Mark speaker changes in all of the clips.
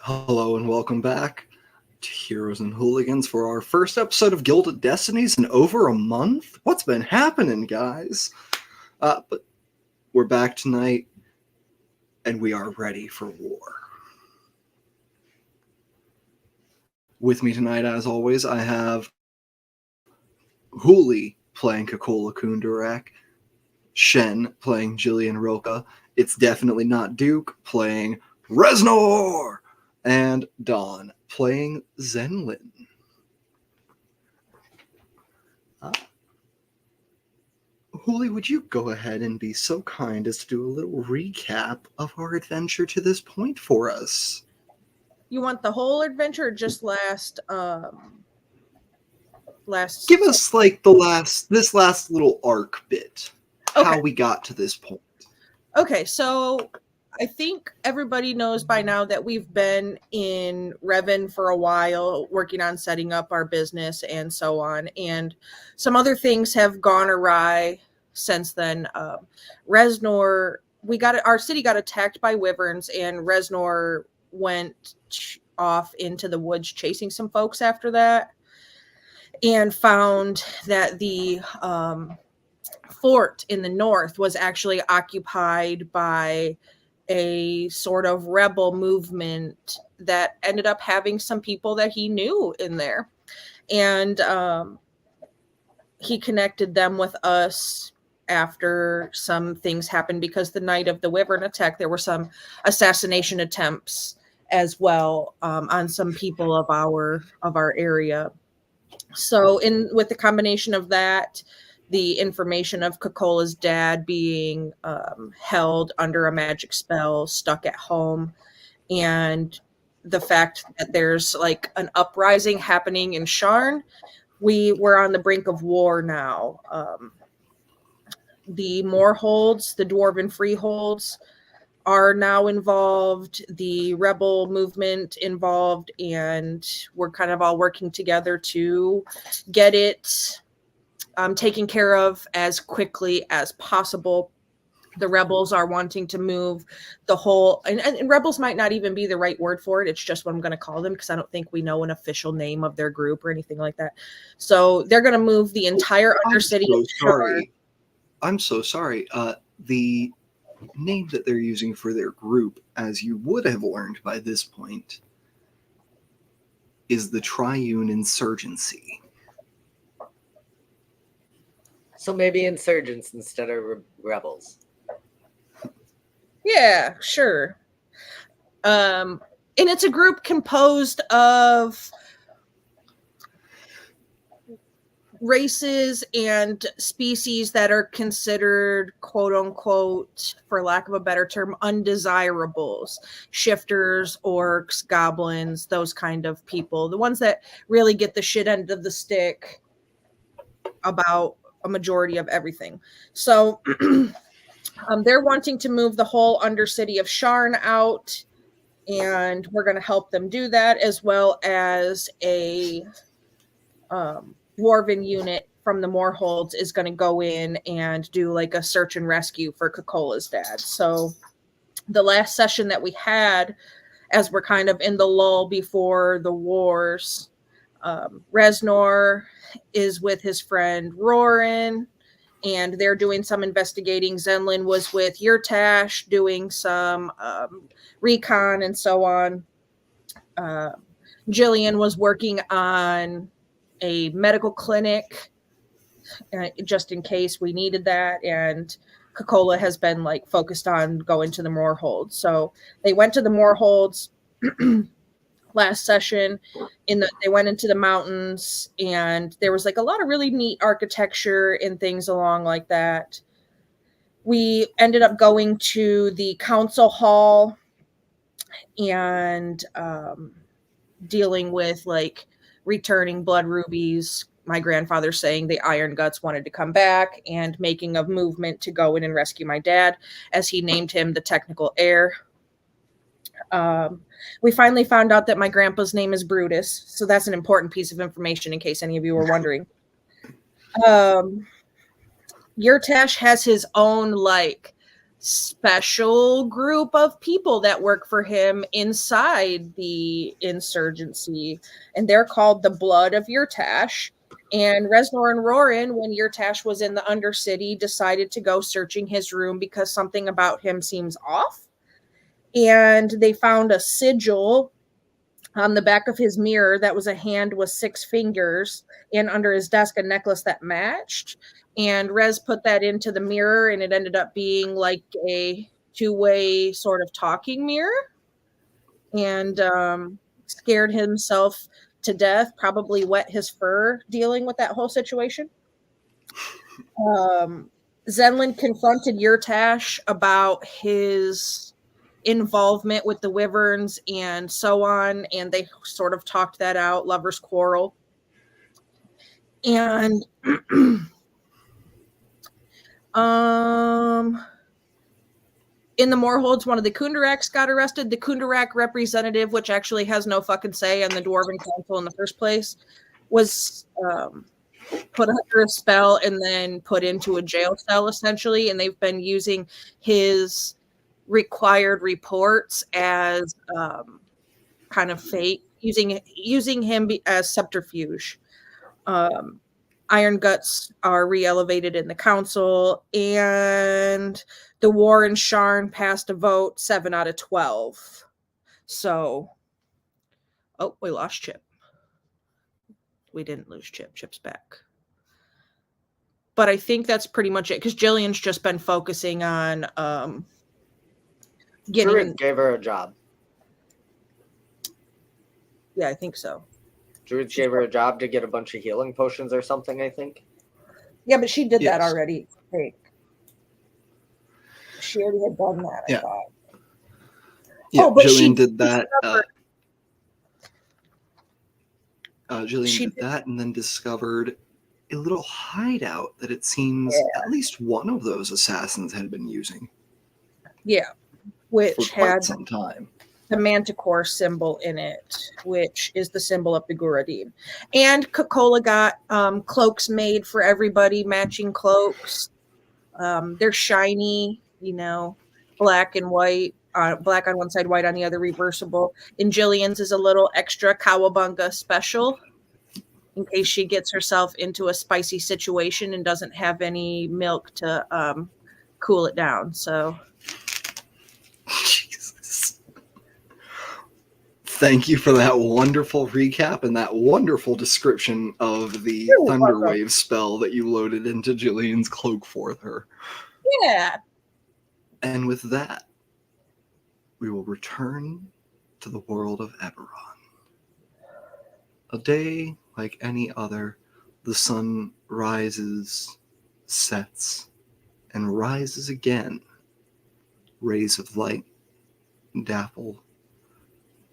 Speaker 1: Hello and welcome back to Heroes and Hooligans for our first episode of Gilded Destinies in over a month. What's been happening, guys? But we're back tonight, and we are ready for war. With me tonight, as always, I have Hooli playing Kakola Kundarak, Shen playing Jillian Rilka, It's Definitely Not Duke playing Reznor, and Dawn playing Zenlin. Hooli, would you go ahead and be so kind as to do a little recap of our adventure to this point for us?
Speaker 2: You want the whole adventure or just last
Speaker 1: Give us like this last little arc bit. Okay. How we got to this point.
Speaker 2: Okay, so I think everybody knows by now that we've been in Revan for a while, working on setting up our business and so on. And some other things have gone awry since then. Reznor, our city got attacked by wyverns, and Reznor went off into the woods chasing some folks after that, and found that the fort in the north was actually occupied by a sort of rebel movement that ended up having some people that he knew in there. And he connected them with us after some things happened, because the night of the Wyvern attack, there were some assassination attempts as well on some people of our area. So with the combination of that, the information of Kakola's dad being held under a magic spell, stuck at home, and the fact that there's like an uprising happening in Sharn, we were on the brink of war now. The Moorholds, the Dwarven Freeholds, are now involved, the rebel movement involved, and we're kind of all working together to get it taken care of as quickly as possible. The rebels are wanting to move the whole, and rebels might not even be the right word for it. It's just what I'm going to call them, because I don't think we know an official name of their group or anything like that. So they're going to move the entire Undercity.
Speaker 1: I'm so sorry. The name that they're using for their group, as you would have learned by this point, is the Triune Insurgency.
Speaker 3: So maybe insurgents instead of rebels.
Speaker 2: Yeah, sure. And it's a group composed of races and species that are considered, quote unquote, for lack of a better term, undesirables. Shifters, orcs, goblins, those kind of people. The ones that really get the shit end of the stick about a majority of everything. So they're wanting to move the whole Undercity of Sharn out, and we're going to help them do that, as well as a Dwarven unit from the Moorholds is going to go in and do like a search and rescue for Kakola's dad. So the last session that we had, as we're kind of in the lull before the wars, Reznor is with his friend Rorin, and they're doing some investigating. Zenlin was with Yurtash doing some recon and so on. Jillian was working on a medical clinic just in case we needed that, and Kakola has been like focused on going to the Moorholds. So they went to the Moorholds last session. They went into the mountains, and there was like a lot of really neat architecture and things along like that. We ended up going to the council hall and dealing with like returning blood rubies, my grandfather saying the Iron Guts wanted to come back, and making a movement to go in and rescue my dad, as he named him the technical heir. We finally found out that my grandpa's name is Brutus, so that's an important piece of information in case any of you were wondering. Yurtash has his own like special group of people that work for him inside the insurgency, and they're called the Blood of Yurtash. And Reznor and Roran, when Yurtash was in the Undercity, decided to go searching his room because something about him seems off. And they found a sigil on the back of his mirror that was a hand with 6 fingers, and under his desk a necklace that matched. And Rez put that into the mirror, and it ended up being like a 2-way sort of talking mirror, and scared himself to death, probably wet his fur dealing with that whole situation. Zenlin confronted Yurtash about his involvement with the Wyverns and so on, and they sort of talked that out, lovers quarrel. And in the Moorholds, one of the Kundaraks got arrested. The Kundarak representative, which actually has no fucking say on the Dwarven Council in the first place, was put under a spell and then put into a jail cell, essentially. And they've been using his required reports as kind of fake, using him as subterfuge. Iron Guts are re-elevated in the council, and the Warren Sharn passed a vote 7 out of 12. So, oh, we lost Chip. We didn't lose Chip. Chip's back. But I think that's pretty much it, because Jillian's just been focusing on getting...
Speaker 3: Druid gave her a job.
Speaker 2: Yeah, I think so.
Speaker 3: Druid gave her a job to get a bunch of healing potions or something, I think.
Speaker 2: Yeah, but she did that already. I think. She already had done that, I thought.
Speaker 1: Yeah, but Jillian did that. Jillian did that and then discovered a little hideout that it seems at least one of those assassins had been using.
Speaker 2: Yeah, which
Speaker 1: for quite
Speaker 2: had
Speaker 1: some time.
Speaker 2: The Manticore symbol in it, which is the symbol of the Guradim. And Coca-Cola got cloaks made for everybody, matching cloaks. They're shiny, black and white, black on one side, white on the other, reversible. And Jillian's is a little extra Cowabunga special in case she gets herself into a spicy situation and doesn't have any milk to cool it down. So...
Speaker 1: Thank you for that wonderful recap and that wonderful description of the Thunderwave spell that you loaded into Jillian's cloak for her.
Speaker 2: Yeah.
Speaker 1: And with that, we will return to the world of Eberron. A day like any other, the sun rises, sets, and rises again. Rays of light dapple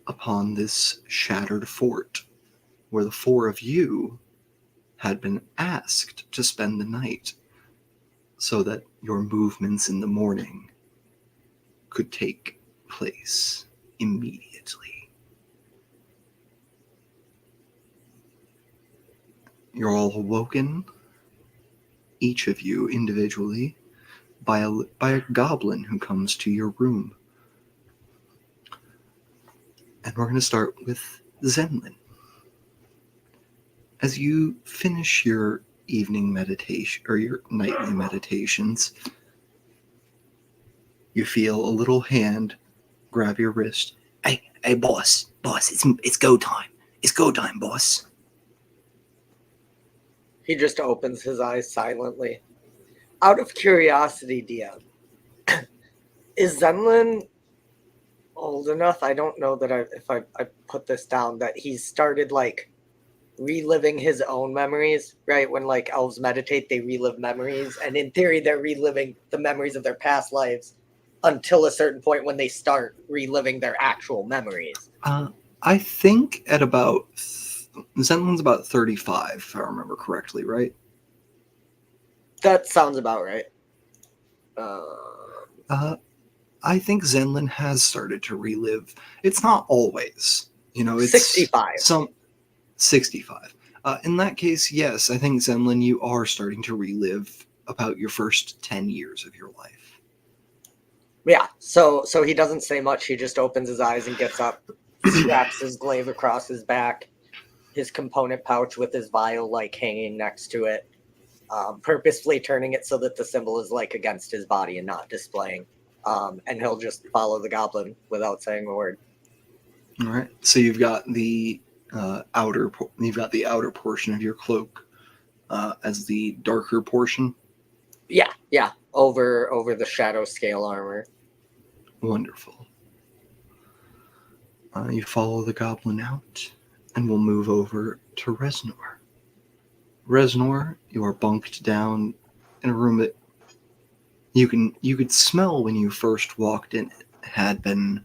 Speaker 1: upon this shattered fort, where the 4 of you had been asked to spend the night so that your movements in the morning could take place immediately. You're all awoken, each of you individually, by a goblin who comes to your room. And we're going to start with Zenlin. As you finish your evening meditation, or your nightly meditations, you feel a little hand grab your wrist. Hey, boss, it's go time. It's go time, boss.
Speaker 3: He just opens his eyes silently. Out of curiosity, DM, is Zenlin old enough? I don't know that if I put this down, that he started reliving his own memories, right? When elves meditate, they relive memories, and in theory they're reliving the memories of their past lives until a certain point when they start reliving their actual memories.
Speaker 1: I think at about Zenlin's about 35, if I remember correctly, right?
Speaker 3: That sounds about right.
Speaker 1: I think Zenlin has started to relive. It's not always, it's
Speaker 3: 65.
Speaker 1: 65. In that case, yes, I think Zenlin, you are starting to relive about your first 10 years of your life.
Speaker 3: Yeah, so he doesn't say much. He just opens his eyes and gets up, straps his glaive across his back, his component pouch with his vial like hanging next to it, purposefully turning it so that the symbol is like against his body and not displaying. And he'll just follow the goblin without saying a word.
Speaker 1: All right. So you've got the outer portion of your cloak as the darker portion.
Speaker 3: Yeah, over the shadow scale armor.
Speaker 1: Wonderful. You follow the goblin out, and we'll move over to Reznor. Reznor, you are bunked down in a room that you could smell when you first walked in. It had been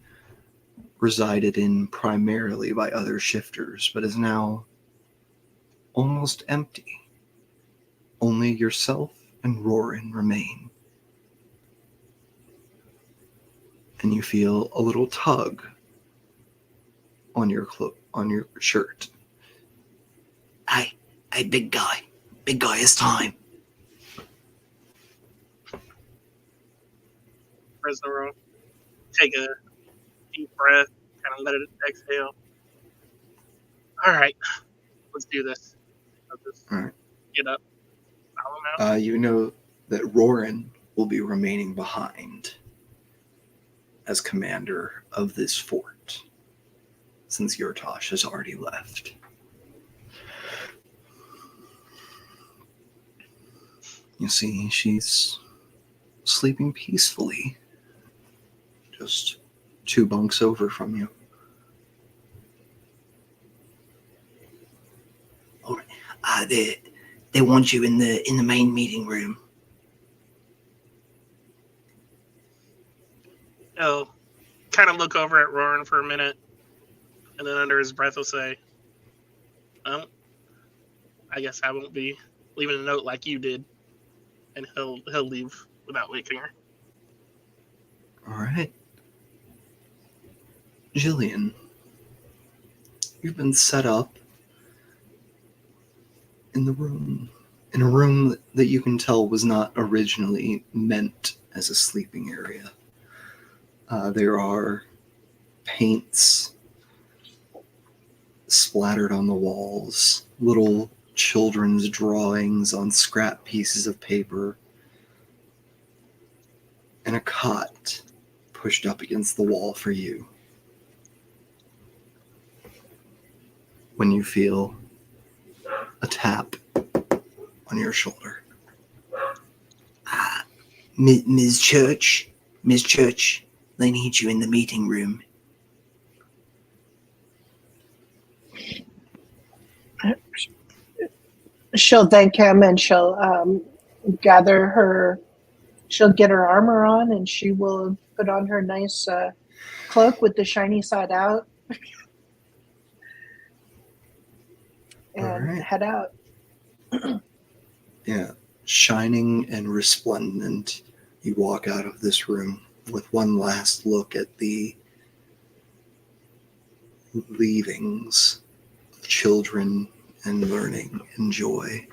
Speaker 1: resided in primarily by other shifters, but is now almost empty. Only yourself and Rorin remain. And you feel a little tug on your shirt. Hey, big guy, it's time.
Speaker 4: Reznor will take a deep breath, kind of let it exhale. All right, let's do this. I'll just
Speaker 1: All right.
Speaker 4: get up, follow him out.
Speaker 1: You know that Rorin will be remaining behind as commander of this fort, since Yurtosh has already left. You see, she's sleeping peacefully, just 2 bunks over from you.
Speaker 5: All right. They want you in the main meeting room.
Speaker 4: He'll kind of look over at Roran for a minute, and then under his breath will say, "Well, I guess I won't be leaving a note like you did." And he'll leave without waking her.
Speaker 1: All right. Jillian, you've been set up in a room that you can tell was not originally meant as a sleeping area. There are paints splattered on the walls, little children's drawings on scrap pieces of paper, and a cot pushed up against the wall for you. When you feel a tap on your shoulder.
Speaker 5: Ms. Church, they need you in the meeting room.
Speaker 6: She'll thank him, and she'll she'll get her armor on, and she will put on her nice cloak with the shiny side out and head out.
Speaker 1: Yeah, shining and resplendent, you walk out of this room with one last look at the leavings of children and learning and joy,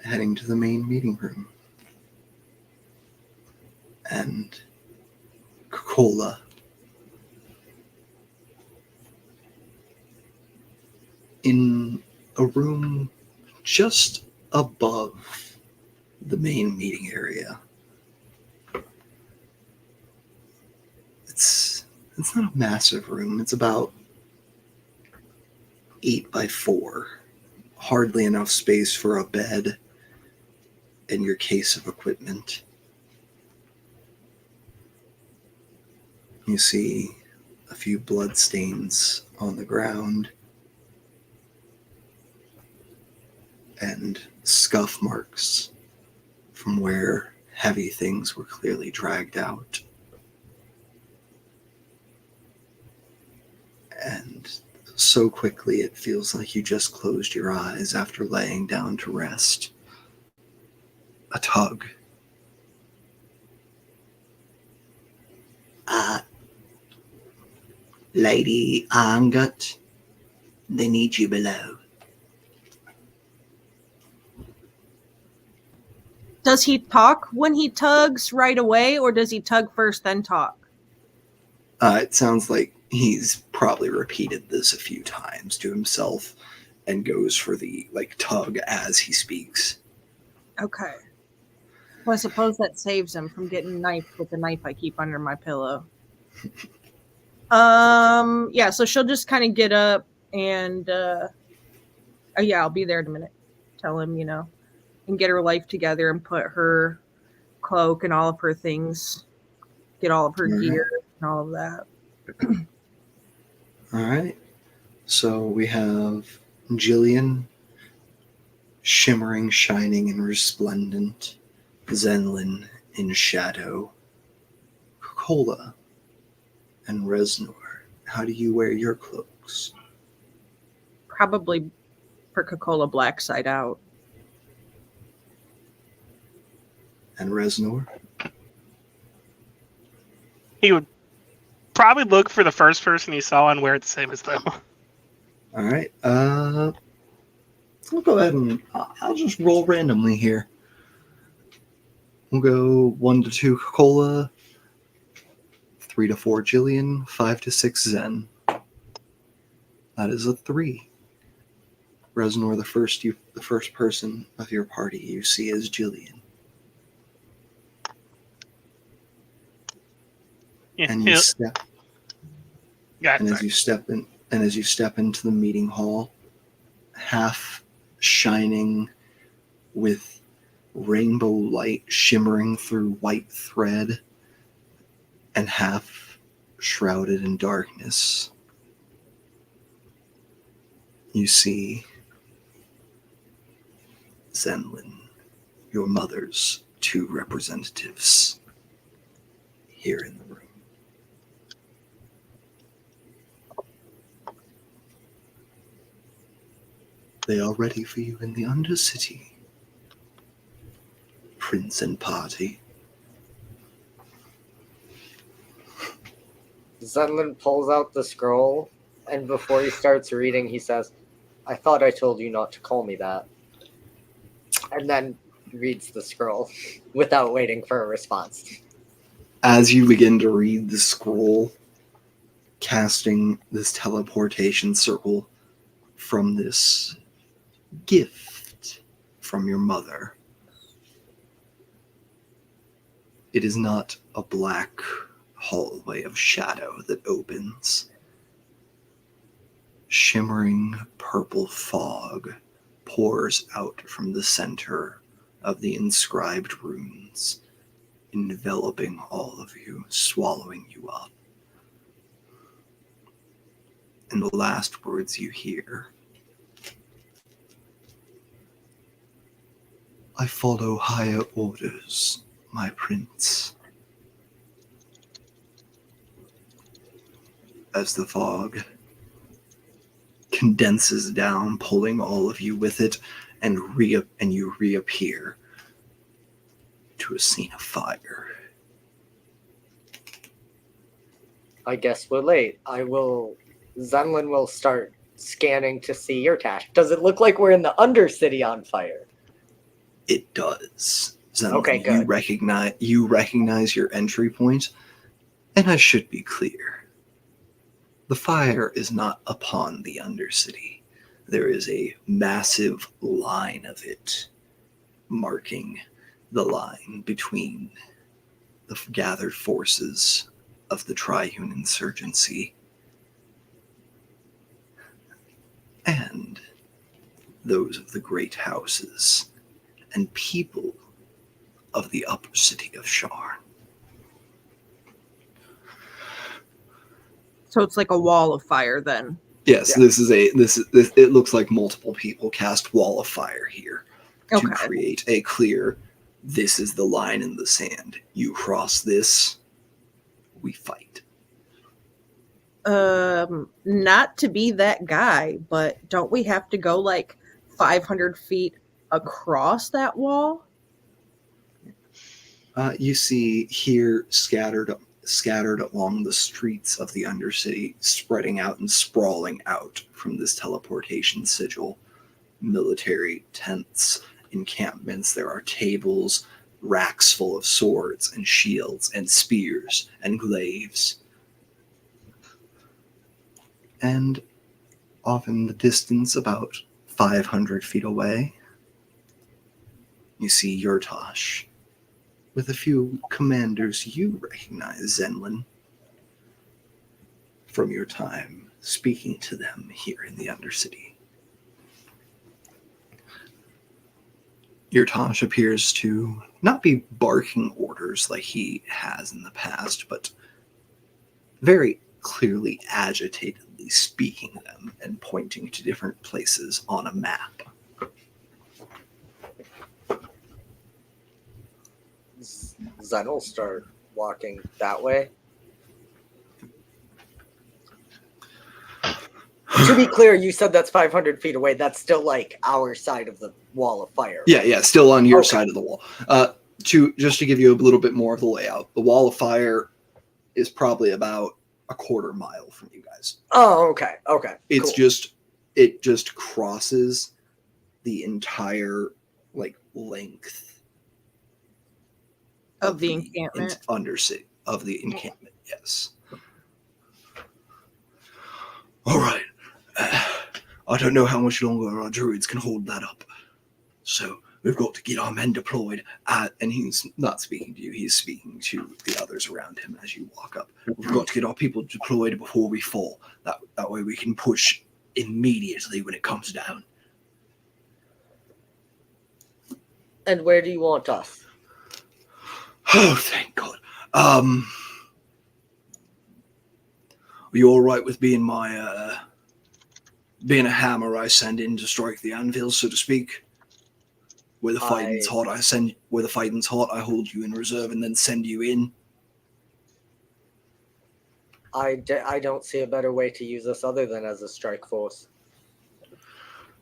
Speaker 1: heading to the main meeting room. And Coca-Cola in a room just above the main meeting area. It's not a massive room. It's about 8 by 4. Hardly enough space for a bed and your case of equipment. You see a few blood stains on the ground and scuff marks from where heavy things were clearly dragged out. And so quickly it feels like you just closed your eyes after laying down to rest. A tug.
Speaker 5: Lady Arngut, they need you below.
Speaker 2: Does he talk when he tugs right away, or does he tug first then talk?
Speaker 1: It sounds like he's probably repeated this a few times to himself and goes for the tug as he speaks.
Speaker 2: Okay. Well, I suppose that saves him from getting knifed with the knife I keep under my pillow. Yeah, so she'll just kind of get up and oh yeah, I'll be there in a minute. Tell him, and get her life together and put her cloak and all of her things, get all of her gear and all of that.
Speaker 1: All right. So we have Jillian, shimmering, shining, and resplendent. Zenlin in shadow. Coca-Cola and Reznor. How do you wear your cloaks?
Speaker 2: Probably for Coca-Cola black side out.
Speaker 1: And Reznor?
Speaker 4: He would probably look for the first person he saw and wear it the same as them.
Speaker 1: All right. We'll go ahead and I'll just roll randomly here. We'll go 1 to 2 Coca-Cola, 3 to 4 Jillian, 5 to 6 Zen. That is a 3. Reznor, the first person of your party you see is Jillian.
Speaker 4: Yeah,
Speaker 1: And you step
Speaker 4: yeah,
Speaker 1: and as you step into the meeting hall, half shining with rainbow light shimmering through white thread and half shrouded in darkness, you see Zenlin, your mother's 2 representatives, here in the room. They are ready for you in the Undercity, Prince and party.
Speaker 3: Zenlin pulls out the scroll, and before he starts reading, he says, "I thought I told you not to call me that." And then reads the scroll without waiting for a response.
Speaker 1: As you begin to read the scroll, casting this teleportation circle from this gift from your mother, it is not a black hallway of shadow that opens. Shimmering purple fog pours out from the center of the inscribed runes, enveloping all of you, swallowing you up. And the last words you hear: "I follow higher orders, my prince." As the fog condenses down, pulling all of you with it, and you reappear to a scene of fire.
Speaker 3: I guess we're late. Zenlin will start scanning to see your task. Does it look like we're in the Undercity on fire?
Speaker 1: It does. Zenlin,
Speaker 3: Okay, good.
Speaker 1: You recognize your entry point, and I should be clear. The fire is not upon the Undercity. There is a massive line of it, marking the line between the gathered forces of the Triune Insurgency and those of the great houses and people of the upper city of Sharn.
Speaker 2: So it's like a wall of fire then.
Speaker 1: Yes,
Speaker 3: Yeah.
Speaker 1: This it looks like multiple people cast wall of fire here to create a clear, this is the line in the sand. You cross this, we fight.
Speaker 2: Not to be that guy, but don't we have to go like 500 feet across that wall?
Speaker 1: You see here scattered along the streets of the Undercity, spreading out and sprawling out from this teleportation sigil, military tents, encampments. There are tables racks full of swords and shields and spears and glaives. And off in the distance, about 500 feet away, you see Yurtosh with a few commanders you recognize, Zenlin, from your time speaking to them here in the Undercity. Yurtosh appears to not be barking orders like he has in the past, but very clearly agitatedly speaking them and pointing to different places on a map.
Speaker 3: Zen will start walking that way. To be clear, you said that's 500 feet away. That's still like our side of the wall of fire.
Speaker 1: Yeah, still on your side of the wall. Just to give you a little bit more of the layout, the wall of fire is probably about a quarter mile from you guys.
Speaker 3: Oh, okay.
Speaker 1: It's
Speaker 3: cool.
Speaker 1: it just crosses the entire length
Speaker 2: Of the encampment.
Speaker 1: Undercity of the encampment. Yes. All right. I don't know how much longer our druids can hold that up. So we've got to get our men deployed. And he's not speaking to you. He's speaking to the others around him as you walk up. We've got to get our people deployed before we fall. That way we can push immediately when it comes down.
Speaker 3: And where do you want us?
Speaker 1: Oh, thank God. Are you all right with being being a hammer I send in to strike the anvil, so to speak? Where the fighting's hot, I hold you in reserve and then send you in.
Speaker 3: I don't see a better way to use us other than as a strike force.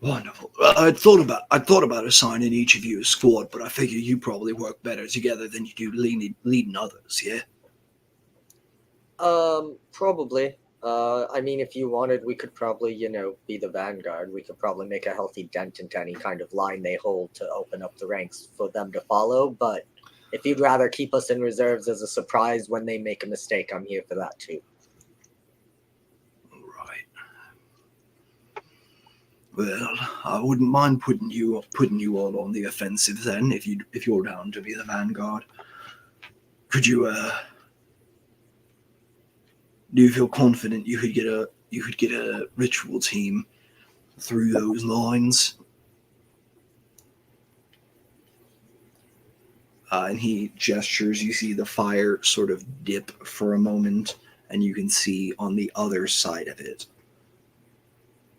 Speaker 1: Wonderful. I'd thought about assigning each of you a squad, but I figure you probably work better together than you do leading others, yeah?
Speaker 3: Probably. I mean, if you wanted, we could probably, be the vanguard. We could probably make a healthy dent into any kind of line they hold to open up the ranks for them to follow. But if you'd rather keep us in reserves as a surprise when they make a mistake, I'm here for that too.
Speaker 1: Right. Well, I wouldn't mind putting you all on the offensive then, if you're down to be the vanguard. Could you do you feel confident you could get a ritual team through those lines? And he gestures. You see the fire sort of dip for a moment, and you can see on the other side of it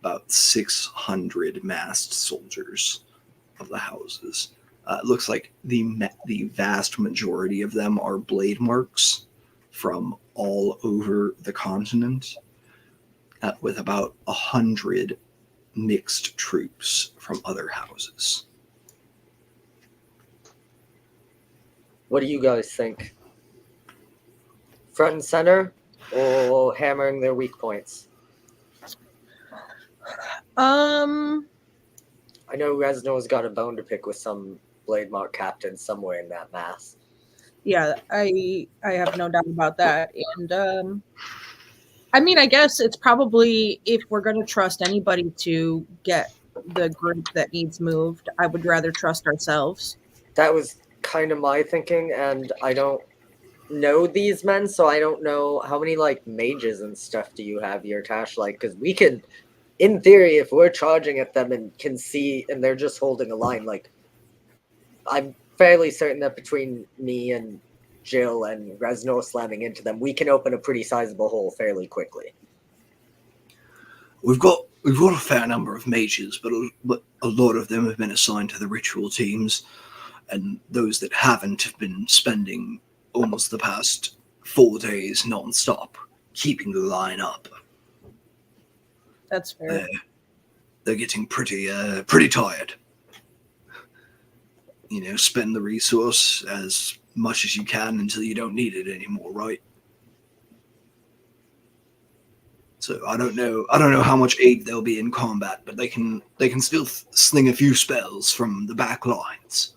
Speaker 1: about 600 masked soldiers of the houses. It looks like the vast majority of them are blade marks from all over the continent, with about 100 mixed troops from other houses.
Speaker 3: What do you guys think? Front and center, or hammering their weak points? I know Resno's got a bone to pick with some blade mark captain somewhere in that mass.
Speaker 2: Yeah, I have no doubt about that. And I mean, I guess it's probably, if we're going to trust anybody to get the group that needs moved, I would rather trust ourselves.
Speaker 3: That was kind of my thinking, and I don't know these men, so I don't know how many mages and stuff do you have here, Tash? Because we can, in theory, if we're charging at them and can see, and they're just holding a line, I'm fairly certain that between me and Jill and Resno slamming into them, we can open a pretty sizable hole fairly quickly.
Speaker 1: We've got a fair number of mages, but a lot of them have been assigned to the ritual teams, and those that haven't have been spending almost the past 4 days non-stop keeping the line up.
Speaker 2: That's fair.
Speaker 1: They're getting pretty tired. Spend the resource as much as you can until you don't need it anymore, right? So I don't know how much aid they'll be in combat, but they can still sling a few spells from the back lines.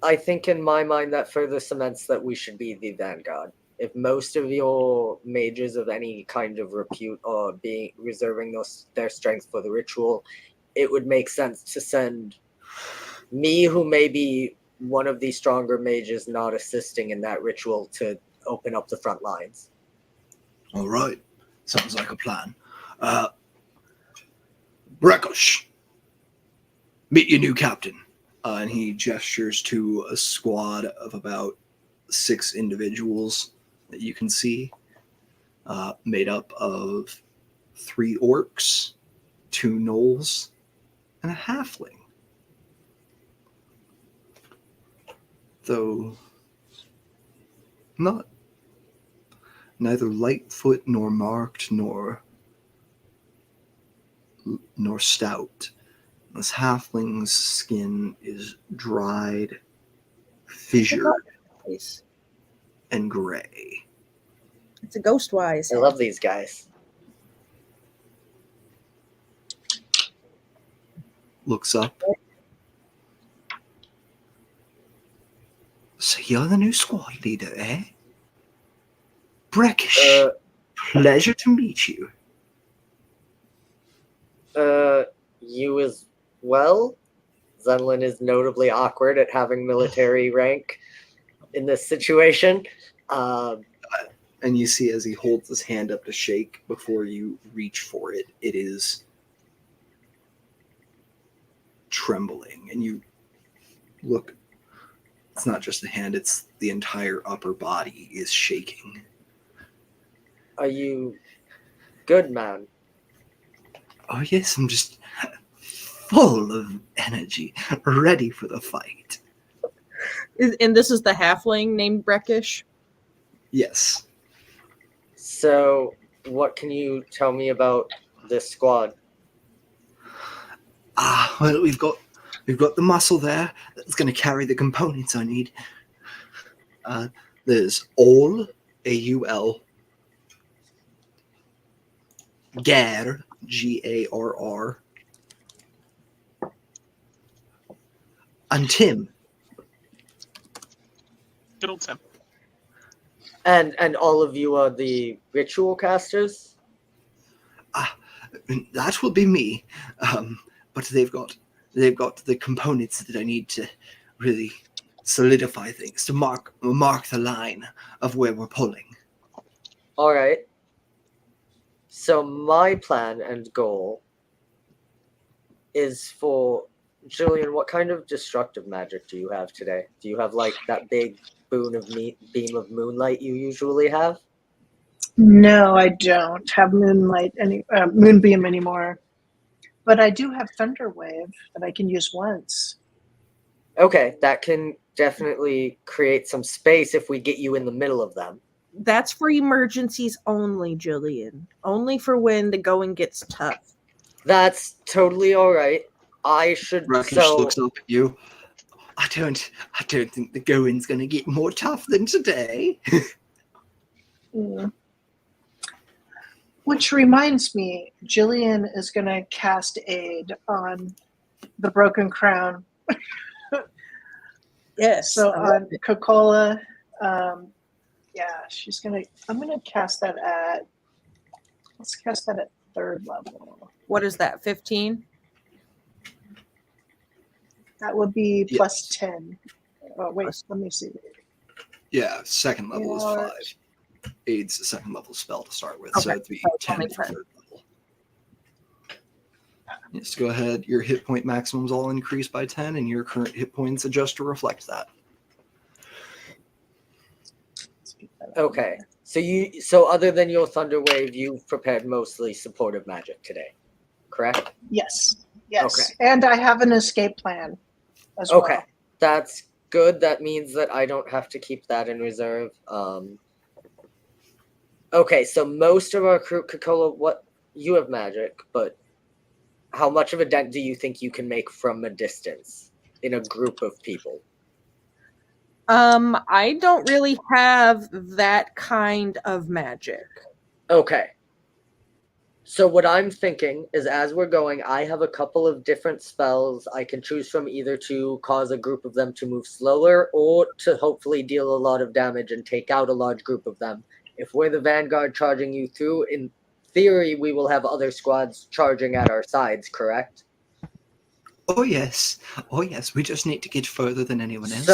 Speaker 3: I think in my mind that further cements that we should be the vanguard. If most of your mages of any kind of repute are being reserving their strength for the ritual, it would make sense to send me, who may be one of the stronger mages not assisting in that ritual, to open up the front lines.
Speaker 5: All right. Sounds like a plan. Rekosh, meet your new captain.
Speaker 1: And he gestures to a squad of about 6 individuals that you can see, made up of 3 orcs, 2 gnolls, and a halfling. Though neither Lightfoot nor marked nor stout. This halfling's skin is dried, fissured,
Speaker 2: It's
Speaker 1: and gray.
Speaker 2: a ghost wise.
Speaker 3: I love these guys.
Speaker 1: Looks up. So you're the new squad leader, eh? Breckish, pleasure to meet you.
Speaker 3: You as well? Zenlin is notably awkward at having military rank in this situation.
Speaker 1: And you see as he holds his hand up to shake before you reach for it, it is trembling. And you look, it's not just the hand, it's the entire upper body is shaking.
Speaker 3: Are you good, man?
Speaker 1: Oh, yes, I'm just full of energy, ready for the fight.
Speaker 2: And this is the halfling named Breckish?
Speaker 1: Yes.
Speaker 3: So, what can you tell me about this squad?
Speaker 1: Well, we've got the muscle there that's going to carry the components I need. There's Aul, A-U-L, Gar, G-A-R-R, and Tim.
Speaker 4: Good old Tim.
Speaker 3: And all of you are the ritual casters?
Speaker 1: That will be me. But they've got the components that I need to really solidify things, to mark the line of where we're pulling.
Speaker 3: All right. So my plan and goal is for Jillian. What kind of destructive magic do you have today? Do you have like that big beam of moonlight you usually have?
Speaker 6: No, I don't have moonbeam anymore. But I do have Thunder Wave that I can use once.
Speaker 3: Okay, that can definitely create some space if we get you in the middle of them.
Speaker 2: That's for emergencies only, Jillian. Only for when the going gets tough.
Speaker 3: That's totally all right. I should.
Speaker 1: Rakesh looks up at you. I don't think the going's going to get more tough than today.
Speaker 6: Mm. Which reminds me, Jillian is going to cast Aid on the Broken Crown.
Speaker 2: Yes.
Speaker 6: So on Coca-Cola, she's going to, I'm going to cast that let's cast that at 3rd level.
Speaker 2: What is that, 15?
Speaker 6: That would be
Speaker 1: Yes.
Speaker 6: plus 10. Oh, wait, let me see.
Speaker 1: Yeah, 2nd level is 5. Aid's a 2nd level spell to start with, so
Speaker 2: Okay,
Speaker 1: it'd be
Speaker 2: so
Speaker 1: 10
Speaker 2: makes
Speaker 1: for
Speaker 2: sense.
Speaker 1: 3rd level. Yes, go ahead. Your hit point maximums all increase by 10, and your current hit points adjust to reflect that.
Speaker 3: Okay. So other than your Thunder Wave, you've prepared mostly supportive magic today, correct?
Speaker 6: Yes.
Speaker 3: Okay.
Speaker 6: And I have an escape plan as
Speaker 3: Okay.
Speaker 6: well.
Speaker 3: That's good. That means that I don't have to keep that in reserve. Okay, so most of our crew, Coca-Cola, you have magic, but how much of a dent do you think you can make from a distance in a group of people?
Speaker 2: I don't really have that kind of magic.
Speaker 3: Okay. So what I'm thinking is, as we're going, I have a couple of different spells I can choose from, either to cause a group of them to move slower or to hopefully deal a lot of damage and take out a large group of them. If we're the vanguard charging you through, in theory, we will have other squads charging at our sides, correct?
Speaker 5: Oh yes, we just need to get further than anyone else.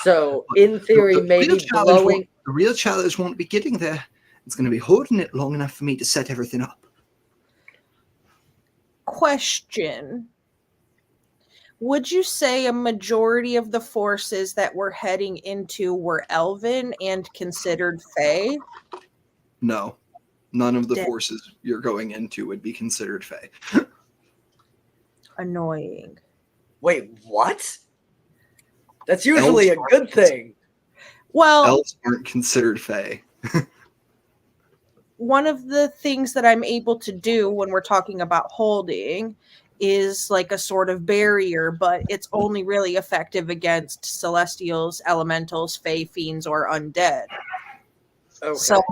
Speaker 3: So in theory, maybe blowing.
Speaker 5: The real challenge won't be getting there. It's going to be holding it long enough for me to set everything up.
Speaker 2: Question. Would you say a majority of the forces that we're heading into were Elven and considered Fey?
Speaker 1: No, none of the forces you're going into would be considered Fey.
Speaker 2: Annoying.
Speaker 3: Wait, what? That's usually a good thing.
Speaker 2: Well,
Speaker 1: elves aren't considered Fey.
Speaker 2: One of the things that I'm able to do when we're talking about holding is like a sort of barrier, but it's only really effective against celestials, elementals, fey, fiends, or undead.
Speaker 3: Okay.
Speaker 2: So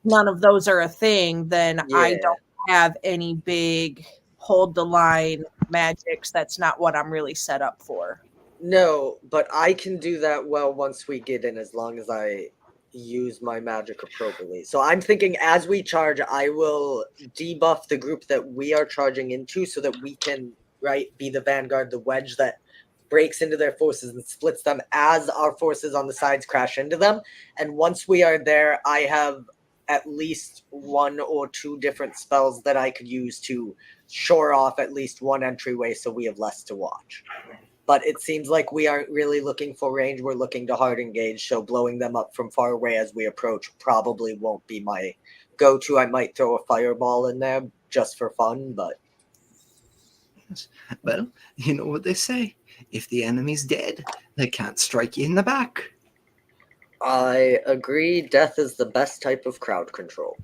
Speaker 2: none of those are a thing, then
Speaker 3: Yeah.
Speaker 2: I don't have any big hold the line magics. That's not what I'm really set up for.
Speaker 3: No, but I can do that well once we get in, as long as I use my magic appropriately. So I'm thinking, as we charge, I will debuff the group that we are charging into so that we can, be the vanguard, the wedge that breaks into their forces and splits them as our forces on the sides crash into them. And once we are there, I have at least one or two different spells that I could use to shore off at least one entryway so we have less to watch. But it seems like we aren't really looking for range. We're looking to hard engage, so blowing them up from far away as we approach probably won't be my go-to. I might throw a fireball in there just for fun, but...
Speaker 5: Well, you know what they say. If the enemy's dead, they can't strike you in the back.
Speaker 3: I agree. Death is the best type of crowd control.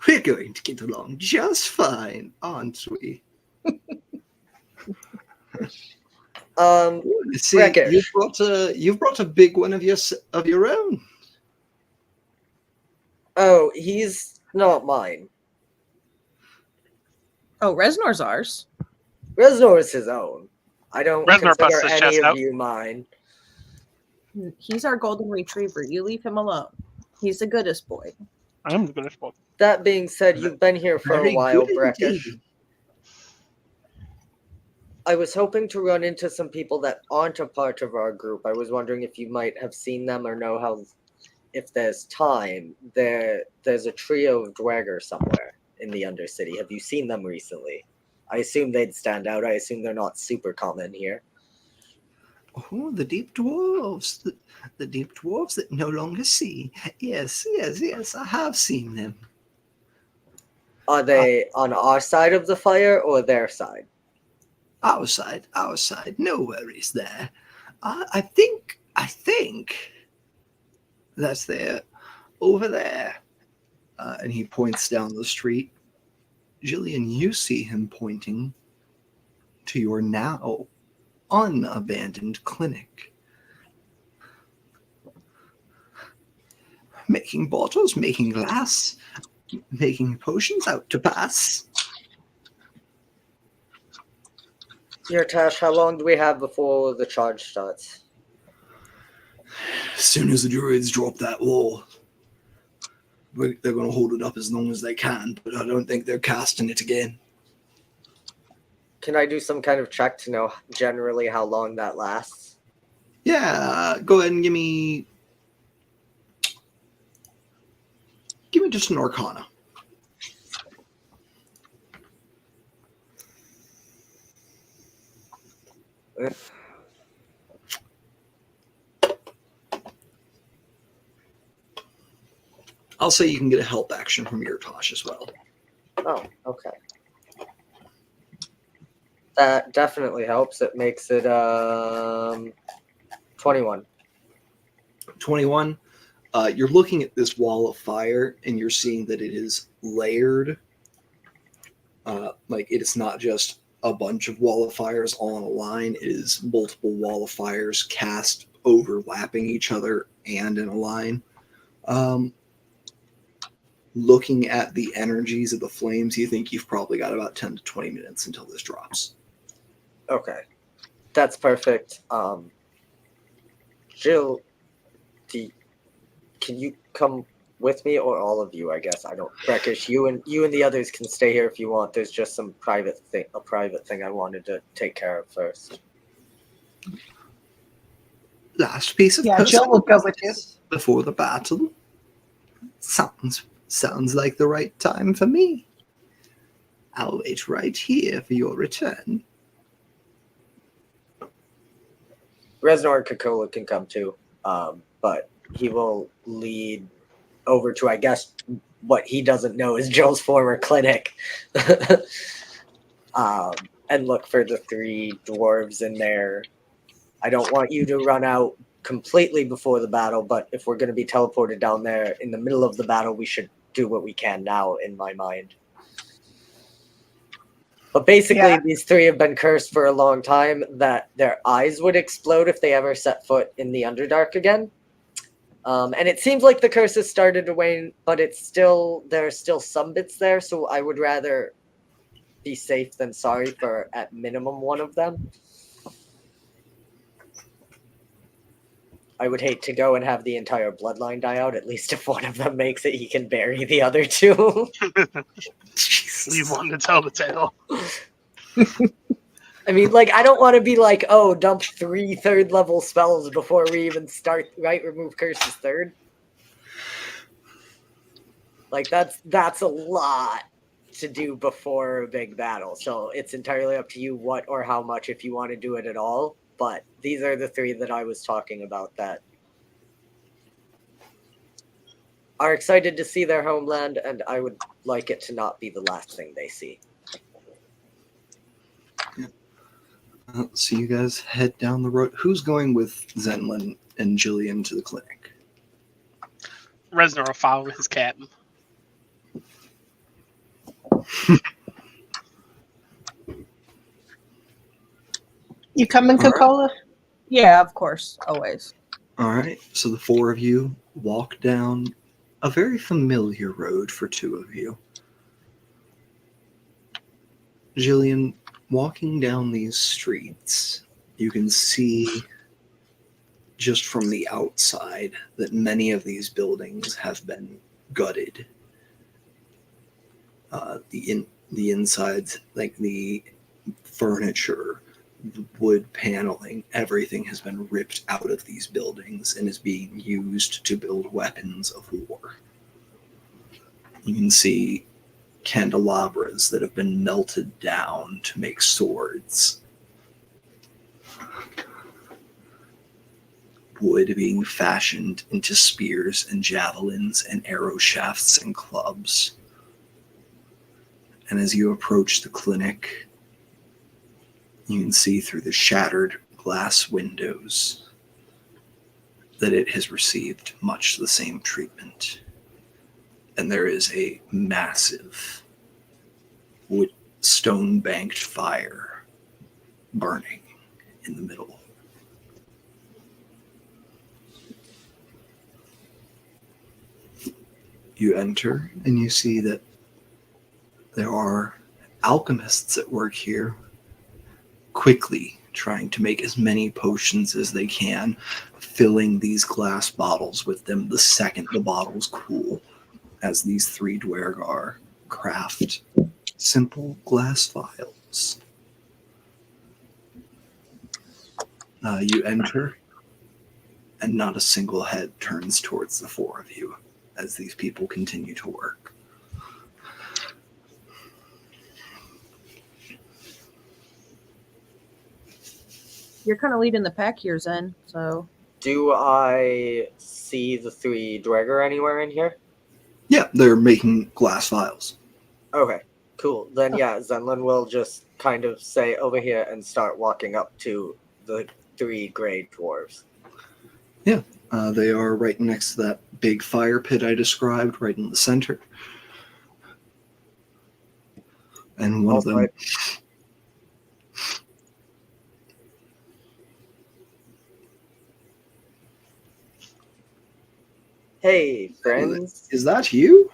Speaker 5: We're going to get along just fine, aren't we?
Speaker 1: See, you've brought a big one of your own.
Speaker 3: Oh, he's not mine.
Speaker 2: Oh, Resnor's ours.
Speaker 3: Reznor is his own. I don't
Speaker 4: Reznor busts
Speaker 3: consider
Speaker 4: his
Speaker 3: any
Speaker 4: chest
Speaker 3: of
Speaker 4: out.
Speaker 3: you mine.
Speaker 2: He's our golden retriever. You leave him alone. He's the goodest boy.
Speaker 4: I'm the goodest boy.
Speaker 3: That being said, you've been here for a
Speaker 5: Very
Speaker 3: while,
Speaker 5: good
Speaker 3: Breckish.
Speaker 5: indeed.
Speaker 3: I was hoping to run into some people that aren't a part of our group. I was wondering if you might have seen them or know how, if there's time. There's a trio of Dwagger somewhere in the Undercity. Have you seen them recently? I assume they'd stand out. I assume they're not super common here.
Speaker 5: Oh, the deep dwarves. The deep dwarves that no longer see. Yes, I have seen them.
Speaker 3: Are they on our side of the fire or their side?
Speaker 5: Our side. No worries there. I think that's there, over there.
Speaker 1: And he points down the street. Jillian, you see him pointing to your now unabandoned clinic.
Speaker 5: Making bottles, making glass, making potions out to pass.
Speaker 3: Tash, how long do we have before the charge starts?
Speaker 1: As soon as the druids drop that wall, they're going to hold it up as long as they can, but I don't think they're casting it again.
Speaker 3: Can I do some kind of check to know generally how long that lasts?
Speaker 1: Yeah, go ahead and give me just an Arcana. I'll say you can get a help action from your Tosh as well.
Speaker 3: Oh, okay. That definitely helps. It makes it 21.
Speaker 1: 21. You're looking at this wall of fire, and you're seeing that it is layered. Like, it is not just a bunch of wall of fires all on a line. It is multiple wall of fires cast overlapping each other and in a line. looking at the energies of the flames, you think you've probably got about 10 to 20 minutes until this drops.
Speaker 3: Okay. That's perfect. Jill, can you come with me, or all of you? I guess I don't. Breckish, you and the others can stay here if you want. There's just a private thing I wanted to take care of first.
Speaker 5: Last piece of
Speaker 6: Yeah, Jill will go with you.
Speaker 5: before the battle. Sounds like the right time for me. I'll wait right here for your return.
Speaker 3: Reznor and Kokola can come too, but he will lead over to, I guess, what he doesn't know is Jill's former clinic, and look for the 3 dwarves in there. I don't want you to run out completely before the battle, but if we're going to be teleported down there in the middle of the battle, we should do what we can now, in my mind. But basically, these 3 have been cursed for a long time that their eyes would explode if they ever set foot in the Underdark again. And it seems like the curse has started to wane, but there are still some bits there, so I would rather be safe than sorry for, at minimum, one of them. I would hate to go and have the entire bloodline die out. At least if one of them makes it, he can bury the other 2.
Speaker 4: Leave one to tell the tale.
Speaker 3: I mean, like, I don't want to be like, oh, dump 3 third-level spells before we even start, right? Remove curses 3rd. Like, that's a lot to do before a big battle. So it's entirely up to you what or how much, if you want to do it at all. But these are the 3 that I was talking about that are excited to see their homeland, and I would like it to not be the last thing they see.
Speaker 1: So you guys head down the road. Who's going with Zenlin and Jillian to the clinic?
Speaker 4: Reznor will follow his captain.
Speaker 6: You coming,
Speaker 1: All right.
Speaker 6: Coca-Cola?
Speaker 2: Yeah, of course, always.
Speaker 1: All right, so the 4 of you walk down a very familiar road for 2 of you. Jillian, walking down these streets, you can see just from the outside that many of these buildings have been gutted. The insides, like the furniture, the wood paneling, everything has been ripped out of these buildings and is being used to build weapons of war. You can see candelabras that have been melted down to make swords. Wood being fashioned into spears and javelins and arrow shafts and clubs. And as you approach the clinic, you can see through the shattered glass windows that it has received much the same treatment. And there is a massive wood stone-banked fire burning in the middle. You enter and you see that there are alchemists at work here, quickly trying to make as many potions as they can, filling these glass bottles with them the second the bottles cool, as these 3 Dwergar craft simple glass vials. You enter, and not a single head turns towards the 4 of you as these people continue to work.
Speaker 2: You're kind of leading the pack here, Zen. So
Speaker 3: Do I see the 3 Dweger anywhere in here?
Speaker 1: Yeah, they're making glass vials.
Speaker 3: Okay, cool. Then yeah, Zenlin will just kind of say over here and start walking up to the 3 gray dwarves.
Speaker 1: Yeah, they are right next to that big fire pit I described, right in the center. And one of them...
Speaker 3: Right. Hey, friends.
Speaker 1: Is that you?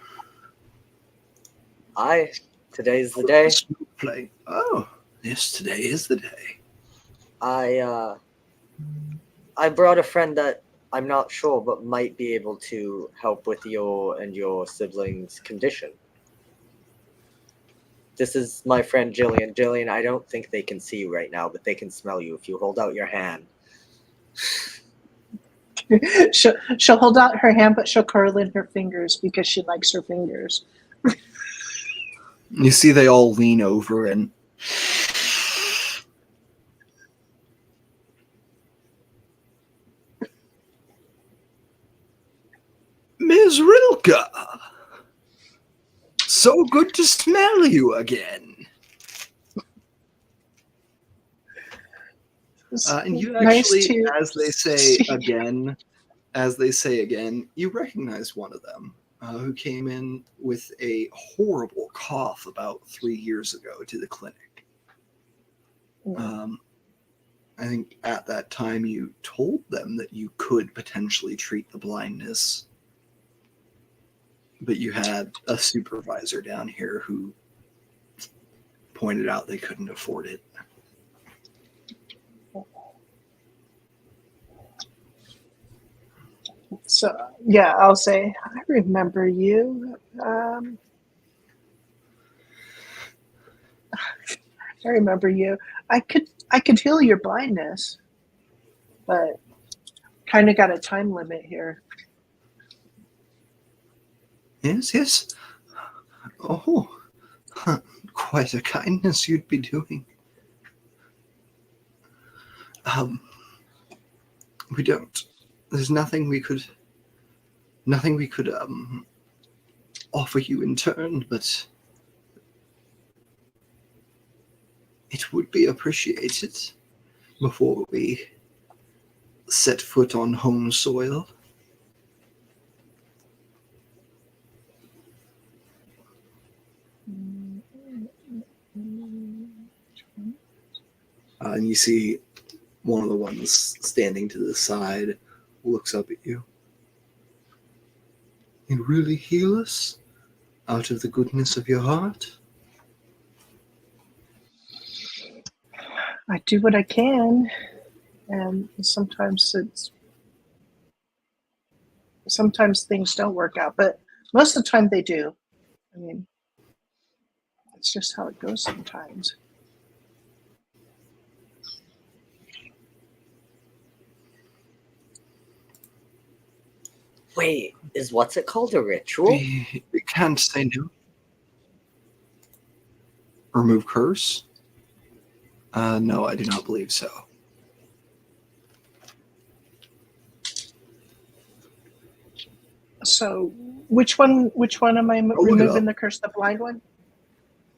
Speaker 3: Aye, today's the day.
Speaker 5: Play. Oh, yes, today is the day.
Speaker 3: I brought a friend that I'm not sure, but might be able to help with your and your siblings' condition. This is my friend Jillian. Jillian, I don't think they can see you right now, but they can smell you if you hold out your hand.
Speaker 6: she'll hold out her hand, but she'll curl in her fingers because she likes her fingers.
Speaker 1: You see they all lean over and
Speaker 5: Ms. Rilke, so good to smell you again.
Speaker 1: and you
Speaker 6: Nice
Speaker 1: actually,
Speaker 6: to
Speaker 1: as they say again, you recognize one of them who came in with a horrible cough about 3 years ago to the clinic. I think at that time you told them that you could potentially treat the blindness, but you had a supervisor down here who pointed out they couldn't afford it.
Speaker 6: So yeah, I'll say I remember you. I remember you. I could heal your blindness, but kind of got a time limit here.
Speaker 5: Yes, yes. Oh, quite a kindness you'd be doing. We don't. There's nothing we could offer you in turn, but it would be appreciated before we set foot on home soil.
Speaker 1: And you see one of the ones standing to the side looks up at you.
Speaker 5: You really heal us out of the goodness of your heart?
Speaker 6: I do what I can, and sometimes things don't work out, but most of the time they do. I mean, it's just how it goes sometimes.
Speaker 3: Wait, is what's it called? A ritual?
Speaker 5: We can't say no.
Speaker 1: Remove curse?
Speaker 5: No, I do not believe so.
Speaker 6: So, which one am I
Speaker 5: look it
Speaker 6: removing?
Speaker 5: up.
Speaker 6: The curse, the blind one?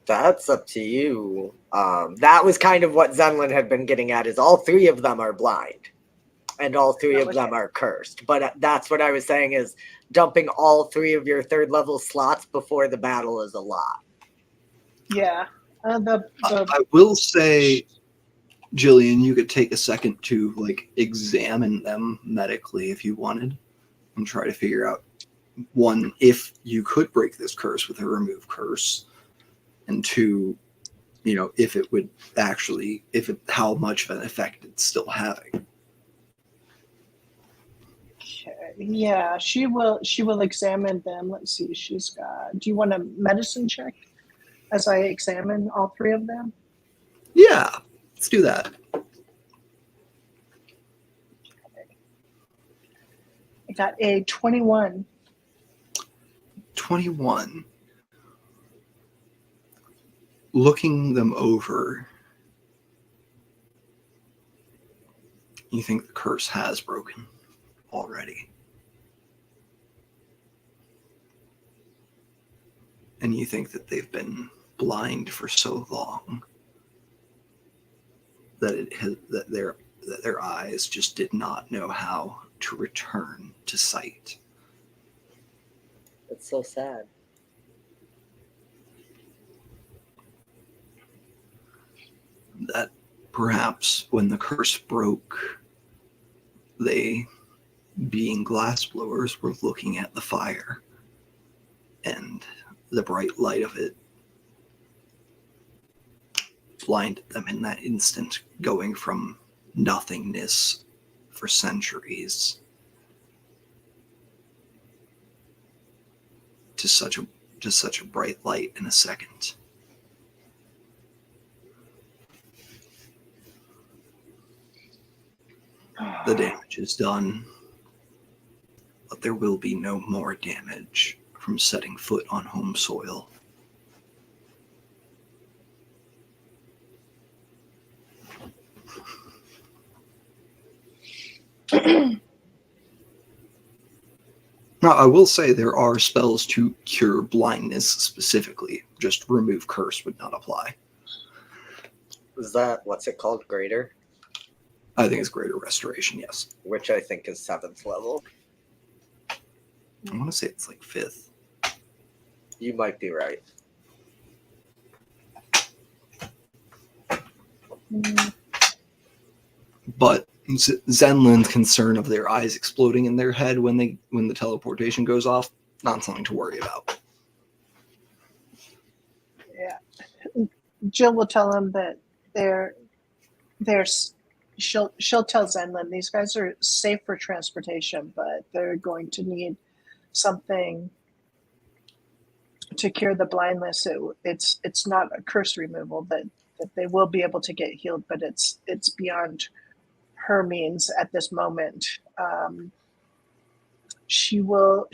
Speaker 3: That's up to you. That was kind of what Zenlin had been getting at, is all three of them are blind. And all three of them are cursed. But that's what I was saying, is dumping all three of your third level slots before the battle is a lot.
Speaker 6: Yeah.
Speaker 1: I will say, Jillian, you could take a second to examine them medically if you wanted and try to figure out, one, if you could break this curse with a remove curse, and two, if it would actually, how much of an effect it's still having.
Speaker 6: Yeah, she will examine them. Let's see, she's got. Do you want a medicine check as I examine all three of them?
Speaker 1: Yeah, let's do that.
Speaker 6: I got a 21.
Speaker 1: 21. Looking them over, you think the curse has broken already. And you think that they've been blind for so long that their eyes just did not know how to return to sight.
Speaker 3: It's so sad.
Speaker 1: That perhaps when the curse broke, they, being glassblowers, were looking at the fire, and the bright light of it blinded them in that instant, going from nothingness for centuries to such a bright light in a second. The damage is done, but there will be no more damage from setting foot on home soil. Now, I will say there are spells to cure blindness specifically. Just remove curse would not apply.
Speaker 3: Is that, what's it called? Greater?
Speaker 1: I think it's greater restoration, yes.
Speaker 3: Which I think is 7th level.
Speaker 1: I want to say it's like 5th.
Speaker 3: You might be right.
Speaker 1: But Zenlin's concern of their eyes exploding in their head when the teleportation goes off, not something to worry about.
Speaker 6: Yeah. Jill will tell him that she'll tell Zenlin these guys are safe for transportation, but they're going to need something to cure the blindness. It's not a curse removal that they will be able to get healed, but it's beyond her means at this moment. She'll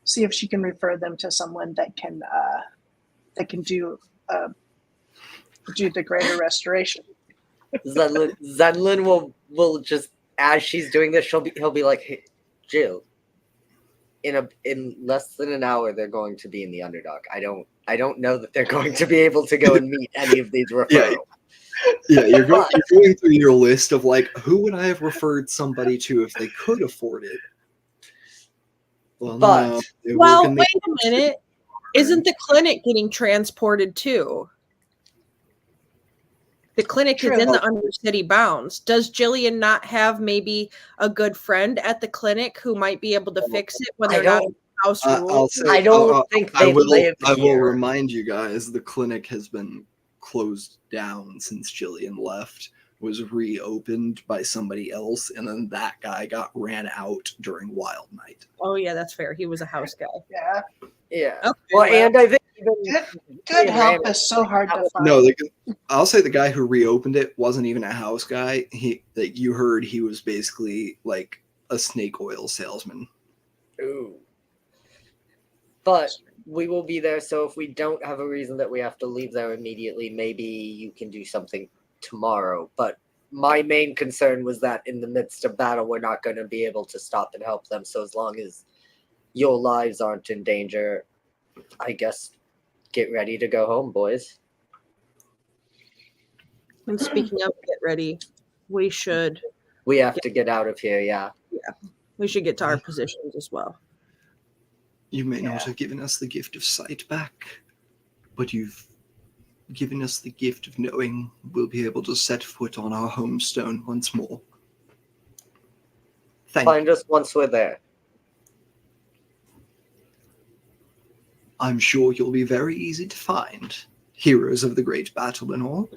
Speaker 6: see if she can refer them to someone that can do the greater restoration.
Speaker 3: Zenlin will just, as she's doing this, he'll be like, hey, Jill, in less than an hour they're going to be in the Underdark. I don't know that they're going to be able to go and meet any of these referrals.
Speaker 1: Yeah, you're going through your list of like, who would I have referred somebody to if they could afford it? Well,
Speaker 3: But
Speaker 2: well, wait a minute. Isn't the clinic getting transported too? The clinic is in the Undercity bounds. Does Jillian not have maybe a good friend at the clinic who might be able to fix it when they're not in house rules?
Speaker 3: I don't think they live
Speaker 1: I will
Speaker 3: here.
Speaker 1: remind you guys, the clinic has been closed down since Jillian left. Was reopened by somebody else, and then that guy got ran out during Wild Night.
Speaker 2: Oh yeah, that's fair. He was a house guy.
Speaker 6: Yeah.
Speaker 3: Yeah.
Speaker 2: Okay,
Speaker 3: Well, and I think
Speaker 6: Good help is so hard to find.
Speaker 1: No, I'll say the guy who reopened it wasn't even a house guy. You heard he was basically like a snake oil salesman.
Speaker 3: Ooh. But we will be there, so if we don't have a reason that we have to leave there immediately, maybe you can do something tomorrow. But my main concern was that in the midst of battle, we're not going to be able to stop and help them. So as long as your lives aren't in danger, I guess get ready to go home, boys.
Speaker 2: And speaking of get ready, we
Speaker 3: have to get out of here. Yeah.
Speaker 2: We should get to our positions as well.
Speaker 1: You may not have given us the gift of sight back, but you've given us the gift of knowing we'll be able to set foot on our homestone once more.
Speaker 3: Find us once we're there.
Speaker 1: I'm sure you'll be very easy to find, heroes of the great battle and all.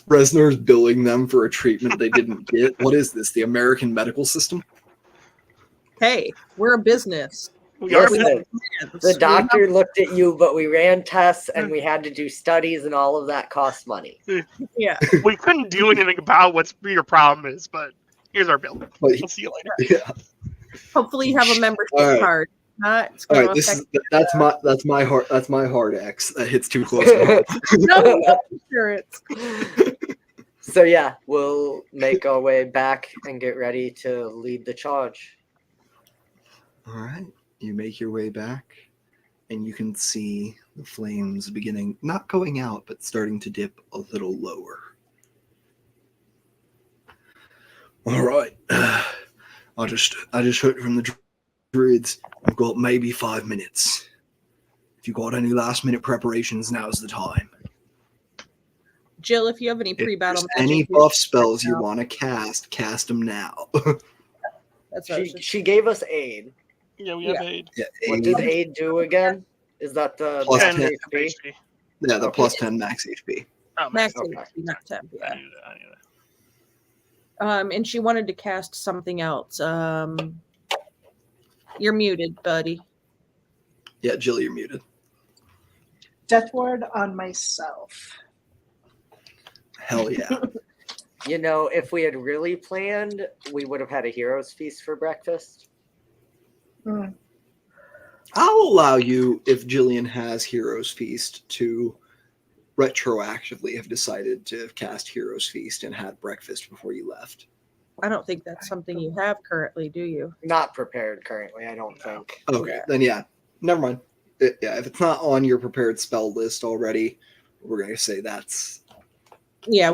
Speaker 1: Resnor's billing them for a treatment they didn't get. What is this, the American medical system?
Speaker 2: Hey, we're a business.
Speaker 3: Listen, the doctor looked at you, but we ran tests and we had to do studies, and all of that costs money.
Speaker 2: Yeah.
Speaker 4: We couldn't do anything about what your problem is, but here's our bill. We'll see you later.
Speaker 1: Yeah.
Speaker 2: Hopefully you have a membership card. It's
Speaker 1: All
Speaker 2: gonna
Speaker 1: right,
Speaker 2: affect
Speaker 1: that's my hard X. That hits too close to home.
Speaker 2: no insurance.
Speaker 3: So yeah, we'll make our way back and get ready to lead the charge.
Speaker 1: All right, you make your way back, and you can see the flames beginning, not going out, but starting to dip a little lower. All right, I just heard from the druids. I've got maybe 5 minutes. If you got any last minute preparations, now's the time.
Speaker 2: Jill, if you have any
Speaker 1: If
Speaker 2: pre-battle
Speaker 1: there's any
Speaker 2: magic,
Speaker 1: buff spells you
Speaker 2: now.
Speaker 1: want to cast them now.
Speaker 2: That's what I was just-
Speaker 3: She gave us aid.
Speaker 4: Yeah, we have
Speaker 2: Yeah.
Speaker 4: aid.
Speaker 1: Yeah,
Speaker 3: What does aid do again? Is that the
Speaker 1: Plus
Speaker 3: max
Speaker 1: 10
Speaker 3: HP?
Speaker 4: HP.
Speaker 1: yeah, the
Speaker 3: Okay.
Speaker 1: plus 10 max HP.
Speaker 4: Oh,
Speaker 2: max
Speaker 3: Okay.
Speaker 2: HP, not temp.
Speaker 4: I
Speaker 2: Yeah.
Speaker 4: knew that. I knew that.
Speaker 2: And she wanted to cast something else. You're muted, buddy.
Speaker 1: Yeah, Jill, you're muted.
Speaker 6: Death ward on myself.
Speaker 1: Hell yeah.
Speaker 3: You know, if we had really planned, we would have had a hero's feast for breakfast.
Speaker 6: Hmm.
Speaker 1: I'll allow you, if Jillian has Hero's Feast, to retroactively have decided to cast Hero's Feast and had breakfast before you left.
Speaker 2: I don't think that's something you have currently, do you?
Speaker 3: Not prepared currently, I don't think.
Speaker 1: Okay,
Speaker 2: Yeah.
Speaker 1: then yeah, never mind. Yeah, if it's not on your prepared spell list already, we're going to say that's...
Speaker 2: Yeah,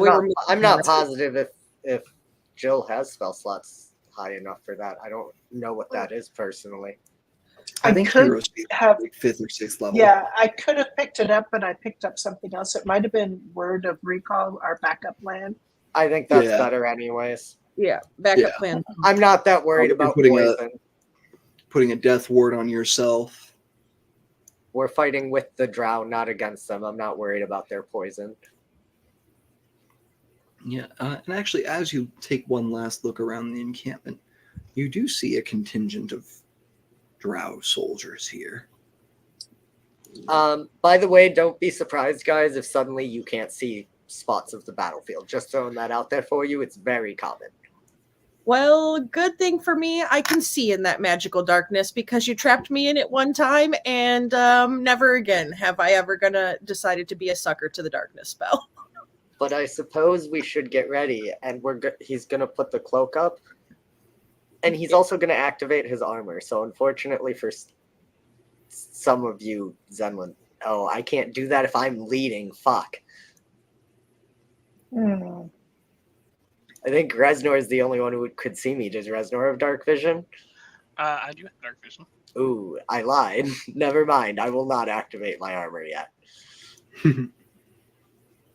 Speaker 3: I'm not positive if Jill has spell slots high enough for that. I don't know what that is personally.
Speaker 1: I think
Speaker 6: could
Speaker 1: Hero's Feast
Speaker 6: have-
Speaker 1: is like 5th or 6th level.
Speaker 6: Yeah, I could have picked it up, but I picked up something else. It might have been Word of Recall, our backup plan.
Speaker 3: I think that's
Speaker 1: Yeah.
Speaker 3: better anyways.
Speaker 2: Yeah, backup
Speaker 1: Yeah.
Speaker 2: plan.
Speaker 3: I'm not that worried
Speaker 1: You're
Speaker 3: about
Speaker 1: putting
Speaker 3: poison.
Speaker 1: Putting a death ward on yourself.
Speaker 3: We're fighting with the drow, not against them. I'm not worried about their poison.
Speaker 1: Yeah, and actually, as you take one last look around the encampment, you do see a contingent of drow soldiers here.
Speaker 3: By the way, don't be surprised, guys, if suddenly you can't see spots of the battlefield. Just throwing that out there for you. It's very common.
Speaker 2: Well, good thing for me, I can see in that magical darkness because you trapped me in it one time, and never again have I ever gonna decided to be a sucker to the darkness spell.
Speaker 3: But I suppose we should get ready, and he's gonna put the cloak up, and he's also gonna activate his armor. So unfortunately for some of you, Zenlin, oh, I can't do that if I'm leading. Fuck.
Speaker 6: Hmm.
Speaker 3: I think Reznor is the only one who could see me. Does Reznor have dark vision?
Speaker 4: I do have dark vision.
Speaker 3: Ooh, I lied. Never mind. I will not activate my armor yet.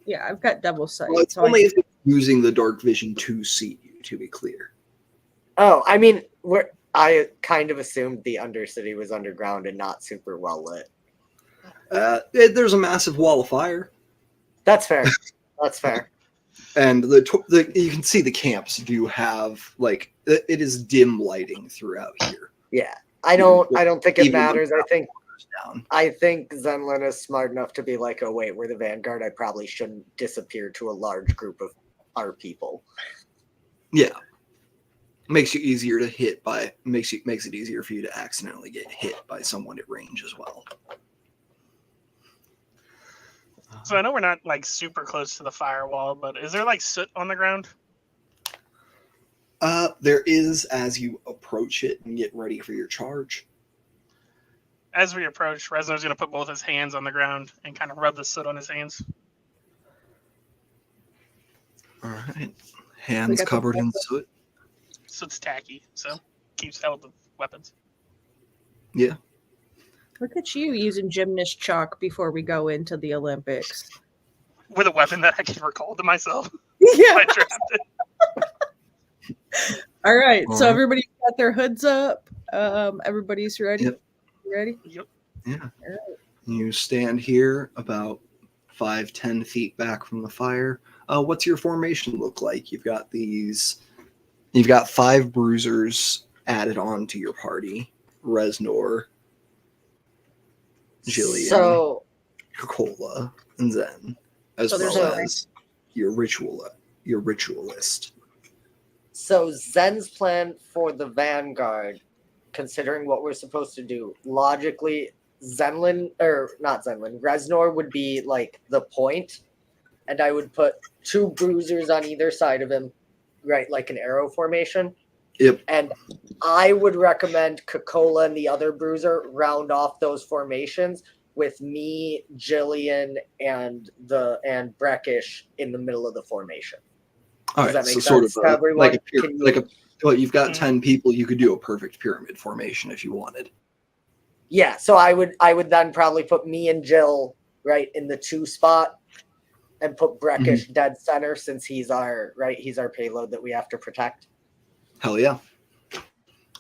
Speaker 2: Yeah, I've got double sight.
Speaker 1: Well, it's
Speaker 2: so I
Speaker 1: only
Speaker 2: can-
Speaker 1: if it's using the dark vision to see you, to be clear.
Speaker 3: Oh, I mean, I kind of assumed the Undercity was underground and not super well lit.
Speaker 1: There's a massive wall of fire,
Speaker 3: That's fair. That's fair.
Speaker 1: and you can see the camps do have like it is dim lighting throughout here.
Speaker 3: Yeah. I don't think it
Speaker 1: Even when
Speaker 3: matters.
Speaker 1: Down.
Speaker 3: I think Zenlin is smart enough to be like, oh wait, we're the Vanguard. I probably shouldn't disappear to a large group of our people.
Speaker 1: Yeah, makes you easier to hit by makes it easier for you to accidentally get hit by someone at range as well.
Speaker 4: So I know we're not like super close to the firewall, but is there like soot on the ground?
Speaker 1: There is as you approach it and get ready for your charge.
Speaker 4: As we approach, Reznor's going to put both his hands on the ground and kind of rub the soot on his hands.
Speaker 1: All right, hands
Speaker 2: got the
Speaker 1: covered in soot.
Speaker 4: Soot's tacky, so keeps held with weapons.
Speaker 1: Yeah.
Speaker 2: Look at you using gymnast chalk before we go into the Olympics.
Speaker 4: With a weapon that I can recall to myself.
Speaker 2: Yeah.
Speaker 4: I trapped it.
Speaker 2: All right.
Speaker 1: All
Speaker 2: So
Speaker 1: right.
Speaker 2: everybody's got their hoods up. Everybody's ready.
Speaker 1: Yep.
Speaker 2: You ready?
Speaker 4: Yep.
Speaker 1: Yeah. You stand here about 5-10 feet back from the fire. What's your formation look like? You've got 5 bruisers added on to your party. Reznor, Jillian,
Speaker 3: So
Speaker 1: Cola, and Zen, as
Speaker 2: So there's
Speaker 1: well
Speaker 3: a-
Speaker 1: as your ritualist.
Speaker 3: So Zen's plan for the Vanguard, considering what we're supposed to do, logically, Reznor would be like the point, and I would put 2 bruisers on either side of him, right, like an arrow formation.
Speaker 1: Yep.
Speaker 3: And I would recommend Coca-Cola and the other bruiser round off those formations with me, Jillian, and Breckish in the middle of the formation.
Speaker 1: All
Speaker 3: Does
Speaker 1: right,
Speaker 3: that
Speaker 1: so
Speaker 3: make
Speaker 1: sort
Speaker 3: sense
Speaker 1: of
Speaker 3: to everyone?
Speaker 1: well, you've got
Speaker 4: Mhm.
Speaker 1: 10 people. You could do a perfect pyramid formation if you wanted.
Speaker 3: Yeah, so I would then probably put me and Jill right in the 2 spot, and put Breckish dead center since he's our payload that we have to protect.
Speaker 1: Hell yeah.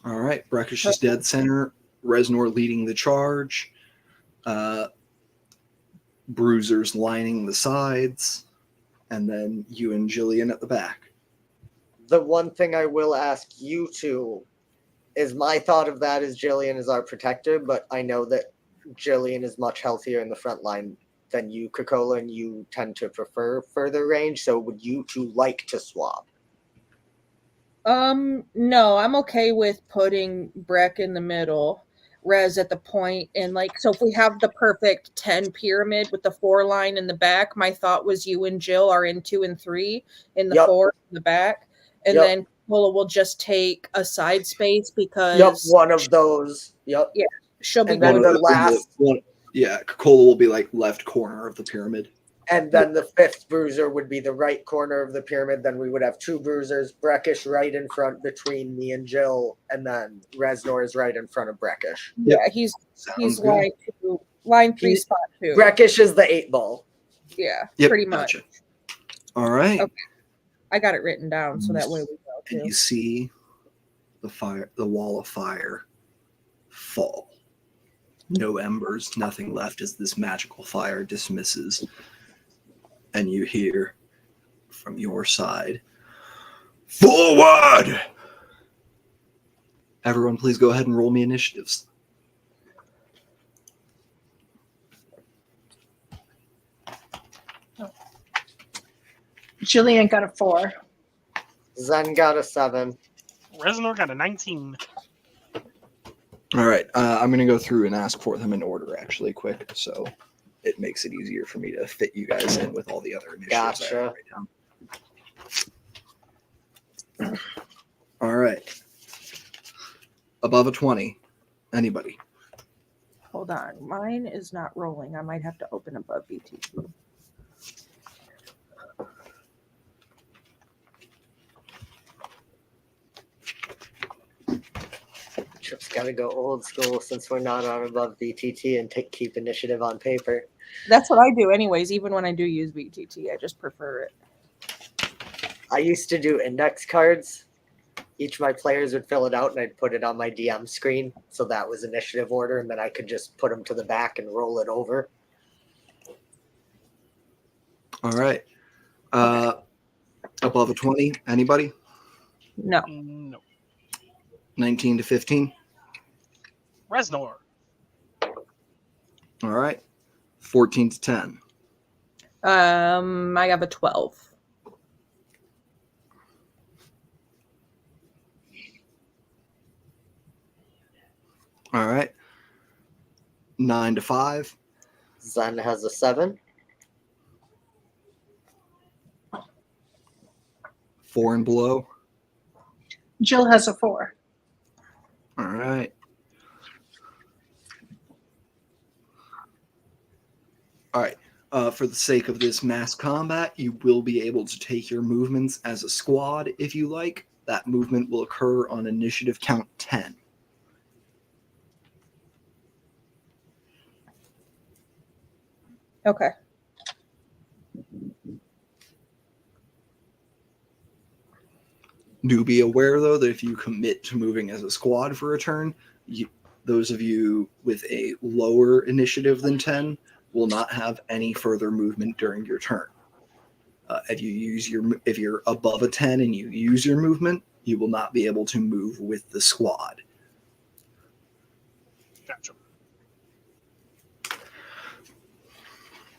Speaker 1: All right. Breckish is dead center. Reznor leading the charge. Bruisers lining the sides. And then you and Jillian at the back.
Speaker 3: The one thing I will ask you two is my thought of that is Jillian is our protector, but I know that Jillian is much healthier in the front line than you, Coca-Cola, and you tend to prefer further range. So would you two like to swap?
Speaker 2: No, I'm okay with putting Breck in the middle, Rez at the point, and like, so if we have the perfect 10 pyramid with the 4 line in the back, my thought was you and Jill are in 2 and 3 in the 4 in the back, and then Cola will just take a side space because
Speaker 3: one of those. Yeah,
Speaker 2: she'll be
Speaker 3: and then the last.
Speaker 1: Coca-Cola will be like left corner of the pyramid.
Speaker 3: And then the 5th bruiser would be the right corner of the pyramid. Then we would have 2 bruisers, Breckish right in front between me and Jill, and then Reznor is right in front of Breckish.
Speaker 2: Yeah, he's line 3, spot 2.
Speaker 3: Breckish is the 8 ball.
Speaker 2: Yeah,
Speaker 1: yep,
Speaker 2: pretty much.
Speaker 1: Gotcha. All right.
Speaker 2: Okay. I got it written down so that way we go too.
Speaker 1: And you see the wall of fire fall. No embers, nothing left as this magical fire dismisses. And you hear from your side, "Forward!" Everyone, please go ahead and roll me initiatives.
Speaker 6: Jillian got a 4.
Speaker 3: Zen got a 7.
Speaker 4: Reznor got a 19.
Speaker 1: All right, I'm going to go through and ask for them in order, actually, quick, so it makes it easier for me to fit you guys in with all the other initiatives.
Speaker 3: Gotcha.
Speaker 1: Right now. All right. Above a 20. Anybody?
Speaker 2: Hold on. Mine is not rolling. I might have to open above BTT.
Speaker 3: Trip's got to go old school since we're not on above BTT and keep initiative on paper.
Speaker 2: That's what I do anyways, even when I do use BTT. I just prefer it.
Speaker 3: I used to do index cards. Each of my players would fill it out and I'd put it on my DM screen. So that was initiative order, and then I could just put them to the back and roll it over.
Speaker 1: All right. Above a 20. Anybody?
Speaker 2: No.
Speaker 1: 19 to 15.
Speaker 4: Reznor.
Speaker 1: All right. 14 to 10.
Speaker 2: I have a 12.
Speaker 1: All right. 9 to 5.
Speaker 3: Zen has a 7.
Speaker 1: 4 and below.
Speaker 6: Jill has a 4.
Speaker 1: All right. All right. For the sake of this mass combat, you will be able to take your movements as a squad if you like. That movement will occur on initiative count 10.
Speaker 2: Okay.
Speaker 1: Do be aware, though, that if you commit to moving as a squad for a turn, those of you with a lower initiative than 10 will not have any further movement during your turn. If you're above a 10 and you use your movement, you will not be able to move with the squad.
Speaker 4: Gotcha.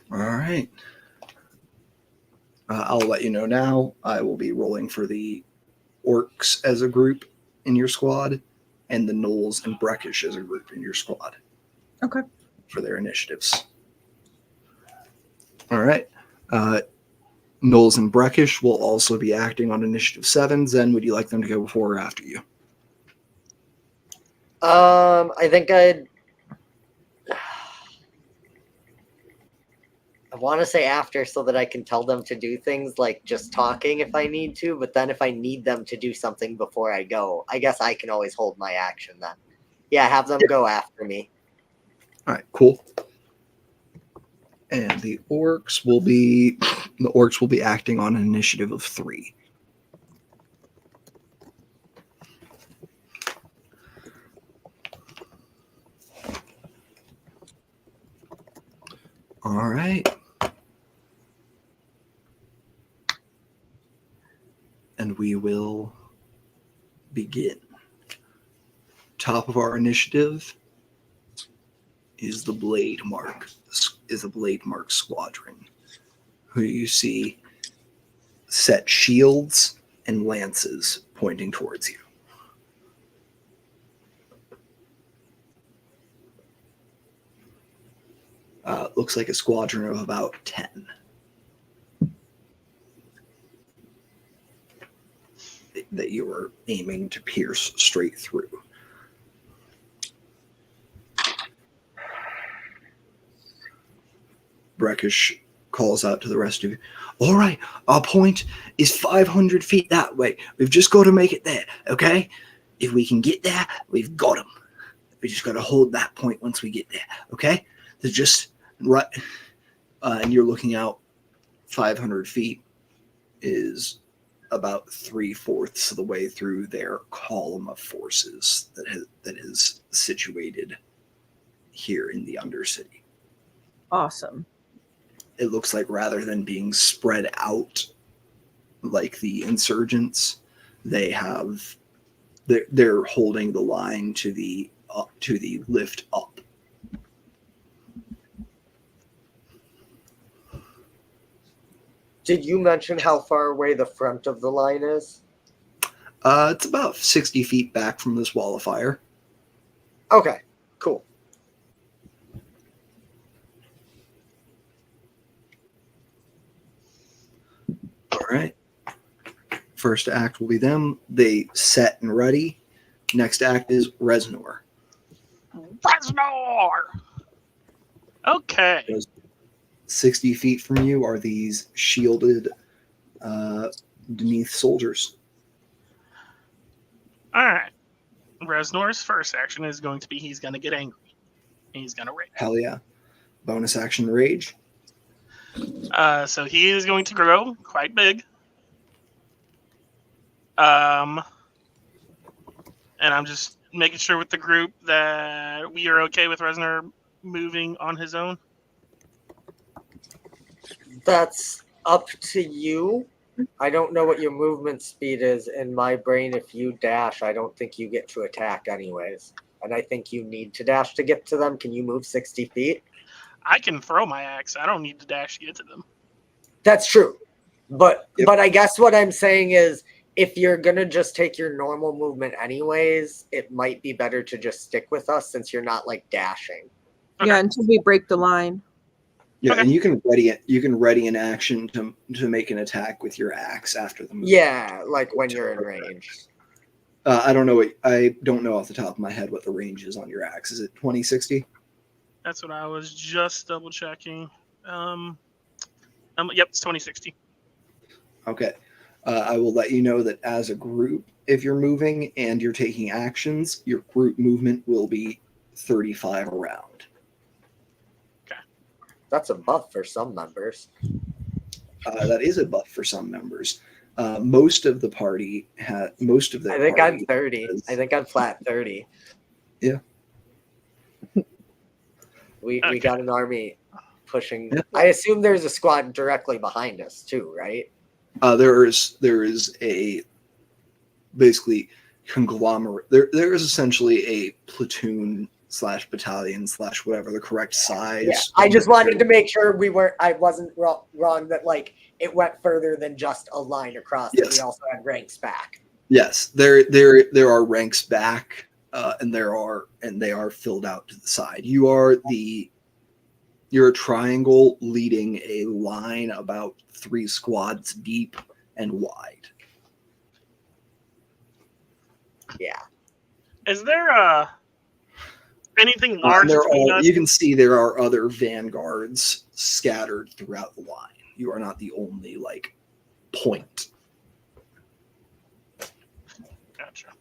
Speaker 1: All right. I'll let you know now. I will be rolling for the Orcs as a group in your squad, and the Knolls and Breckish as a group in your squad.
Speaker 2: Okay.
Speaker 1: For their initiatives. All right. Knolls and Breckish will also be acting on initiative 7. Zen, would you like them to go before or after you?
Speaker 3: I think I want to say after so that I can tell them to do things like just talking if I need to, but then if I need them to do something before I go, I guess I can always hold my action then. Yeah, have them go after me.
Speaker 1: All right, cool. And the Orcs will be The orcs will be acting on an initiative of 3. All right. And we will begin. Top of our initiative is the Blade Mark Squadron, who you see set shields and lances pointing towards you. Looks like a squadron of about 10. That you are aiming to pierce straight through. Breckish calls out to the rest of you. All right, our point is 500 feet that way. We've just got to make it there, okay? If we can get there, we've got them. We just got to hold that point once we get there, okay? They're just right. And you're looking out 500 feet is about 3/4 of the way through their column of forces that is situated here in the Undercity.
Speaker 2: Awesome.
Speaker 1: It looks like rather than being spread out like the insurgents, they're holding the line to the lift up.
Speaker 3: Did you mention how far away the front of the line is?
Speaker 1: It's about 60 feet back from this wall of fire.
Speaker 3: Okay, cool.
Speaker 1: All right. First act will be them. They set and ready. Next act is Reznor.
Speaker 4: Reznor! Okay.
Speaker 1: 60 feet from you are these shielded Deneath soldiers.
Speaker 4: All right. Reznor's first action is going to be he's going to get angry. He's going to rage.
Speaker 1: Hell yeah. Bonus action rage.
Speaker 4: So he is going to grow quite big. And I'm just making sure with the group that we are okay with Reznor moving on his own.
Speaker 3: That's up to you. I don't know what your movement speed is. In my brain, if you dash, I don't think you get to attack anyways. And I think you need to dash to get to them. Can you move 60 feet?
Speaker 4: I can throw my axe. I don't need to dash to get to them.
Speaker 3: That's true. But
Speaker 1: Yep.
Speaker 3: but I guess what I'm saying is if you're going to just take your normal movement anyways, it might be better to just stick with us since you're not like dashing.
Speaker 4: Okay.
Speaker 2: Yeah, until we break the line.
Speaker 1: Yeah,
Speaker 4: Okay.
Speaker 1: and you can ready an action to make an attack with your axe after the move.
Speaker 3: Yeah, like when you're in range.
Speaker 1: I don't know off the top of my head what the range is on your axe. Is it 20-60?
Speaker 4: That's what I was just double checking. Yep, it's 2060.
Speaker 1: Okay. I will let you know that as a group, if you're moving and you're taking actions, your group movement will be 35 around.
Speaker 3: That's a buff for some members.
Speaker 1: That is a buff for some members. Most of the party had most of the.
Speaker 3: I think
Speaker 1: party
Speaker 3: I'm 30.
Speaker 1: has-
Speaker 3: I think I'm flat 30.
Speaker 1: Yeah.
Speaker 3: We
Speaker 4: Okay.
Speaker 3: got an army pushing.
Speaker 1: Yeah.
Speaker 3: I assume there's a squad directly behind us too, right?
Speaker 1: There is a basically conglomerate. There is essentially a platoon / battalion / whatever the correct size.
Speaker 3: Yeah. I just wanted to make sure I wasn't wrong that like it went further than just a line across. That
Speaker 1: Yes.
Speaker 3: we also had ranks back.
Speaker 1: Yes, there are ranks back, and they are filled out to the side. You're a triangle leading a line about 3 squads deep and wide.
Speaker 3: Yeah.
Speaker 4: Is there anything large between us?
Speaker 1: You can see there are other vanguards scattered throughout the line. You are not the only point.
Speaker 4: Gotcha.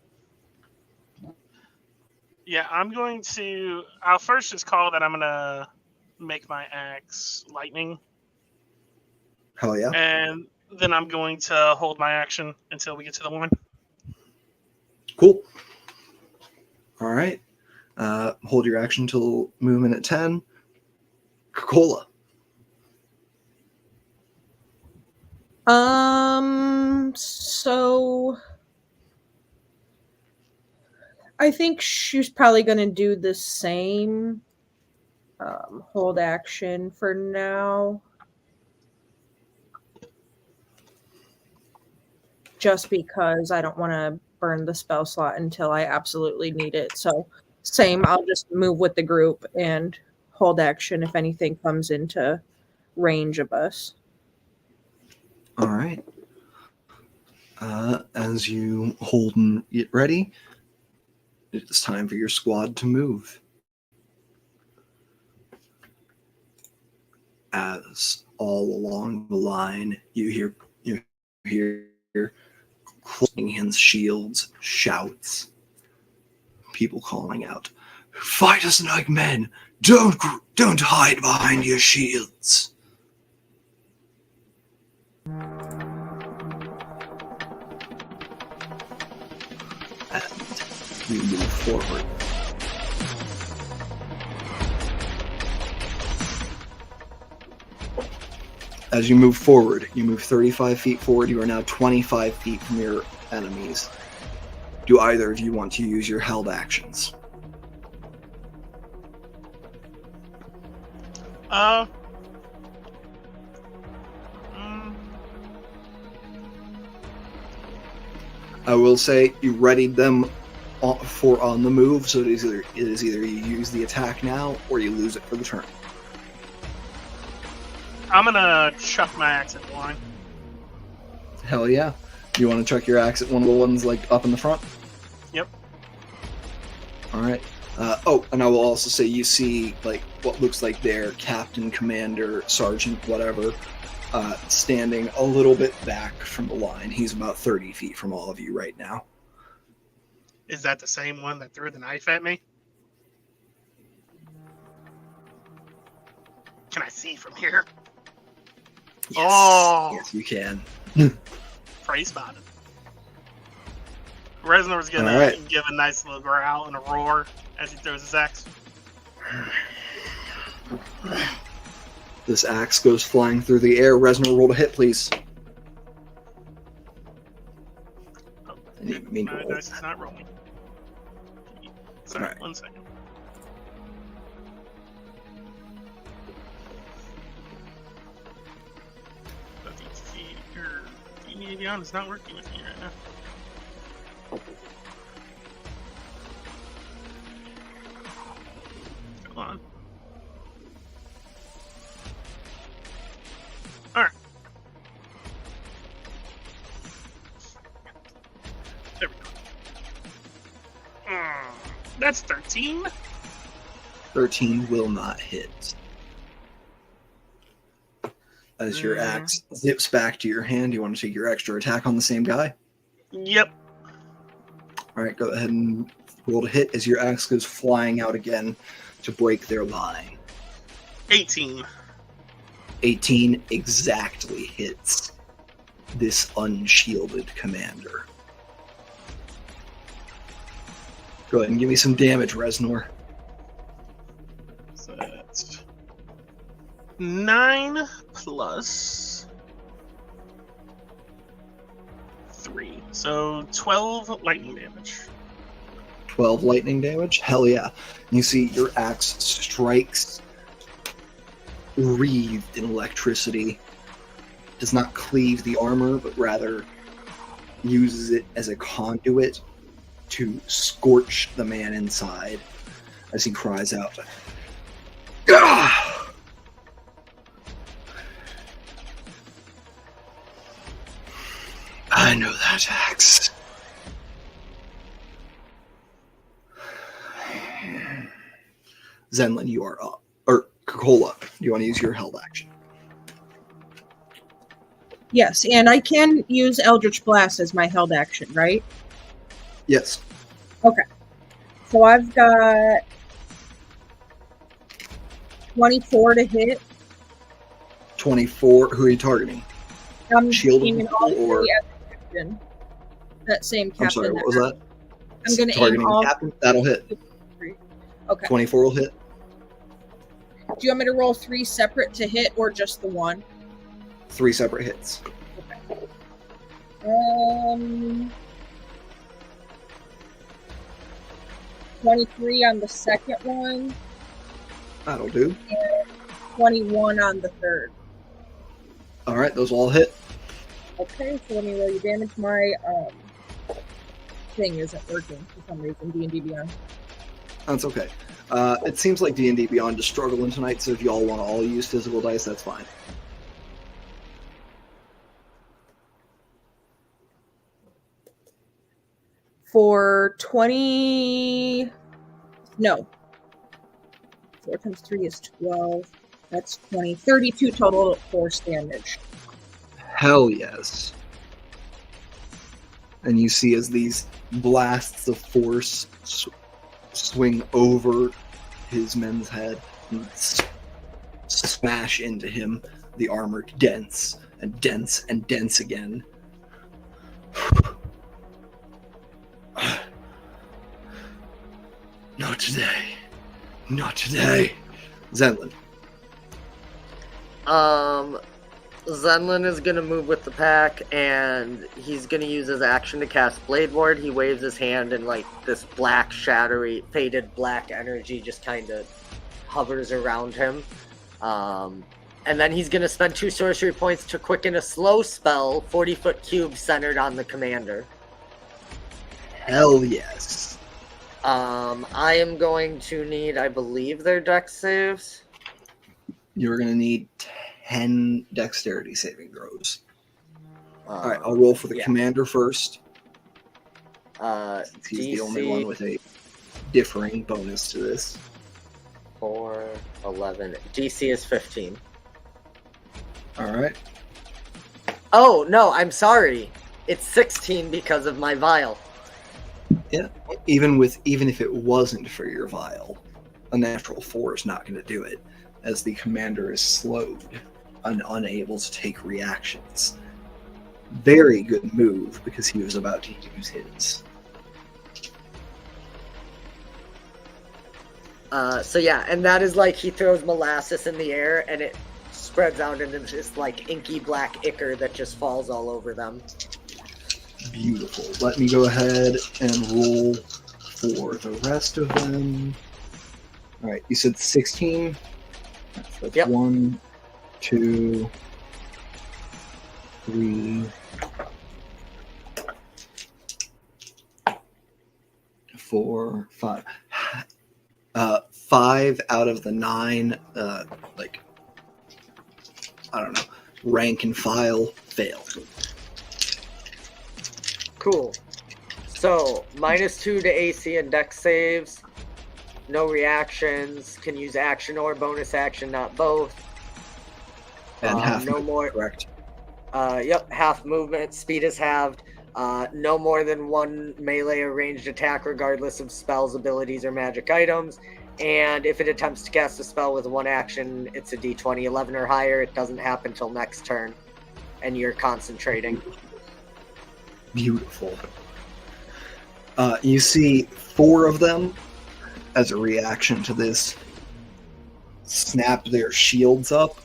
Speaker 4: Yeah, I'll first just call that I'm going to make my axe lightning.
Speaker 1: Hell yeah.
Speaker 4: And then I'm going to hold my action until we get to the one.
Speaker 1: Cool. All right. Hold your action until movement at 10. Coca-Cola.
Speaker 2: So I think she's probably going to do the same hold action for now. Just because I don't want to burn the spell slot until I absolutely need it. So same, I'll just move with the group and hold action if anything comes into range of us.
Speaker 1: All right. As you hold and get ready, it's time for your squad to move. As all along the line, you hear closing hands, shields, shouts, people calling out, "Fight us like men! Don't hide behind your shields!" And you move forward. As you move forward, you move 35 feet forward. You are now 25 feet from your enemies. Do either of you want to use your held actions? I will say you readied them for on the move, so it is either you use the attack now or you lose it for the turn.
Speaker 4: I'm gonna chuck my axe at the line.
Speaker 1: Hell yeah. You want to chuck your axe at one of the ones like up in the front?
Speaker 4: Yep.
Speaker 1: Alright. And I will also say you see like what looks like their captain, commander, sergeant, whatever, standing a little bit back from the line. He's about 30 feet from all of you right now.
Speaker 4: Is that the same one that threw the knife at me? Can I see from here?
Speaker 1: Yes.
Speaker 4: Oh!
Speaker 1: Yes, you can.
Speaker 4: Prey spotted. Resnor's gonna give a nice little growl and a roar as he throws his axe.
Speaker 1: This axe goes flying through the air. Resnor, roll to hit, please.
Speaker 4: Oh,
Speaker 1: I didn't mean to
Speaker 4: my
Speaker 1: roll.
Speaker 4: dice is not rolling. Sorry,
Speaker 1: Alright.
Speaker 4: 1 second. Medion is not working with me right now. Come on. Alright. There we go. That's 13.
Speaker 1: 13 will not hit. As your axe zips back to your hand, you want to take your extra attack on the same guy?
Speaker 4: Yep.
Speaker 1: Alright, go ahead and roll to hit as your axe goes flying out again to break their line.
Speaker 4: 18.
Speaker 1: 18 exactly hits this unshielded commander. Go ahead and give me some damage, Resnor.
Speaker 4: So that's 9 plus 3. So 12 lightning damage.
Speaker 1: 12 lightning damage? Hell yeah. You see your axe strikes, wreathed in electricity. Does not cleave the armor, but rather uses it as a conduit to scorch the man inside as he cries out, "Gah!" I know that axe. Zenlin, you are up. Or Coca-Cola, you want to use your held action?
Speaker 2: Yes, and I can use Eldritch Blast as my held action, right?
Speaker 1: Yes.
Speaker 2: Okay. So I've got 24 to hit.
Speaker 1: 24. Who are you targeting?
Speaker 2: I'm
Speaker 1: Shield
Speaker 2: aiming all
Speaker 1: or-
Speaker 2: three at the captain. That same captain.
Speaker 1: I'm sorry, what was that?
Speaker 2: I'm going to aim
Speaker 1: Targeting
Speaker 2: all
Speaker 1: captain. That'll hit.
Speaker 2: three. Okay.
Speaker 1: 24 will hit.
Speaker 2: Do you want me to roll 3 separate to hit or just the one?
Speaker 1: 3 separate hits.
Speaker 2: 23 on the second one,
Speaker 1: That'll do.
Speaker 2: 21 on the third.
Speaker 1: All right, those all hit.
Speaker 2: Okay, so let me roll your damage. My thing isn't working for some reason. D&D Beyond.
Speaker 1: That's okay. It seems like D&D Beyond is struggling tonight, so if y'all want to all use physical dice, that's fine.
Speaker 2: For 20... No. 4 times 3 is 12. That's 20. 32 total force damage.
Speaker 1: Hell yes. And you see as these blasts of force swing over his men's head and smash into him, the armor dents and dents and dents again. Not today. Not today. Zenlin.
Speaker 3: Zenlin is going to move with the pack, and he's going to use his action to cast Blade Ward. He waves his hand, and like this black, shadowy, faded black energy just kind of hovers around him. And then he's going to spend 2 sorcery points to quicken a slow spell, 40-foot cube centered on the commander.
Speaker 1: Hell yes.
Speaker 3: I am going to need, I believe, their dex saves.
Speaker 1: You're going to need 10 dexterity saving throws. All right, I'll roll for the commander first. He's the only one with a differing bonus to this.
Speaker 3: 4, 11. DC is 15.
Speaker 1: All right.
Speaker 3: Oh, no, I'm sorry. It's 16 because of my vial.
Speaker 1: Yeah. Even if it wasn't for your vial, a natural 4 is not going to do it, as the commander is slowed and unable to take reactions. Very good move, because he was about to use his.
Speaker 3: So yeah, and that is like he throws molasses in the air and it spreads out into this like inky black ichor that just falls all over them.
Speaker 1: Beautiful. Let me go ahead and roll for the rest of them. All right, you said 16? That's
Speaker 3: Yep.
Speaker 1: 1, 2, 3, 4, 5. 5 out of the 9, rank and file failed.
Speaker 3: Cool. So, -2 to AC and dex saves. No reactions. Can use action or bonus action, not both.
Speaker 1: And half
Speaker 3: no
Speaker 1: movement,
Speaker 3: more.
Speaker 1: correct?
Speaker 3: Yep, half movement. Speed is halved. No more than 1 melee or ranged attack, regardless of spells, abilities, or magic items. And if it attempts to cast a spell with 1 action, it's a D20. 11 or higher, it doesn't happen till next turn. And you're concentrating.
Speaker 1: Beautiful. You see 4 of them, as a reaction to this, snap their shields up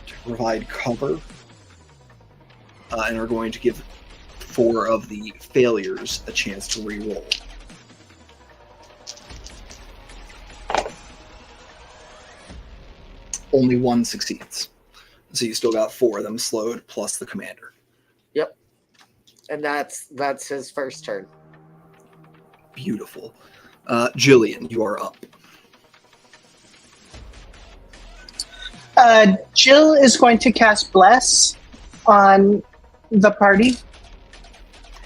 Speaker 1: to provide cover, and are going to give 4 of the failures a chance to re-roll. Only 1 succeeds. So you still got 4 of them slowed, plus the commander.
Speaker 3: Yep. And that's his first turn.
Speaker 1: Beautiful. Jillian, you are up.
Speaker 6: Jill is going to cast Bless on the party.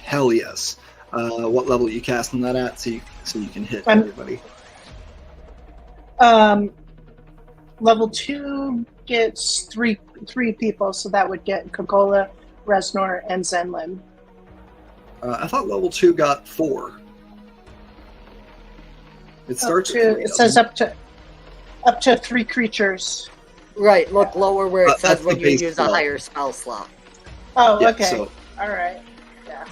Speaker 1: Hell yes. What level are you casting that at, so you can hit everybody?
Speaker 6: Level 2 gets three people, so that would get Kokola, Resnor, and Zenlin.
Speaker 1: I thought level 2 got 4. It starts at 3,
Speaker 6: it says up to 3 creatures.
Speaker 3: Right, look lower where it says
Speaker 1: that's
Speaker 3: when
Speaker 1: the
Speaker 3: you
Speaker 1: base
Speaker 3: use a
Speaker 1: level.
Speaker 3: higher spell slot.
Speaker 6: Oh,
Speaker 1: Yeah,
Speaker 6: okay.
Speaker 1: so-
Speaker 6: All right. Yeah.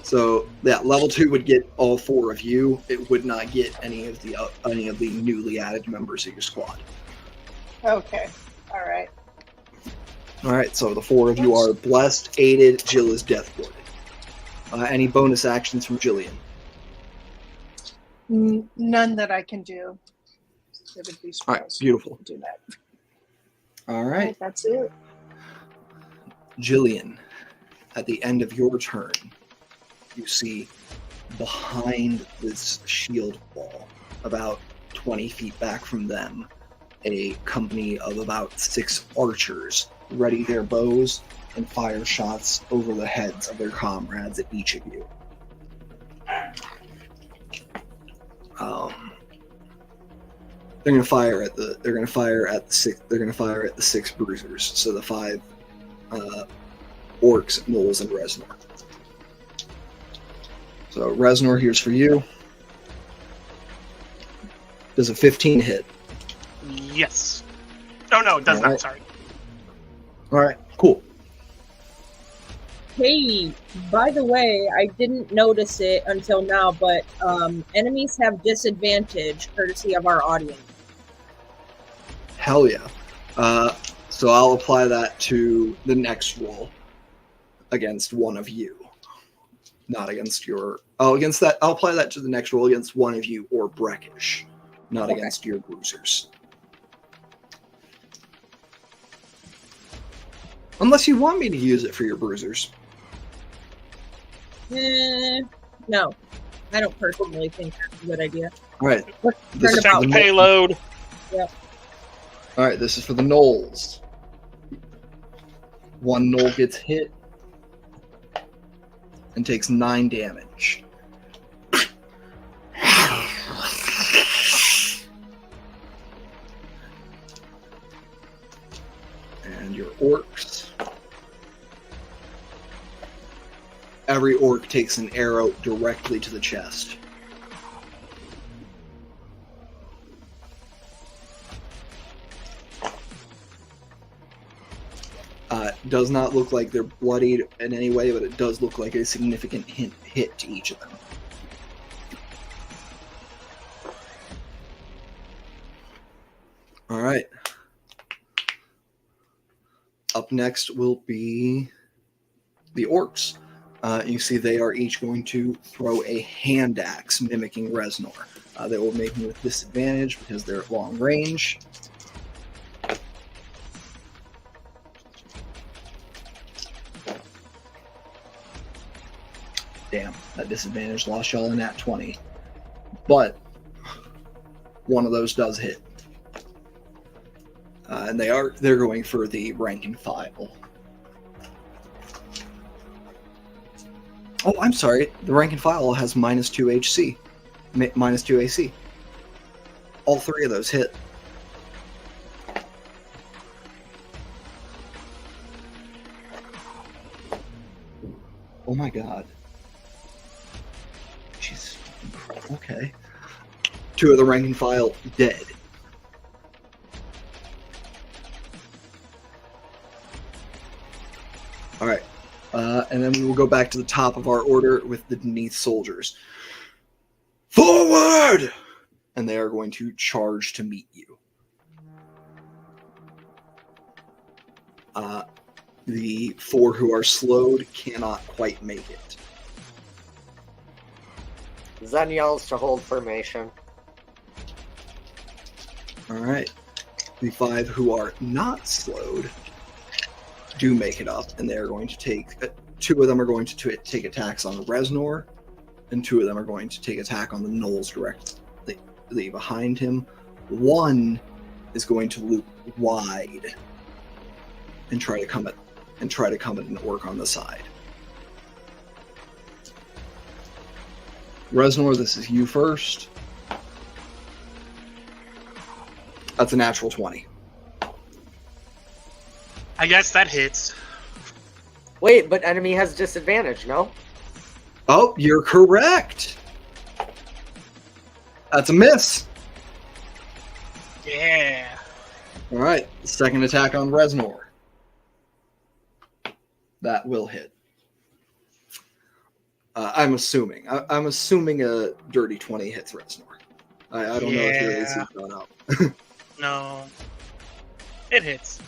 Speaker 1: So level 2 would get all 4 of you. It would not get any of the newly added members of your squad.
Speaker 6: Okay. All right.
Speaker 1: All right, so the 4 of you are blessed, aided. Jill is death warded. Any bonus actions from Jillian?
Speaker 6: None that I can do. It would be
Speaker 1: All right,
Speaker 6: spells.
Speaker 1: beautiful.
Speaker 6: Do that.
Speaker 1: All right,
Speaker 6: That's it.
Speaker 1: Jillian, at the end of your turn, you see behind this shield wall, about 20 feet back from them, a company of about 6 archers ready their bows and fire shots over the heads of their comrades at each of you. They're going to fire at the 6 bruisers, so the 5 orcs, gnolls, and Reznor. So Reznor, here's for you. Does a 15 hit?
Speaker 4: Yes. Oh no, it does
Speaker 1: Alright.
Speaker 4: not. Sorry.
Speaker 1: All right, cool.
Speaker 2: Hey, by the way, I didn't notice it until now, but enemies have disadvantage courtesy of our audience.
Speaker 1: Hell yeah. So I'll apply that to the next roll against one of you. Not against your... Oh, against that. I'll apply that to the next roll against one of you or Breckish. Not
Speaker 2: Okay.
Speaker 1: against your bruisers. Unless you want me to use it for your bruisers.
Speaker 2: No, I don't personally think that's a good idea.
Speaker 1: All right.
Speaker 2: Let's
Speaker 1: This
Speaker 2: turn
Speaker 1: is
Speaker 2: about.
Speaker 1: for
Speaker 4: Check
Speaker 1: the
Speaker 4: payload.
Speaker 1: All right, this is for the gnolls. 1 gnoll gets hit and takes 9 damage. And your orcs. Every orc takes an arrow directly to the chest. Does not look like they're bloodied in any way, but it does look like a significant hit to each of them. All right. Up next will be the orcs. You see they are each going to throw a hand axe mimicking Reznor. They will make me with disadvantage because they're at long range. Damn, that disadvantage lost y'all in that 20. But one of those does hit. And they're going for the rank and file. Oh, I'm sorry. The rank and file has -2 HC. -2 AC. All 3 of those hit. Oh my god. Jeez. Okay. 2 of the rank and file dead. Alright. And then we will go back to the top of our order with the Deneath soldiers. Forward! And they are going to charge to meet you. The 4 who are slowed cannot quite make it.
Speaker 3: Zen yells to hold formation.
Speaker 1: Alright. The 5 who are not slowed do make it up, and they're going to take... 2 of them are going to take attacks on Reznor, and 2 of them are going to take attack on the gnolls directly behind him. 1 is going to loop wide and try to come at an orc on the side. Reznor, this is you first. That's a natural 20.
Speaker 4: I guess that hits.
Speaker 3: Wait, but enemy has disadvantage, no?
Speaker 1: Oh, you're correct. That's a miss.
Speaker 4: Yeah.
Speaker 1: All right, second attack on Reznor. That will hit. I'm assuming. I'm assuming a dirty 20 hits Reznor. I don't know if your AC's gone up.
Speaker 4: No. It hits.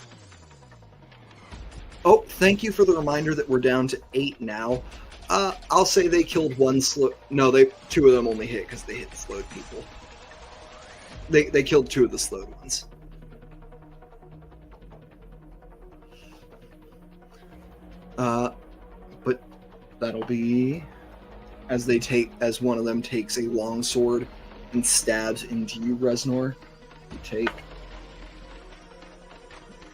Speaker 1: Oh, thank you for the reminder that we're down to 8 now. I'll say they killed one slow. No, two of them only hit because they hit the slowed people. They killed 2 of the slowed ones. But that'll be as one of them takes a long sword and stabs into you, Reznor. You take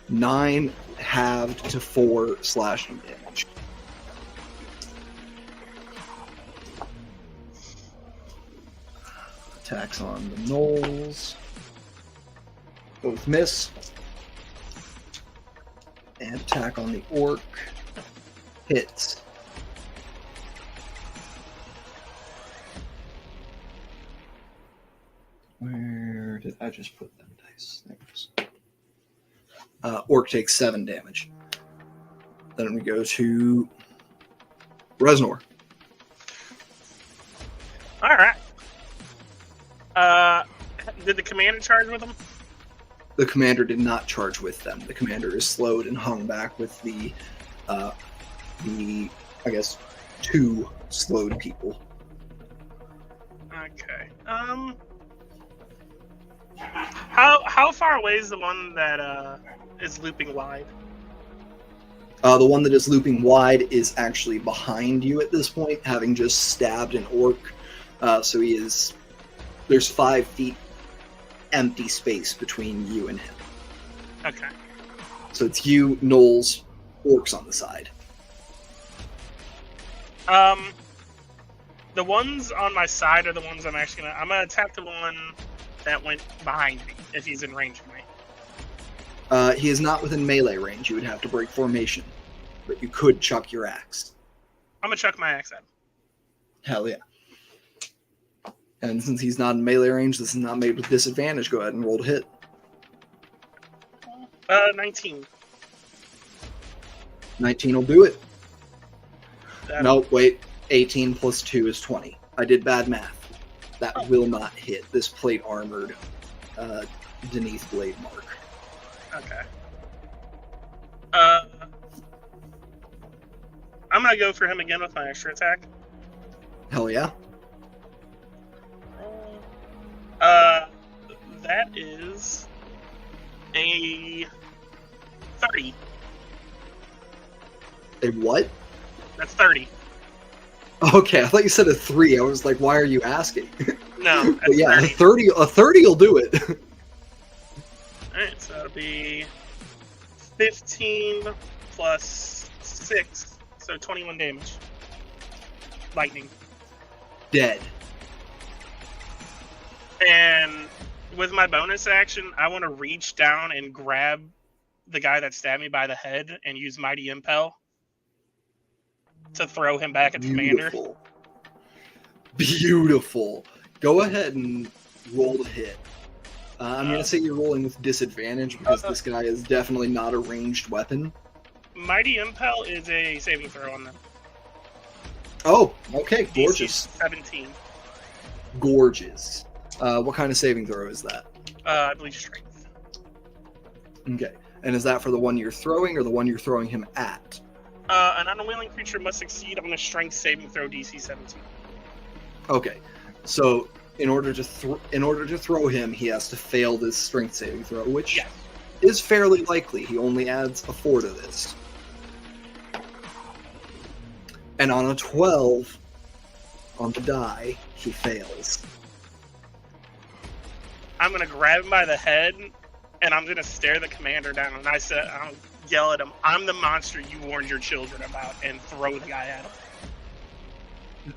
Speaker 1: 9 halved to 4 slashing damage. Attacks on the gnolls. Both miss. And attack on the orc. Hits. Where did I just put them dice? There it is. Orc takes 7 damage. Then we go to Reznor.
Speaker 4: Alright. Did the commander charge with him?
Speaker 1: The commander did not charge with them. The commander is slowed and hung back with the I guess 2 slowed people.
Speaker 4: Okay. How far away is the one that is looping wide?
Speaker 1: The one that is looping wide is actually behind you at this point, having just stabbed an orc. So there's 5 feet empty space between you and him.
Speaker 4: Okay.
Speaker 1: So it's you, gnolls, orcs on the side.
Speaker 4: The ones on my side are the ones I'm gonna attack the one that went behind me, if he's in range of me.
Speaker 1: He is not within melee range. You would have to break formation. But you could chuck your axe.
Speaker 4: I'm gonna chuck my axe at him.
Speaker 1: Hell yeah. And since he's not in melee range, this is not made with disadvantage. Go ahead and roll to hit.
Speaker 4: 19.
Speaker 1: 19 will do it.
Speaker 4: That'll-
Speaker 1: No, wait. 18 plus 2 is 20. I did bad math. That will not hit this plate armored Denise blade mark.
Speaker 4: Okay. I'm gonna go for him again with my extra attack.
Speaker 1: Hell yeah.
Speaker 4: That is a 30.
Speaker 1: A what?
Speaker 4: That's 30.
Speaker 1: Okay, I thought you said a 3. I was like, why are you asking?
Speaker 4: No, that's
Speaker 1: But yeah,
Speaker 4: 30.
Speaker 1: a 30 will do it.
Speaker 4: Alright, so that'll be 15 plus 6, so 21 damage. Lightning.
Speaker 1: Dead.
Speaker 4: And with my bonus action, I want to reach down and grab the guy that stabbed me by the head and use Mighty Impel to throw him back at the commander.
Speaker 1: Beautiful. Go ahead and roll to hit. I'm going to say you're rolling with disadvantage because this guy is definitely not a ranged weapon.
Speaker 4: Mighty Impel is a saving throw on them.
Speaker 1: Oh, okay.
Speaker 4: DC
Speaker 1: Gorgeous.
Speaker 4: 17.
Speaker 1: Gorgeous. What kind of saving throw is that?
Speaker 4: I believe strength.
Speaker 1: Okay. And is that for the one you're throwing or the one you're throwing him at?
Speaker 4: An unwilling creature must succeed on a strength saving throw DC 17.
Speaker 1: Okay. So in order to throw him, he has to fail this strength saving throw, which
Speaker 4: Yes.
Speaker 1: is fairly likely. He only adds a 4 to this. And on a 12 on the die, he fails.
Speaker 4: I'm gonna grab him by the head and I'm gonna stare the commander down and I'll yell at him, "I'm the monster you warned your children about," and throw the guy at him.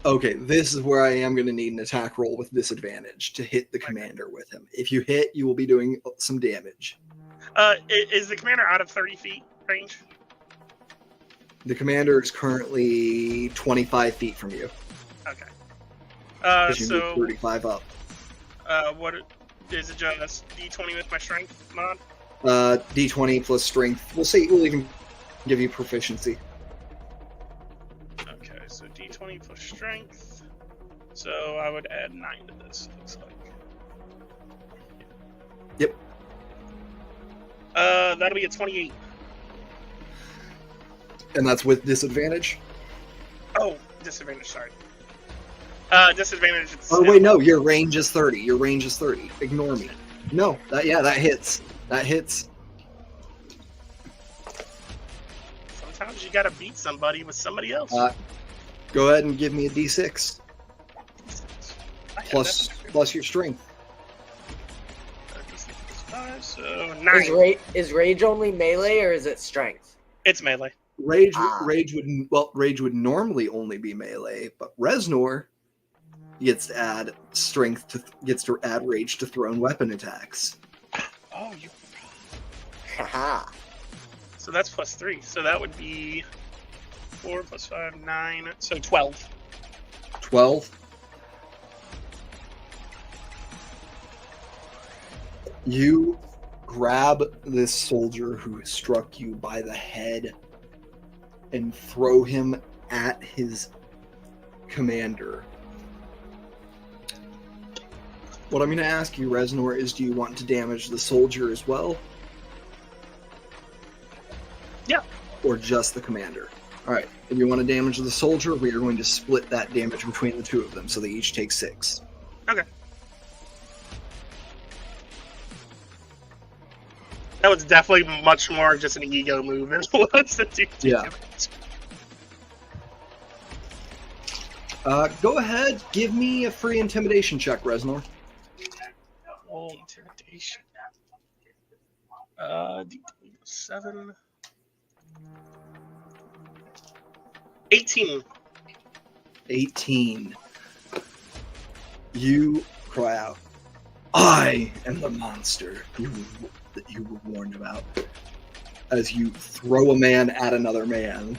Speaker 1: Okay, this is where I am going to need an attack roll with disadvantage to hit the commander with him. If you hit, you will be doing some damage.
Speaker 4: Is the commander out of 30 feet range?
Speaker 1: The commander is currently 25 feet from you.
Speaker 4: Okay.
Speaker 1: Because you moved
Speaker 4: So
Speaker 1: 35 up.
Speaker 4: what is it? Just D20 with my strength mod?
Speaker 1: D20 plus strength. We'll even give you proficiency.
Speaker 4: Okay, so D20 plus strength. So I would add 9 to this, looks like.
Speaker 1: Yep.
Speaker 4: That'll be a 28.
Speaker 1: And that's with disadvantage?
Speaker 4: Oh, disadvantage, sorry. Disadvantage.
Speaker 1: Oh, wait, no, your range is 30. Your range is 30. Ignore me. No, that hits. That hits.
Speaker 4: Sometimes you gotta beat somebody with somebody else.
Speaker 1: Go ahead and give me a D6.
Speaker 4: I have
Speaker 1: Plus your strength.
Speaker 4: that. 5, so 9.
Speaker 3: Is rage only melee or is it strength?
Speaker 4: It's melee.
Speaker 1: Rage would normally only be melee, but Reznor gets to add add rage to thrown weapon attacks.
Speaker 4: Oh, you.
Speaker 3: Haha.
Speaker 4: So that's plus 3. So that would be 4 plus 5, 9. So 12.
Speaker 1: 12. You grab this soldier who struck you by the head and throw him at his commander. What I'm going to ask you, Reznor, is do you want to damage the soldier as well?
Speaker 4: Yeah.
Speaker 1: Or just the commander? Alright, if you want to damage the soldier, we are going to split that damage between the two of them, so they each take 6.
Speaker 4: Okay. That was definitely much more just an ego move than it was to do
Speaker 1: Yeah. Go ahead, give me a free intimidation check, Reznor.
Speaker 4: Oh, intimidation. D7. 18.
Speaker 1: 18. You cry out, I am the monster that you were warned about. As you throw a man at another man,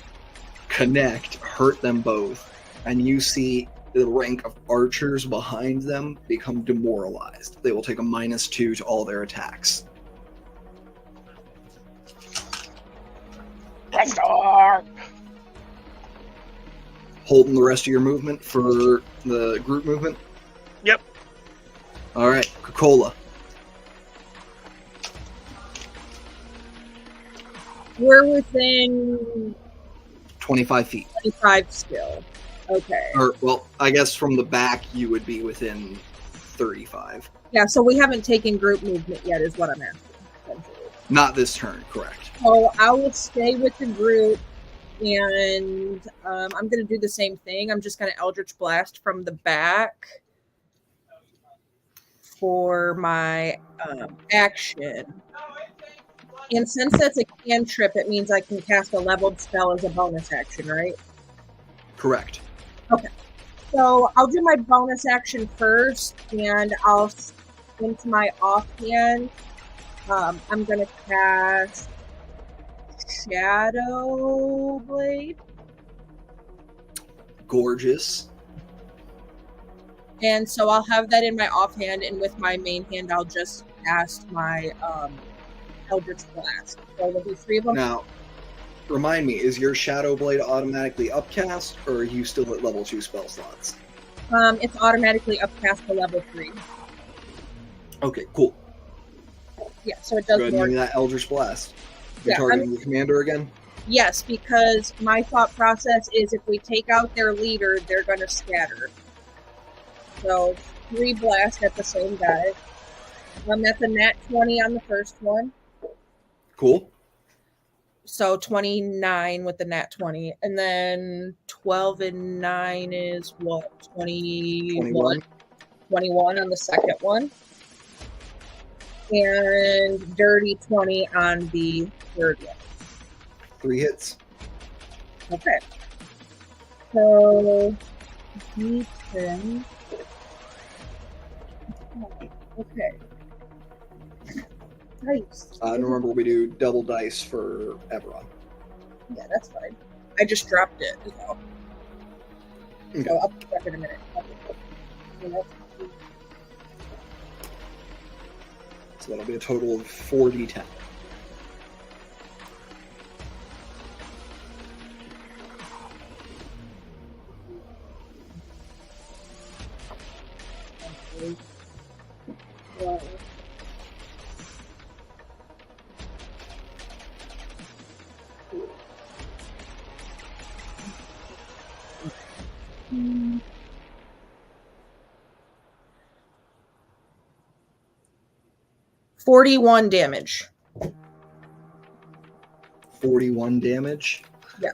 Speaker 1: connect, hurt them both, and you see the rank of archers behind them become demoralized. They will take a -2 to all their attacks. Holding the rest of your movement for the group movement?
Speaker 4: Yep.
Speaker 1: Alright, Coca-Cola.
Speaker 2: We're within
Speaker 1: 25 feet.
Speaker 2: 25 still. Okay.
Speaker 1: Or, well, I guess from the back you would be within 35.
Speaker 2: Yeah, so we haven't taken group movement yet, is what I'm asking. Essentially.
Speaker 1: Not this turn, correct.
Speaker 2: So I will stay with the group, and I'm going to do the same thing. I'm just going to Eldritch Blast from the back for my action. And since that's a cantrip, it means I can cast a leveled spell as a bonus action, right?
Speaker 1: Correct.
Speaker 2: Okay. So I'll do my bonus action first, and I'll, into my offhand, I'm going to cast Shadow Blade.
Speaker 1: Gorgeous.
Speaker 2: And so I'll have that in my offhand, and with my main hand, I'll just cast my Eldritch Blast. So there'll be 3 of them.
Speaker 1: Now, remind me, is your Shadow Blade automatically upcast, or are you still at level 2 spell slots?
Speaker 2: It's automatically upcast to level 3.
Speaker 1: Okay, cool.
Speaker 2: Yeah, so it
Speaker 1: Go
Speaker 2: does
Speaker 1: ahead and
Speaker 2: more.
Speaker 1: give me that Eldritch Blast. You're
Speaker 2: Yeah,
Speaker 1: targeting the commander again?
Speaker 2: Yes, because my thought process is if we take out their leader, they're going to scatter. So 3 blasts at the same guy. That's a nat 20 on the first one.
Speaker 1: Cool.
Speaker 2: So 29 with the nat 20. And then 12 and 9 is what? 21. 21 on the second one. And dirty 20 on the third one.
Speaker 1: 3 hits.
Speaker 2: Okay. So D10. Okay. Nice.
Speaker 1: And remember, we do double dice for Everon.
Speaker 2: Yeah, that's fine. I just dropped it. So,
Speaker 1: Okay.
Speaker 2: so I'll pick up in a minute.
Speaker 1: So that'll be a total of 4d10.
Speaker 2: roll. Hmm. 41 damage.
Speaker 1: 41 damage.
Speaker 2: Yeah.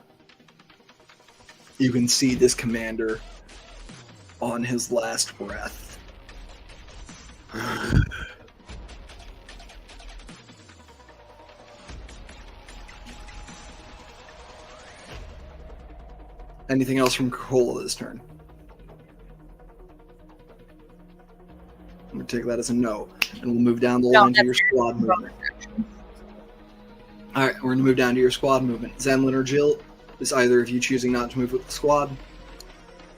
Speaker 1: You can see this commander on his last breath. Anything else from Cola this turn? I'm going to take that as a no. And we'll move down the line to your squad movement. Alright, we're going to move down to your squad movement. Zenlin or Jill, is either of you choosing not to move with the squad?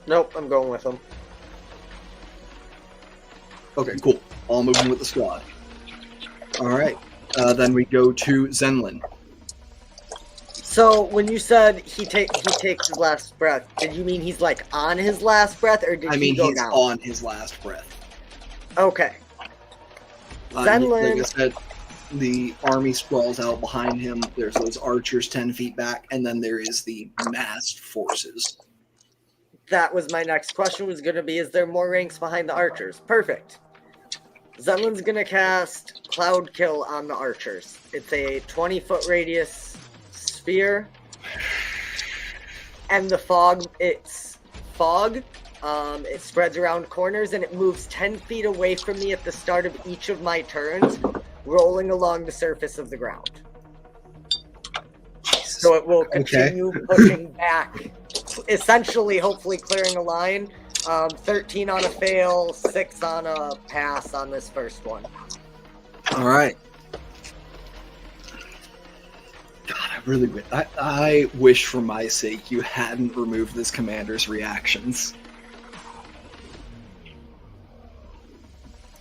Speaker 3: Nope, I'm going with him.
Speaker 1: Okay, cool. All moving with the squad. Alright, then we go to Zenlin.
Speaker 3: So when you said he takes his last breath, did you mean he's like on his last breath, or did he go
Speaker 1: he's
Speaker 3: down?
Speaker 1: on his last breath.
Speaker 3: Okay.
Speaker 1: Like
Speaker 3: Zenlin,
Speaker 1: I said, the army sprawls out behind him. There's those archers 10 feet back, and then there is the massed forces.
Speaker 3: that was my next question, was going to be, is there more ranks behind the archers? Perfect. Zenlin's going to cast Cloud Kill on the archers. It's a 20-foot radius sphere. And the fog, it's fog. It spreads around corners, and it moves 10 feet away from me at the start of each of my turns, rolling along the surface of the ground. So it will continue pushing back, essentially, hopefully clearing a line. 13 on a fail, 6 on a pass on this first one.
Speaker 1: All right. God, I wish for my sake you hadn't removed this commander's reactions.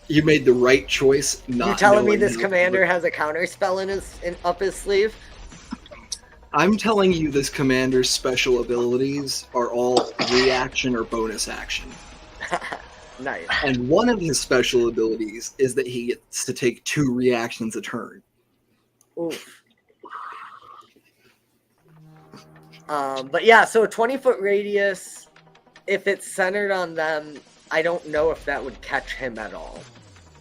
Speaker 1: You made the right choice. Not
Speaker 3: You telling me
Speaker 1: knowing
Speaker 3: this
Speaker 1: how-
Speaker 3: commander has a counter spell up his sleeve?
Speaker 1: I'm telling you, this commander's special abilities are all reaction or bonus action.
Speaker 3: Nice.
Speaker 1: And one of his special abilities is that he gets to take 2 reactions a turn.
Speaker 3: Oof. But yeah, so a 20-foot radius, if it's centered on them, I don't know if that would catch him at all.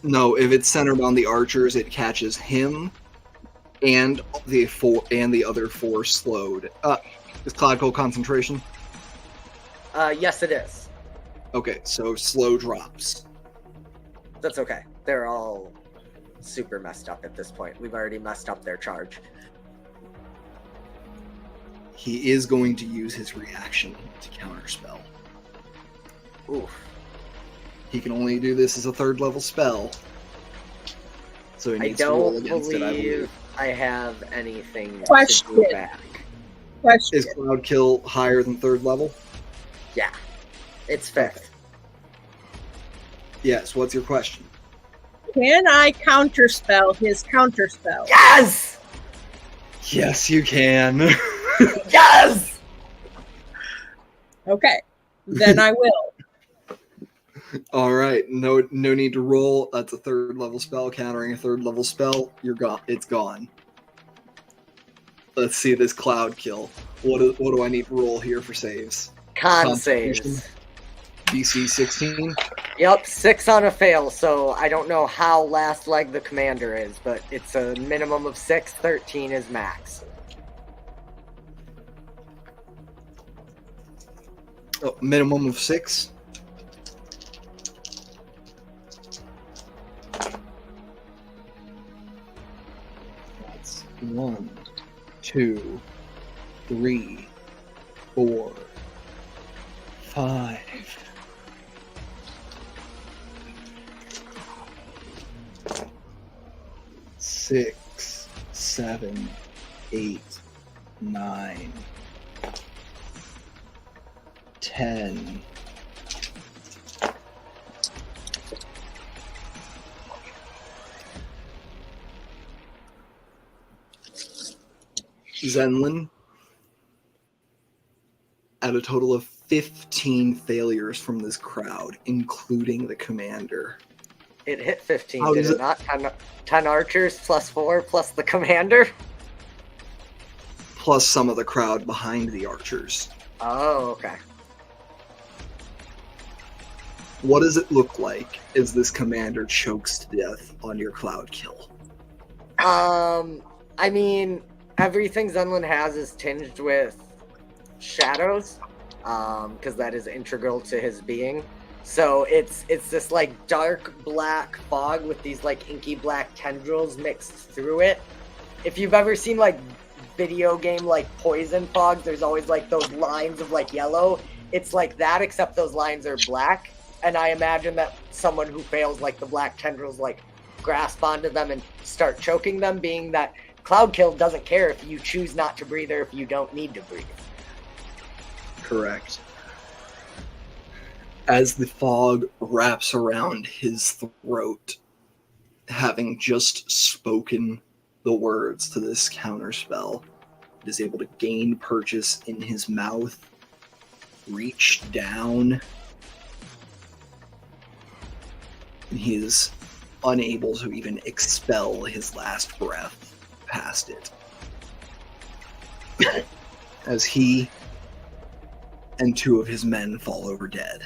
Speaker 1: No, if it's centered on the archers, it catches him and the other 4 slowed. Is Cloud Cold concentration?
Speaker 3: Yes, it is.
Speaker 1: Okay, so slow drops.
Speaker 3: That's okay. They're all super messed up at this point. We've already messed up their charge.
Speaker 1: He is going to use his reaction to counterspell.
Speaker 3: Oof.
Speaker 1: He can only do this as a 3rd level spell. So he
Speaker 3: I
Speaker 1: needs to roll
Speaker 3: don't
Speaker 1: against it, I believe.
Speaker 3: believe I have anything to
Speaker 2: Question.
Speaker 3: go back.
Speaker 2: Question.
Speaker 1: Is Cloud Kill higher than 3rd level?
Speaker 3: Yeah. It's 5th.
Speaker 1: Yes, what's your question?
Speaker 2: Can I counterspell his counterspell?
Speaker 3: Yes!
Speaker 1: Yes, you can.
Speaker 3: Yes!
Speaker 2: Okay, then I will.
Speaker 1: All right, no need to roll. That's a 3rd level spell. Countering a 3rd level spell, you're gone. It's gone. Let's see this Cloud Kill. What do I need to roll here for saves?
Speaker 3: Con saves.
Speaker 1: DC 16.
Speaker 3: Yep, 6 on a fail, so I don't know how last leg the commander is, but it's a minimum of 6, 13 is max.
Speaker 1: Oh, minimum of 6. That's 1, 2, 3, 4, 5. 6, 7, 8, 9, 10. Zenlin, at a total of 15 failures from this crowd, including the commander.
Speaker 3: It hit 15,
Speaker 1: How
Speaker 3: did
Speaker 1: does
Speaker 3: it
Speaker 1: it-
Speaker 3: not? 10 archers plus 4 plus the commander?
Speaker 1: Plus some of the crowd behind the archers.
Speaker 3: Oh, okay.
Speaker 1: What does it look like as this commander chokes to death on your cloud kill?
Speaker 3: I mean, everything Zenlin has is tinged with shadows, because that is integral to his being. So it's this like dark black fog with these like inky black tendrils mixed through it. If you've ever seen like video game like poison fog, there's always like those lines of like yellow. It's like that, except those lines are black. And I imagine that someone who fails like the black tendrils like grasp onto them and start choking them, being that Cloud Kill doesn't care if you choose not to breathe or if you don't need to breathe.
Speaker 1: Correct. As the fog wraps around his throat, having just spoken the words to this counterspell, it is able to gain purchase in his mouth, reach down, and he is unable to even expel his last breath past it. As he and 2 of his men fall over dead.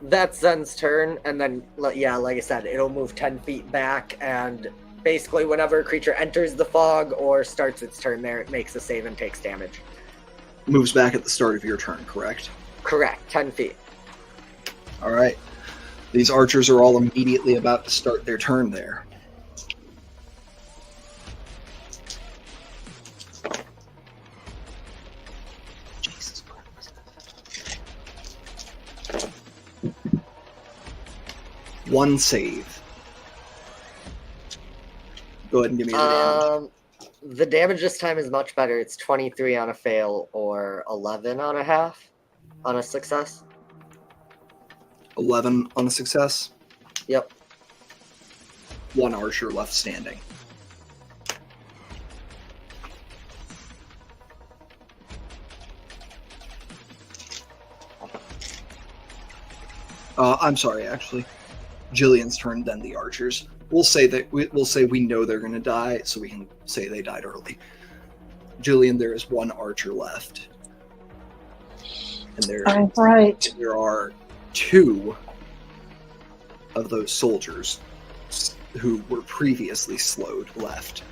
Speaker 3: That's Zen's turn, and then, yeah, like I said, it'll move 10 feet back, and basically whenever a creature enters the fog or starts its turn there, it makes a save and takes damage.
Speaker 1: Moves back at the start of your turn, correct?
Speaker 3: Correct, 10 feet.
Speaker 1: All right. These archers are all immediately about to start their turn there. Jesus Christ. One save. Go ahead and give me the damage.
Speaker 3: The damage this time is much better. It's 23 on a fail or 11 on a half on a success.
Speaker 1: 11 on a success.
Speaker 3: Yep.
Speaker 1: 1 archer left standing. I'm sorry, actually. Jillian's turn, then the archers. We'll say we know they're going to die, so we can say they died early. Jillian, there is 1 archer left, and there are 2 of those soldiers who were previously slowed left.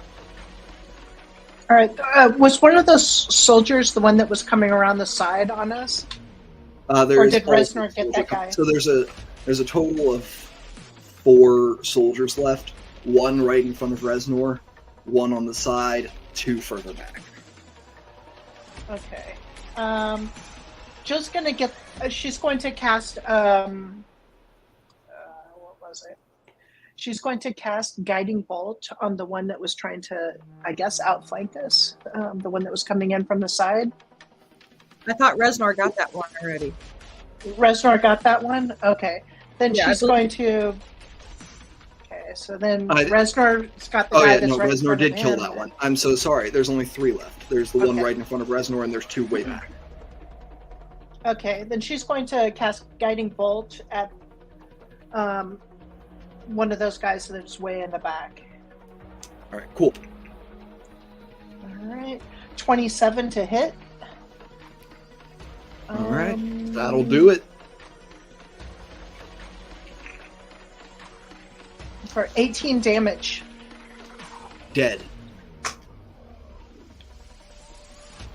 Speaker 6: All right. Was one of those soldiers the one that was coming around the side on us? Or did Reznor get that guy?
Speaker 1: So there's a total of 4 soldiers left. 1 right in front of Reznor, 1 on the side, 2 further back.
Speaker 6: Okay. Just gonna get. She's going to cast. What was it? She's going to cast Guiding Bolt on the one that was trying to, I guess, outflank us. The one that was coming in from the side.
Speaker 2: I thought Reznor got that one already.
Speaker 6: Reznor got that one? Okay. Then
Speaker 2: Yeah,
Speaker 6: she's going to... Okay, so then
Speaker 1: I-
Speaker 6: Reznor's got the guy that's right in
Speaker 1: Reznor
Speaker 6: front
Speaker 1: did
Speaker 6: of
Speaker 1: kill
Speaker 6: him.
Speaker 1: that one. I'm so sorry. There's only 3 left. There's the one
Speaker 6: Okay.
Speaker 1: right in front of Reznor, and there's 2 way back.
Speaker 6: Okay, then she's going to cast Guiding Bolt at one of those guys that's way in the back.
Speaker 1: All right, cool.
Speaker 6: All right. 27 to hit.
Speaker 1: All right, that'll do it.
Speaker 6: For 18 damage.
Speaker 1: Dead.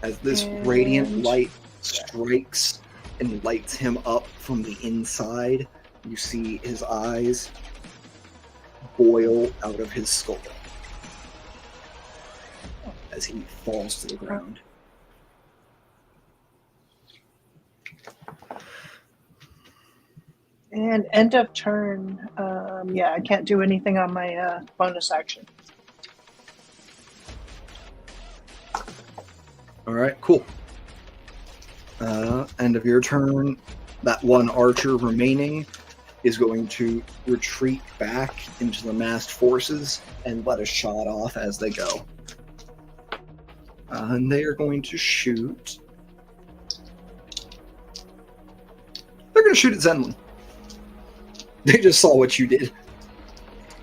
Speaker 1: As this
Speaker 6: And-
Speaker 1: radiant light strikes and lights him up from the inside, you see his eyes boil out of his skull as he falls to the ground.
Speaker 6: And end of turn. Yeah, I can't do anything on my bonus action.
Speaker 1: All right, cool. End of your turn. That 1 archer remaining is going to retreat back into the massed forces and let a shot off as they go. And they are going to shoot. They're going gonna shoot at Zenlin. They just saw what you did.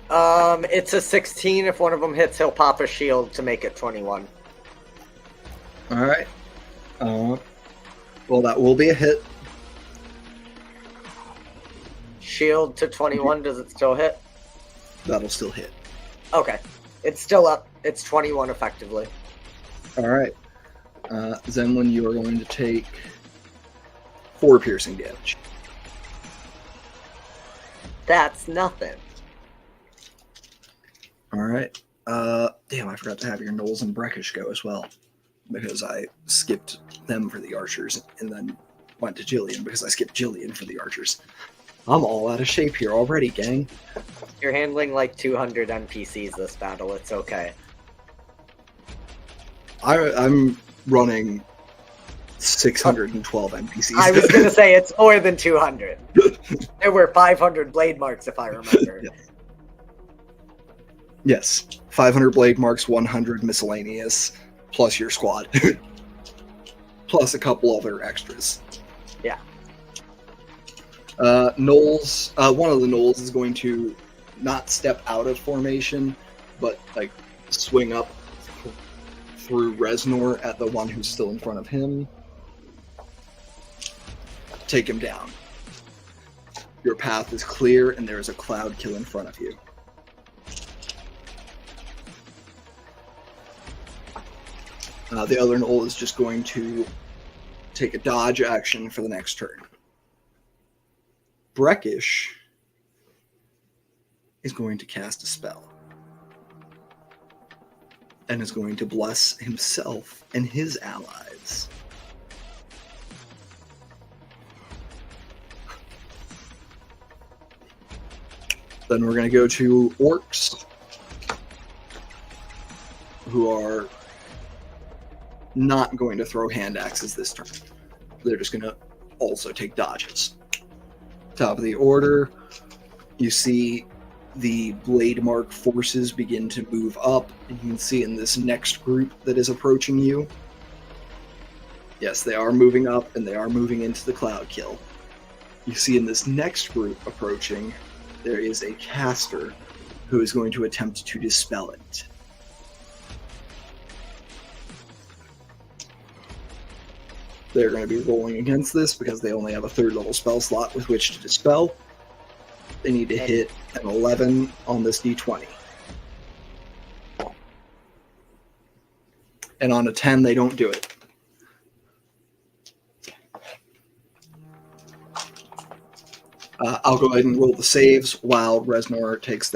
Speaker 3: It's a 16. If one of them hits, he'll pop a shield to make it 21.
Speaker 1: All right. Well, that will be a hit.
Speaker 3: Shield to 21. Does it still hit?
Speaker 1: That'll still hit.
Speaker 3: Okay. It's still up. It's 21 effectively.
Speaker 1: All right. Zenlin, you are going to take 4 piercing damage.
Speaker 3: That's nothing.
Speaker 1: All right. Damn, I forgot to have your Knowles and Breckish go as well, because I skipped them for the archers and then went to Jillian because I skipped Jillian for the archers. I'm all out of shape here already, gang.
Speaker 3: You're handling like 200 NPCs this battle. It's okay.
Speaker 1: I'm running 612 NPCs.
Speaker 3: I was going to say it's more than 200. There were 500 blade marks, if I remember.
Speaker 1: Yes. 500 blade marks, 100 miscellaneous, plus your squad. Plus a couple other extras.
Speaker 3: Yeah.
Speaker 1: Knowles, one of the Knowles is going to not step out of formation, but like swing up through Reznor at the one who's still in front of him. Take him down. Your path is clear and there is a cloud kill in front of you. The other Knoll is just going to take a dodge action for the next turn. Breckish is going to cast a spell and is going to bless himself and his allies. Then we're going to go to orcs, who are not going to throw hand axes this turn. They're just going to also take dodges. Top of the order, you see the blade mark forces begin to move up, and you can see in this next group that is approaching you. Yes, they are moving up, and they are moving into the cloud kill. You see in this next group approaching, there is a caster who is going to attempt to dispel it. They're going to be rolling against this because they only have a 3rd level spell slot with which to dispel. They need to hit an 11 on this d20. And on a 10, they don't do it. I'll go ahead and roll the saves while Reznor takes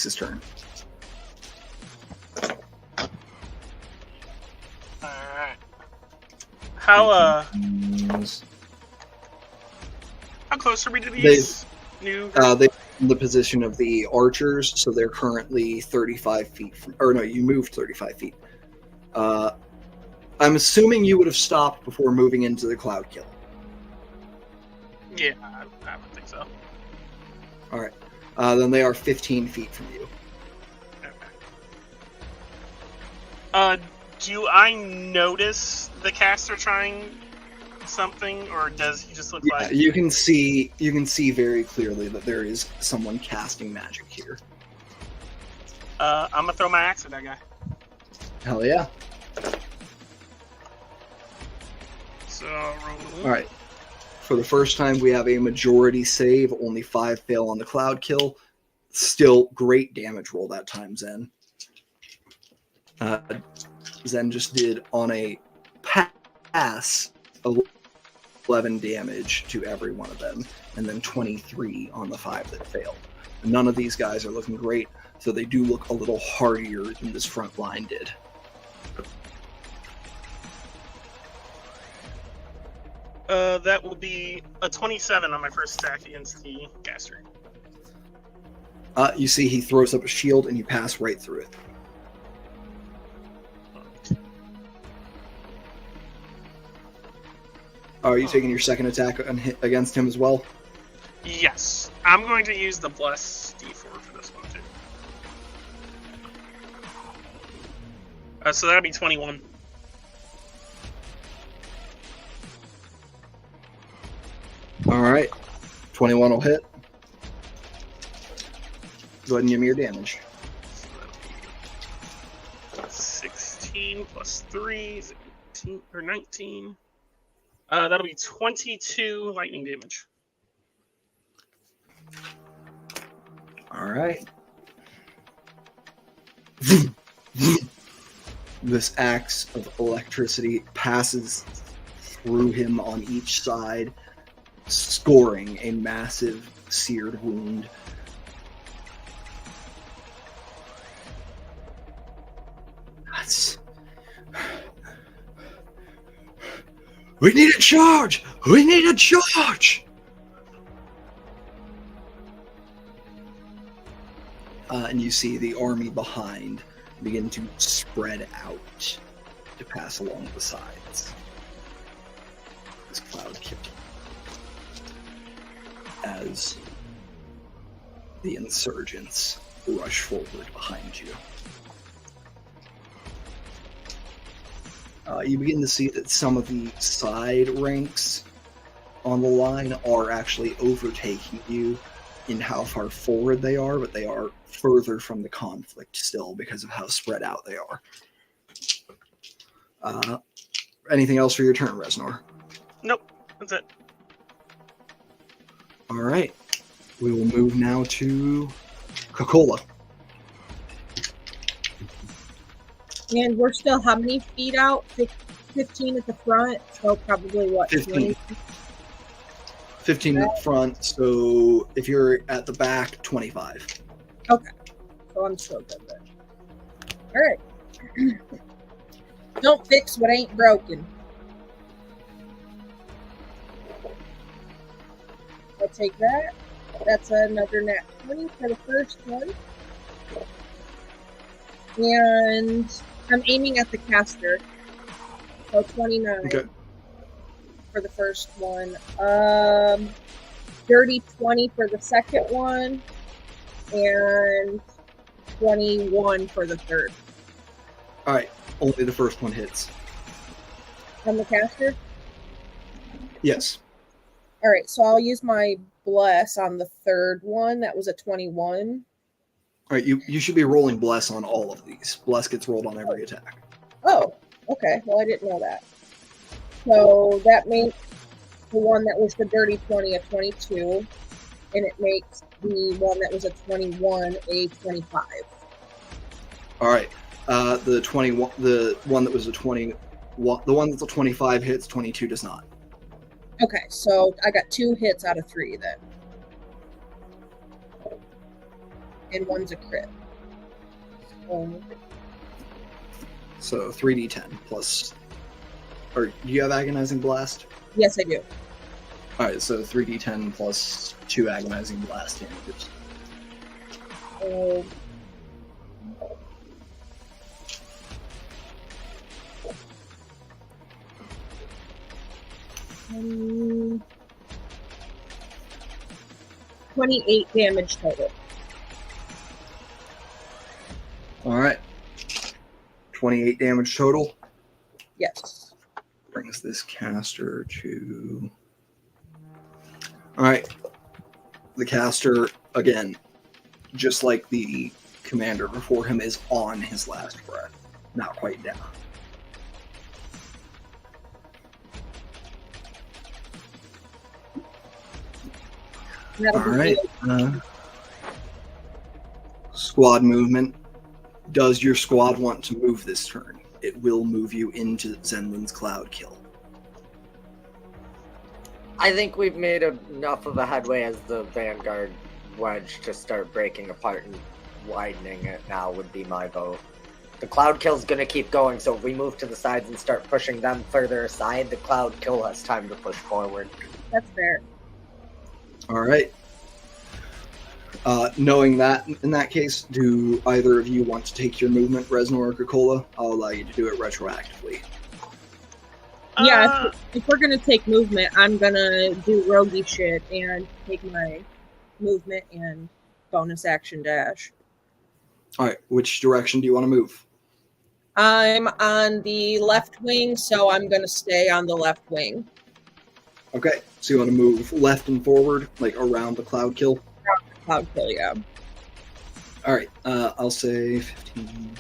Speaker 1: his turn.
Speaker 4: How close are we to these new?
Speaker 1: They're in the position of the archers, so they're currently 35 feet from. Or no, you moved 35 feet. I'm assuming you would have stopped before moving into the cloud kill.
Speaker 4: Yeah, I would think so.
Speaker 1: All right. Then they are 15 feet from you.
Speaker 4: Okay. Do I notice the caster trying something, or does he just look like?
Speaker 1: You can see very clearly that there is someone casting magic here.
Speaker 4: I'm gonna throw my axe at that guy.
Speaker 1: Hell yeah!
Speaker 4: So roll.
Speaker 1: All right. For the first time, we have a majority save. Only 5 fail on the cloud kill. Still great damage roll that time, Zen. Zen just did on a pass 11 damage to every one of them, and then 23 on the 5 that failed. None of these guys are looking great, so they do look a little hardier than this front line did.
Speaker 4: That will be a 27 on my first attack against the caster.
Speaker 1: You see he throws up a shield, and you pass right through it. Are you taking your second attack against him as well?
Speaker 4: Yes. I'm going to use the Bless D4 for this one, too. So that'll be 21.
Speaker 1: All right. 21 will hit. Go ahead and give me your damage.
Speaker 4: 16 plus 3 is 18 or 19. That'll be 22 lightning damage.
Speaker 1: All right. This axe of electricity passes through him on each side, scoring a massive seared wound. We need a charge! We need a charge! And you see the army behind begin to spread out to pass along the sides. This cloud kill. As the insurgents rush forward behind you. You begin to see that some of the side ranks on the line are actually overtaking you in how far forward they are, but they are further from the conflict still because of how spread out they are. Anything else for your turn, Reznor?
Speaker 4: Nope, that's it.
Speaker 1: All right. We will move now to Coca-Cola.
Speaker 2: And we're still how many feet out? 15 at the front, so probably what?
Speaker 1: 15.
Speaker 2: 20?
Speaker 1: 15 in the front, so if you're at the back, 25.
Speaker 2: Okay, so I'm still good there. All right. Don't fix what ain't broken. I'll take that. That's another nat 20 for the first one. And I'm aiming at the caster. So 29
Speaker 1: Okay.
Speaker 2: for the first one. Dirty 20 for the second one. And 21 for the third.
Speaker 1: All right. Only the first one hits.
Speaker 2: On the caster?
Speaker 1: Yes.
Speaker 2: All right, so I'll use my bless on the third one. That was a 21.
Speaker 1: All right. You should be rolling bless on all of these. Bless gets rolled on every attack.
Speaker 2: Oh, okay. Well, I didn't know that. So that makes the one that was the dirty 20 a 22, and it makes the one that was a 21 a 25.
Speaker 1: All right. The 21, the one that was a 20, the one that's a 25 hits, 22 does not.
Speaker 2: Okay, so I got 2 hits out of 3 then. And one's a crit.
Speaker 1: So 3d10 plus. Or do you have agonizing blast?
Speaker 2: Yes, I do.
Speaker 1: All right. So 3d10 plus 2 agonizing blast damages.
Speaker 2: So, um, 28 damage total.
Speaker 1: All right. 28 damage total.
Speaker 2: Yes.
Speaker 1: Brings this caster to. All right. The caster, again, just like the commander before him, is on his last breath. Not quite down.
Speaker 2: That'll
Speaker 1: All
Speaker 2: be
Speaker 1: right.
Speaker 2: good.
Speaker 1: Squad movement. Does your squad want to move this turn? It will move you into Zenlin's Cloud Kill.
Speaker 3: I think we've made enough of a headway as the Vanguard wedge to start breaking apart and widening it now would be my vote. The Cloud Kill's going to keep going, so if we move to the sides and start pushing them further aside, the Cloud Kill has time to push forward.
Speaker 2: That's fair.
Speaker 1: All right. Knowing that, in that case, do either of you want to take your movement, Reznor or Coca-Cola? I'll allow you to do it retroactively.
Speaker 2: Yeah, if we're gonna take movement, I'm gonna do roguey shit and take my movement and bonus action dash.
Speaker 1: All right. Which direction do you want to move?
Speaker 2: I'm on the left wing, so I'm gonna stay on the left wing.
Speaker 1: Okay, so you want to move left and forward, like around the cloud kill?
Speaker 2: Cloud kill, yeah.
Speaker 1: All right, I'll say 15.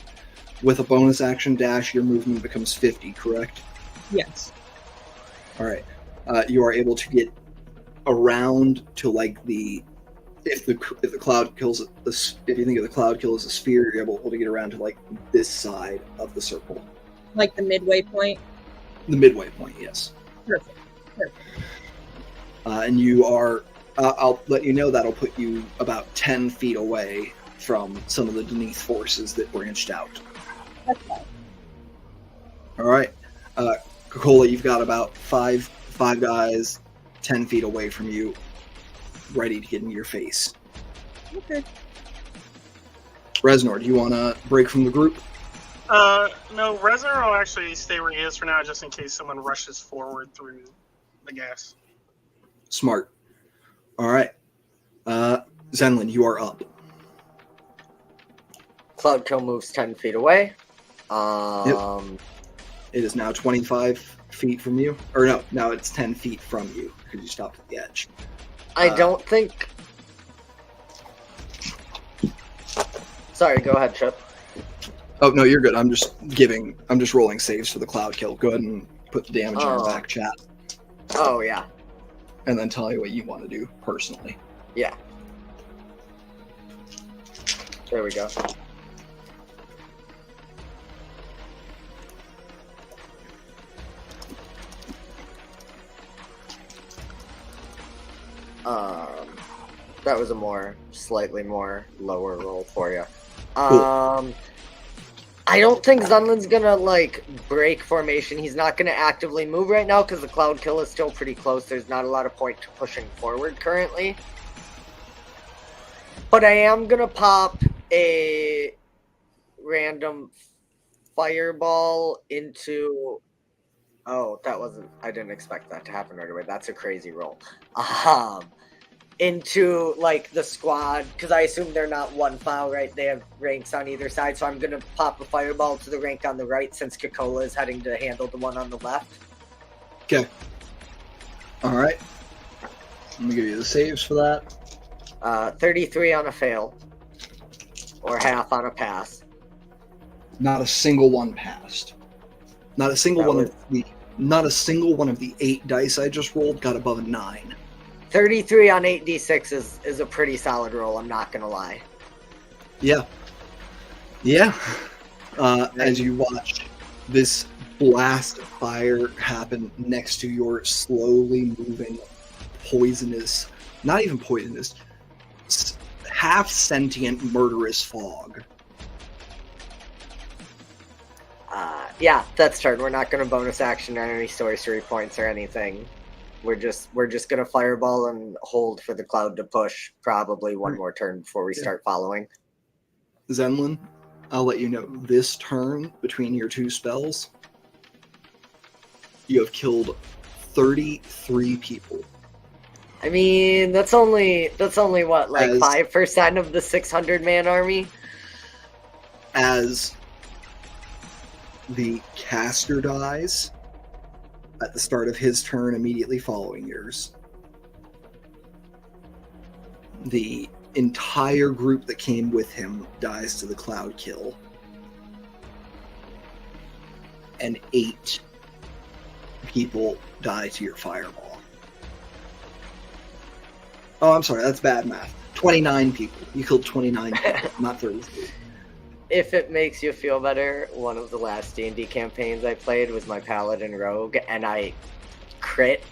Speaker 1: With a bonus action dash, your movement becomes 50, correct?
Speaker 2: Yes.
Speaker 1: All right. You are able to get around to like the if the cloud kills if you think of the cloud kill as a sphere, you're able to get around to like this side of the circle,
Speaker 2: Like the midway point?
Speaker 1: the midway point. Yes.
Speaker 2: Perfect.
Speaker 1: And you are. I'll let you know that'll put you about 10 feet away from some of the Denise forces that branched out.
Speaker 2: Okay.
Speaker 1: All right, Coca-Cola, you've got about five guys 10 feet away from you, ready to get in your face.
Speaker 2: Okay.
Speaker 1: Reznor, do you want to break from the group?
Speaker 4: No, Reznor will actually stay where he is for now, just in case someone rushes forward through the gas.
Speaker 1: Smart. All right. Zenlin, you are up.
Speaker 3: Cloud kill moves 10 feet away.
Speaker 1: It is now 25 feet from you. Or no, now it's 10 feet from you because you stopped at the edge.
Speaker 3: I don't think. Sorry, go ahead, Chip.
Speaker 1: Oh, no, you're good. I'm just rolling saves for the cloud kill. Go ahead and put the damage in our back chat.
Speaker 3: Oh, yeah.
Speaker 1: And then tell you what you want to do personally.
Speaker 3: Yeah. There we go. That was a slightly more lower roll for you.
Speaker 1: Cool.
Speaker 3: I don't think Zunlin's gonna break formation. He's not gonna actively move right now because the cloud kill is still pretty close. There's not a lot of point to pushing forward currently. But I am gonna pop a random fireball into. Oh, that wasn't. I didn't expect that to happen right away. That's a crazy roll. Into the squad, because I assume they're not one file, right? They have ranks on either side, so I'm gonna pop a fireball to the rank on the right since Coca-Cola is heading to handle the one on the left.
Speaker 1: Okay. All right. Let me give you the saves for that.
Speaker 3: 33 on a fail, or half on a pass.
Speaker 1: Not a single one passed. Not a single not a single one of the 8 dice I just rolled got above a 9.
Speaker 3: 33 on 8d6 is a pretty solid roll, I'm not gonna lie.
Speaker 1: Yeah. Yeah. As you watch this blast of fire happen next to your slowly moving poisonous, not even poisonous, half sentient murderous fog.
Speaker 3: Yeah, that's turn. We're not gonna bonus action on any sorcery points or anything. We're just gonna fireball and hold for the cloud to push probably one more turn before we start following.
Speaker 1: Zenlin, I'll let you know this turn between your 2 spells, you have killed 33 people.
Speaker 3: I mean, that's only what, 5% of the 600-man army?
Speaker 1: As the caster dies at the start of his turn immediately following yours, the entire group that came with him dies to the cloud kill, and 8 people die to your fireball. Oh, I'm sorry, that's bad math. 29 people. You killed 29 people, not 33.
Speaker 3: If it makes you feel better, one of the last D&D campaigns I played was my Paladin Rogue, and I crit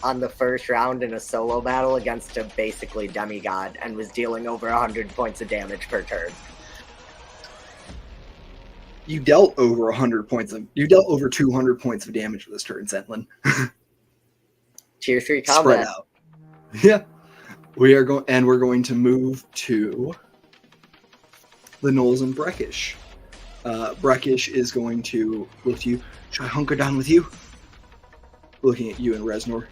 Speaker 3: on the first round in a solo battle against a basically demigod and was dealing over 100 points of damage per turn.
Speaker 1: You dealt over 100 points of. You dealt over 200 points of damage with this turn, Zentlin.
Speaker 3: Tier 3
Speaker 1: Spread
Speaker 3: combat.
Speaker 1: out. Yeah, we're going to move to the Knowles and Breckish. Breckish is going to look to you. Should I hunker down with you? Looking at you and Reznor.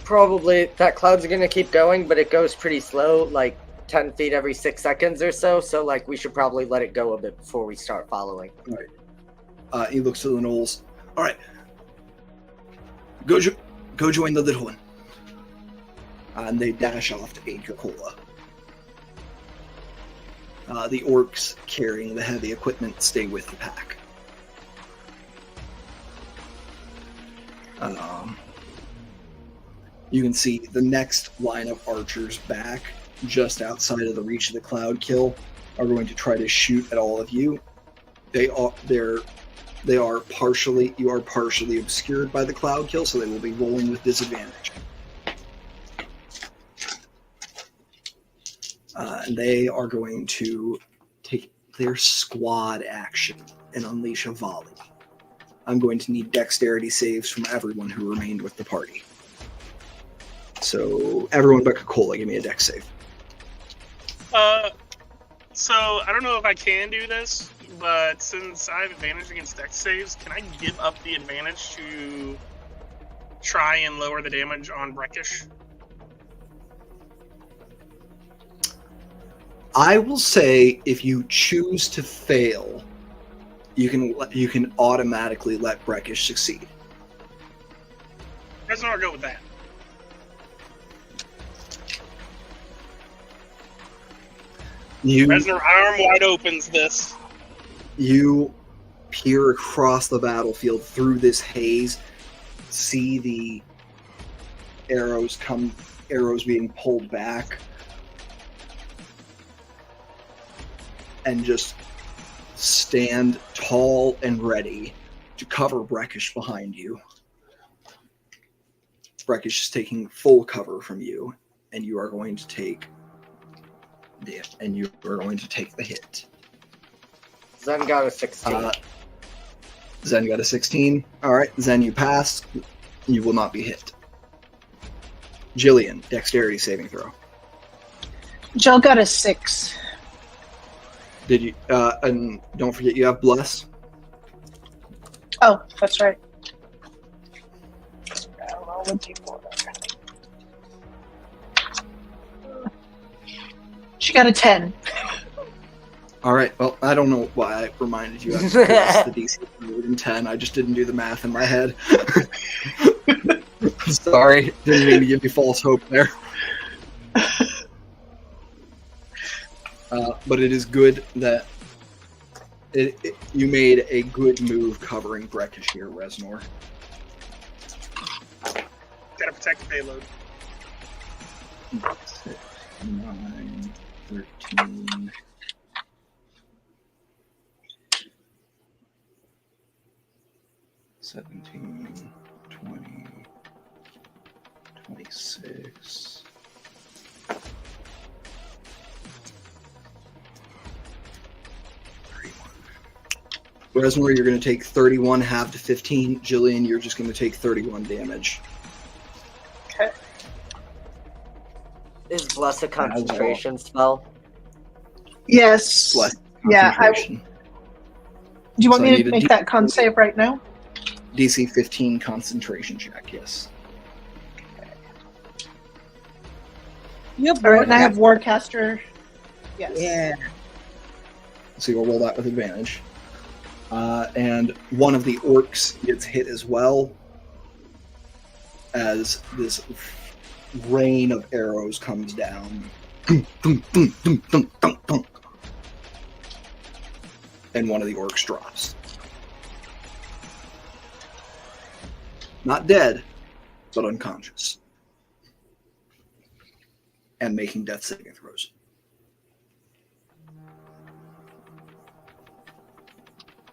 Speaker 3: Probably. That cloud's gonna keep going, but it goes pretty slow, 10 feet every 6 seconds or so, we should probably let it go a bit before we start following.
Speaker 1: All right. He looks to the Knowles. All right. Go join the little one. And they dash off to aid Coca-Cola. The orcs carrying the heavy equipment stay with the pack. You can see the next line of archers back, just outside of the reach of the cloud kill, are going to try to shoot at all of you. You are partially obscured by the cloud kill, so they will be rolling with disadvantage. And they are going to take their squad action and unleash a volley. I'm going to need dexterity saves from everyone who remained with the party. So everyone but Coca-Cola, give me a dex save.
Speaker 4: So I don't know if I can do this, but since I have advantage against dex saves, can I give up the advantage to try and lower the damage on Breckish?
Speaker 1: I will say if you choose to fail, you can automatically let Breckish succeed.
Speaker 4: Let's not go with that. Resner arm wide opens this.
Speaker 1: You peer across the battlefield through this haze, see the arrows being pulled back, and just stand tall and ready to cover Breckish behind you. Breckish is taking full cover from you, and you are going to take the hit.
Speaker 3: Zen got a 16.
Speaker 1: Zen got a 16. All right, Zen, you passed. You will not be hit. Jillian, dexterity saving throw.
Speaker 6: Jill got a 6.
Speaker 1: Did you? And don't forget, you have bless.
Speaker 6: Oh, that's right. I'll roll a d4. She got a 10.
Speaker 1: All right. Well, I don't know why I reminded you. I bless the DC in 10. I just didn't do the math in my head. Sorry, didn't mean to give you false hope there. But it is good that you made a good move covering Breckish here, Resnor.
Speaker 4: Gotta protect the payload.
Speaker 1: 6, 9, 13. 17, 20, 26. Resnor, you're going to take 31, half to 15. Jillian, you're just going to take 31 damage.
Speaker 6: Okay.
Speaker 3: Is Bless a concentration spell?
Speaker 6: Yes.
Speaker 1: Bless
Speaker 6: Yeah.
Speaker 1: concentration.
Speaker 6: Do you want
Speaker 1: So I
Speaker 6: me
Speaker 1: need
Speaker 6: to
Speaker 1: a
Speaker 6: make that con save right now?
Speaker 1: DC 15 concentration check, yes.
Speaker 2: You have
Speaker 6: All right, and I have Warcaster. Yes.
Speaker 2: Yeah.
Speaker 1: So you'll roll that with advantage. And one of the orcs gets hit as well as this rain of arrows comes down. And one of the orcs drops. Not dead, but unconscious. And making death saving throws.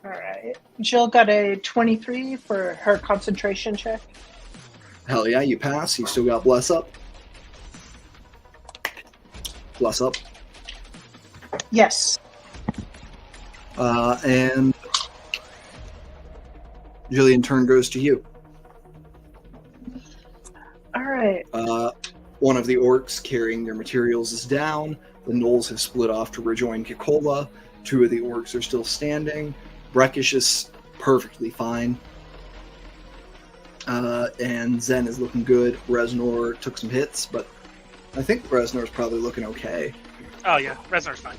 Speaker 6: All right. Jill got a 23 for her concentration check.
Speaker 1: Hell yeah, you pass. You still got bless up. Bless up.
Speaker 6: Yes.
Speaker 1: And Jillian, turn goes to you.
Speaker 6: All right.
Speaker 1: One of the orcs carrying their materials is down. The gnolls have split off to rejoin Kikola. Two of the orcs are still standing. Breckish is perfectly fine. And Zen is looking good. Resnor took some hits, but I think Resnor's probably looking okay.
Speaker 4: Oh yeah, Resnor's fine.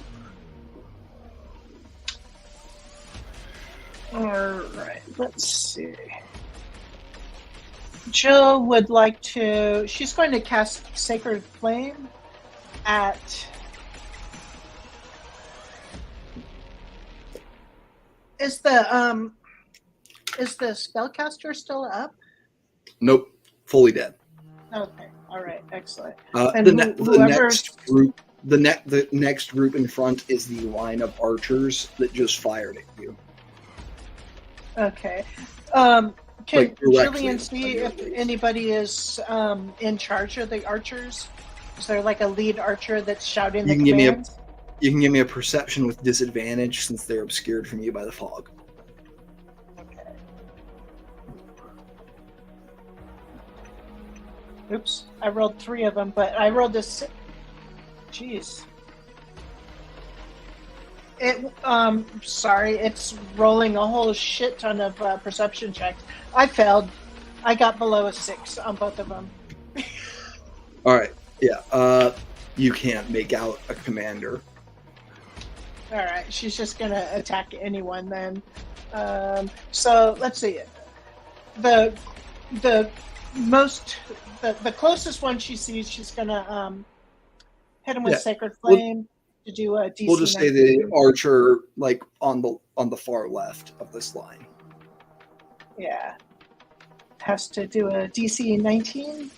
Speaker 6: All right. Let's see. Jill would like to. She's going to cast Sacred Flame at. Is the spellcaster still up?
Speaker 1: Nope, fully dead.
Speaker 6: Okay, all right, excellent.
Speaker 1: The
Speaker 6: And
Speaker 1: next group in front is the line of archers that just fired at you.
Speaker 6: Okay. Can
Speaker 1: Like, directly
Speaker 6: Jillian
Speaker 1: in
Speaker 6: see
Speaker 1: front
Speaker 6: if
Speaker 1: of your
Speaker 6: anybody is in charge of the archers? Is there like a lead archer that's shouting the
Speaker 1: You can give me a-
Speaker 6: commands?
Speaker 1: You can give me a perception with disadvantage since they're obscured from you by the fog.
Speaker 6: Okay. Oops, I rolled 3 of them, but I rolled a 6. Jeez. Sorry, it's rolling a whole shit ton of perception checks. I failed. I got below a 6 on both of them.
Speaker 1: All right, yeah. You can't make out a commander.
Speaker 6: All right, she's just gonna attack anyone then. So let's see. The closest one she sees, she's gonna hit him with
Speaker 1: Yeah.
Speaker 6: Sacred Flame to do a DC.
Speaker 1: We'll just say
Speaker 6: 19.
Speaker 1: the archer, like on the far left of this line.
Speaker 6: Yeah. Has to do a DC 19.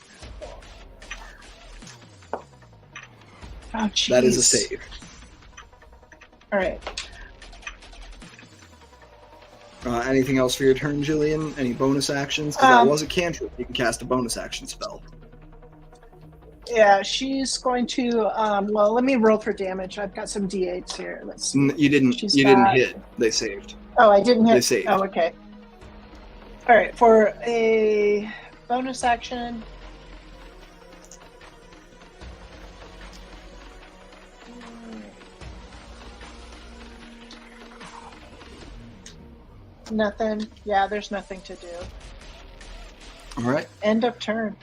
Speaker 6: Oh, jeez.
Speaker 1: That is a save.
Speaker 6: All right.
Speaker 1: Anything else for your turn, Jillian? Any bonus actions? Because that was a cantrip. You can cast a bonus action spell.
Speaker 6: Yeah, she's going to. Well, let me roll for damage. I've got some D8s here. Let's see.
Speaker 1: You didn't.
Speaker 6: She's
Speaker 1: You didn't
Speaker 6: got-
Speaker 1: hit. They saved.
Speaker 6: Oh, I didn't hit.
Speaker 1: They saved.
Speaker 6: Oh, okay. All right, for a bonus action. Nothing. Yeah, there's nothing to do.
Speaker 1: All right.
Speaker 6: End of turn.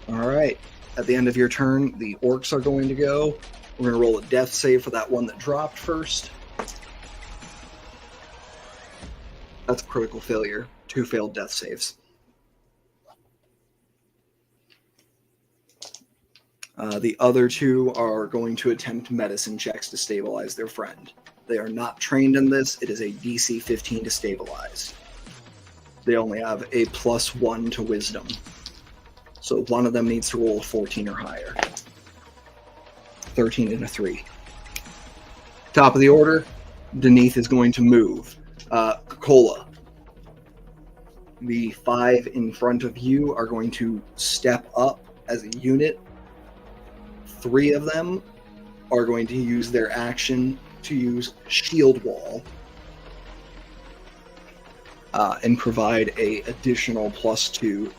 Speaker 1: All right. At the end of your turn, the orcs are going to go. We're going to roll a death save for that one that dropped first. That's a critical failure. 2 failed death saves. The other 2 are going to attempt medicine checks to stabilize their friend. They are not trained in this. It is a DC 15 to stabilize. They only have a +1 to wisdom. So one of them needs to roll a 14 or higher. 13 and a 3. Top of the order, Denise is going to move. Cola. The 5 in front of you are going to step up as a unit. 3 of them are going to use their action to use Shield Wall and provide a additional +2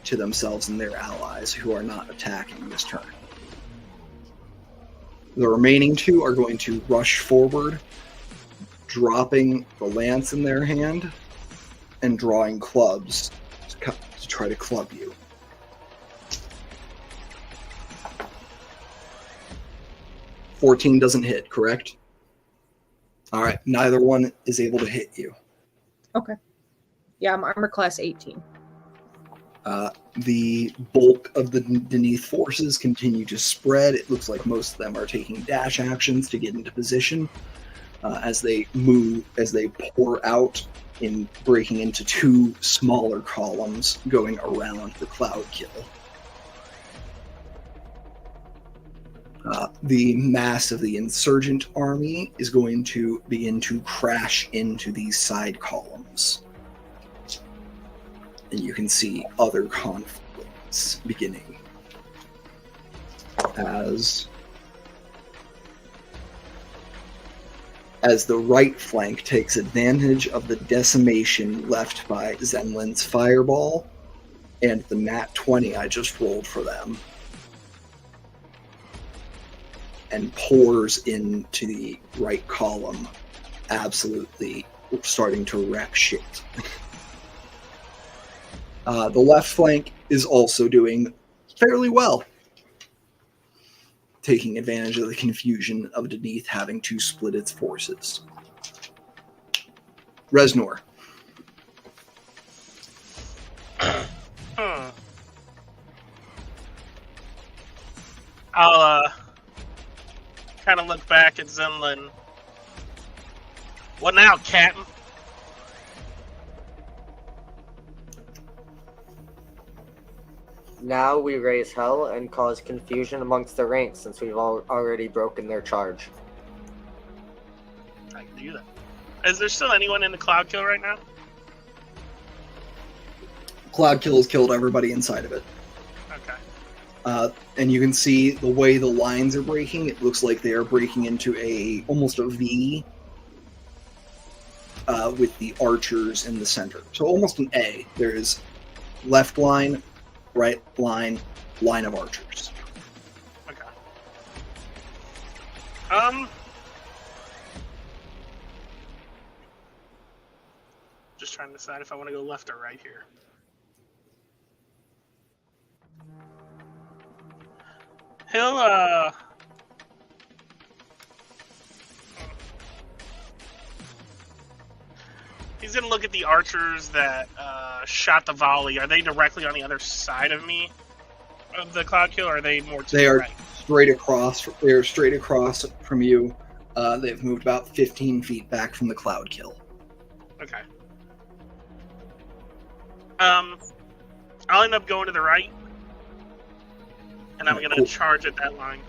Speaker 1: to themselves and their allies who are not attacking this turn. The remaining 2 are going to rush forward, dropping the lance in their hand and drawing clubs to try to club you. $14 doesn't hit, correct? All right, neither one is able to hit you.
Speaker 2: Okay. Yeah, I'm armor class 18.
Speaker 1: The bulk of the Denise forces continue to spread. It looks like most of them are taking dash actions to get into position as they pour out in breaking into 2 smaller columns going around the cloud kill. The mass of the insurgent army is going to begin to crash into these side columns. And you can see other conflicts beginning as the right flank takes advantage of the decimation left by Zenlin's fireball and the nat 20 I just rolled for them, and pours into the right column, absolutely starting to wreck shit. The left flank is also doing fairly well, taking advantage of the confusion of Denith having to split its forces. Reznor.
Speaker 4: I'll kind of look back at Zenlin. What now, Captain?
Speaker 3: Now we raise hell and cause confusion amongst the ranks since we've already broken their charge.
Speaker 4: I can do that. Is there still anyone in the Cloud Kill right now?
Speaker 1: Cloud Kill has killed everybody inside of it.
Speaker 4: Okay.
Speaker 1: And you can see the way the lines are breaking. It looks like they are breaking into almost a V with the archers in the center. So almost an A. There is left line, right line, line of archers.
Speaker 4: Okay. Just trying to decide if I want to go left or right here. He'll he's gonna look at the archers that shot the volley. Are they directly on the other side of me of the Cloud Kill, or are they more to
Speaker 1: They
Speaker 4: the
Speaker 1: are
Speaker 4: right?
Speaker 1: straight across. They're straight across from you. They've moved about 15 feet back from the Cloud Kill.
Speaker 4: Okay. I'll end up going to the right, and I'm gonna
Speaker 1: Cool.
Speaker 4: charge at that line.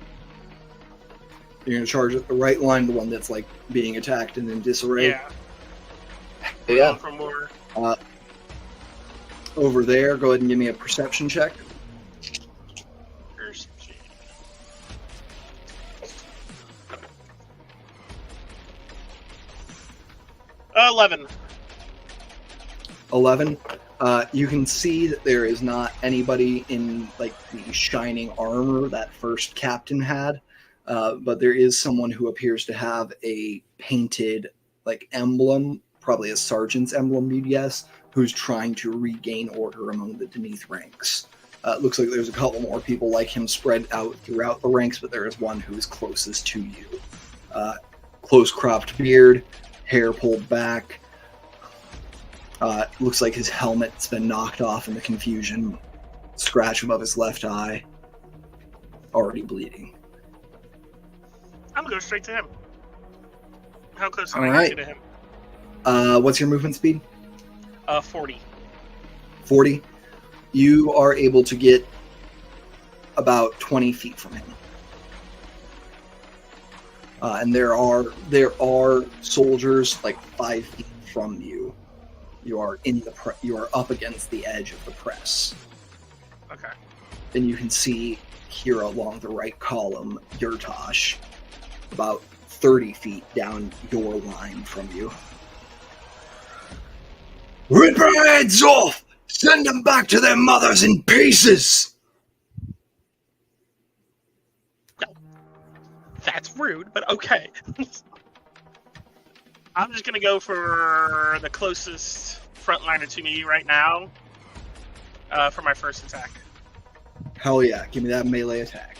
Speaker 1: You're going to charge at the right line, the one that's like being attacked and in disarray.
Speaker 4: Yeah.
Speaker 1: Yeah.
Speaker 4: From more.
Speaker 1: Over there, go ahead and give me a perception check.
Speaker 4: Perception. 11.
Speaker 1: 11. You can see that there is not anybody in like the shining armor that first captain had, but there is someone who appears to have a painted like emblem, probably a sergeant's emblem, you'd guess, who's trying to regain order among the beneath ranks. It looks like there's a couple more people like him spread out throughout the ranks, but there is one who is closest to you. Close cropped beard, hair pulled back. Looks like his helmet's been knocked off in the confusion. Scratch above his left eye. Already bleeding.
Speaker 4: I'm gonna go straight to him. How close
Speaker 1: All
Speaker 4: can I
Speaker 1: right.
Speaker 4: get to him?
Speaker 1: What's your movement speed?
Speaker 4: 40.
Speaker 1: 40. You are able to get about 20 feet from him. And there are soldiers like 5 feet from you. You are you are up against the edge of the press.
Speaker 4: Okay.
Speaker 1: And you can see here along the right column, Yurtosh, about 30 feet down your line from you. Rip their heads off! Send them back to their mothers in pieces!
Speaker 4: That's rude, but okay. I'm just gonna go for the closest frontliner to me right now for my first attack.
Speaker 1: Hell yeah, give me that melee attack.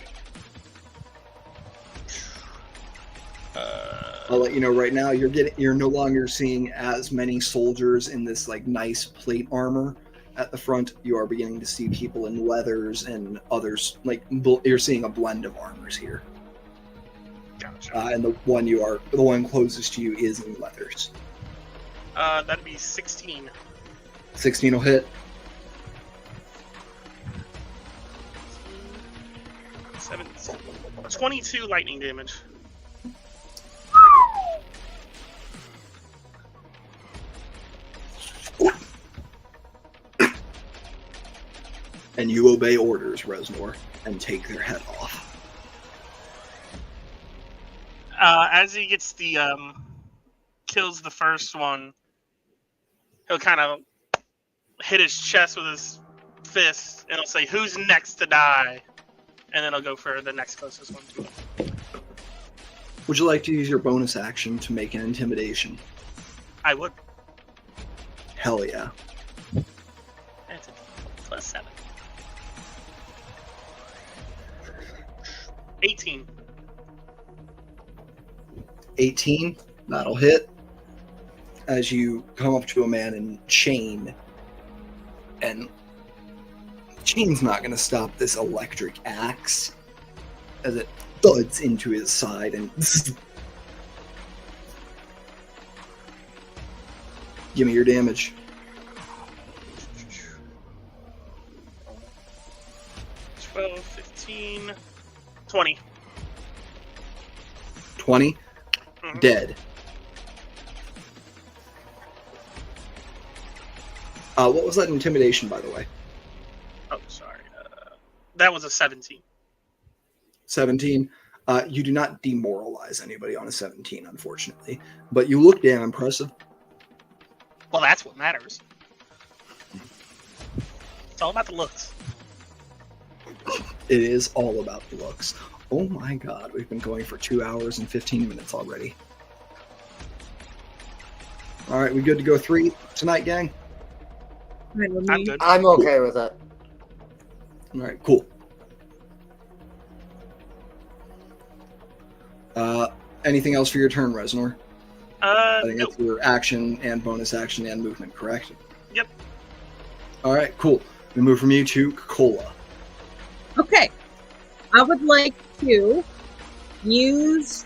Speaker 1: I'll let you know right now, you're no longer seeing as many soldiers in this like nice plate armor at the front. You are beginning to see people in leathers and others, like you're seeing a blend of armors here.
Speaker 4: Gotcha.
Speaker 1: And the one closest to you is in leathers.
Speaker 4: That'd be 16.
Speaker 1: 16 will hit.
Speaker 4: 17. 22 lightning damage.
Speaker 1: And you obey orders, Resnor, and take their head off.
Speaker 4: As he gets the kills the first one, he'll kind of hit his chest with his fist, and he'll say, "Who's next to die?" And then he'll go for the next closest one to him.
Speaker 1: Would you like to use your bonus action to make an intimidation?
Speaker 4: I would.
Speaker 1: Hell yeah.
Speaker 4: That's a +7. 18.
Speaker 1: 18, that'll hit. As you come up to a man in chain, and chain's not going to stop this electric axe. as it thuds into his side and give me your damage.
Speaker 4: 12, 15, 20.
Speaker 1: 20.
Speaker 4: Mhm.
Speaker 1: Dead. What was that intimidation, by the way?
Speaker 4: Oh, sorry. That was a 17.
Speaker 1: 17. You do not demoralize anybody on a 17, unfortunately. But you look damn impressive.
Speaker 4: Well, that's what matters. It's all about the looks.
Speaker 1: It is all about the looks. Oh my god, we've been going for 2 hours and 15 minutes already. Alright, we good to go 3 tonight, gang?
Speaker 4: I'm good.
Speaker 3: I'm okay with it.
Speaker 1: Alright, cool. Anything else for your turn, Reznor? I think
Speaker 4: Nope.
Speaker 1: that's your action and bonus action and movement, correct?
Speaker 4: Yep.
Speaker 1: Alright, cool. We move from you to Cola.
Speaker 2: Okay. I would like to use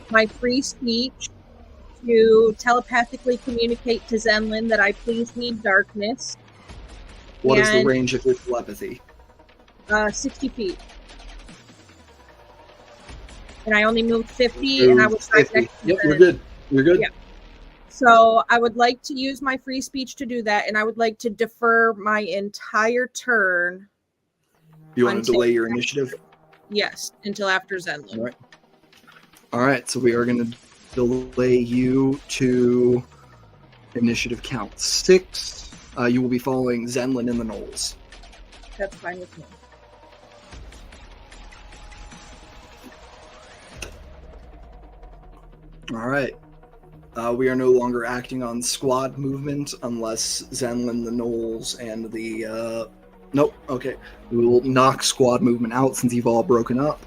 Speaker 2: my free speech to telepathically communicate to Zenlin that I please need darkness.
Speaker 1: What is the
Speaker 2: And-
Speaker 1: range of your telepathy?
Speaker 2: 60 feet. And I only moved 50, and I was right
Speaker 1: 50.
Speaker 2: next to
Speaker 1: Yep,
Speaker 2: the-
Speaker 1: you're good. You're good.
Speaker 2: Yeah. So I would like to use my free speech to do that, and I would like to defer my entire turn,
Speaker 1: You want to
Speaker 2: Until-
Speaker 1: delay your initiative?
Speaker 2: yes, until after Zenlin.
Speaker 1: All right. All right, so we are going to delay you to initiative count 6. You will be following Zenlin in the Knolls.
Speaker 2: That's fine with me.
Speaker 1: All right. We are no longer acting on squad movement unless Zenlin, the Knolls, and the... Nope, okay. We will knock squad movement out since you've all broken up.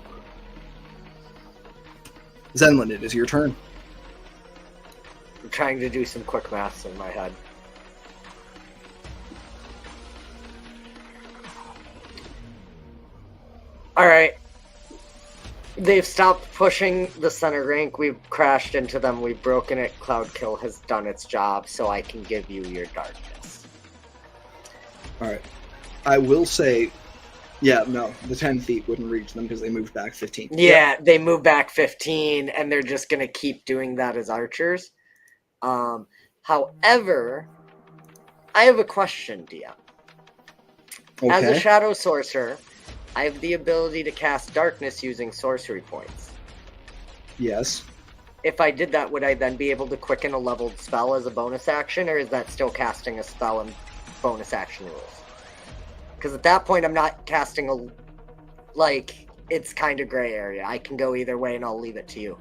Speaker 1: Zenlin, it is your turn.
Speaker 3: I'm trying to do some quick maths in my head. Alright. They've stopped pushing the center rank. We've crashed into them. We've broken it. Cloudkill has done its job, so I can give you your darkness.
Speaker 1: All right. I will say, yeah, no, the 10 feet wouldn't reach them because they moved back 15.
Speaker 3: Yeah, they move back 15, and they're just going to keep doing that as archers. However, I have a question, DM. As a
Speaker 1: Okay.
Speaker 3: shadow sorcerer, I have the ability to cast darkness using sorcery points.
Speaker 1: Yes.
Speaker 3: If I did that, would I then be able to quicken a leveled spell as a bonus action, or is that still casting a spell in bonus action rules? Because at that point, I'm not casting a... Like, it's kind of gray area. I can go either way, and I'll leave it to you.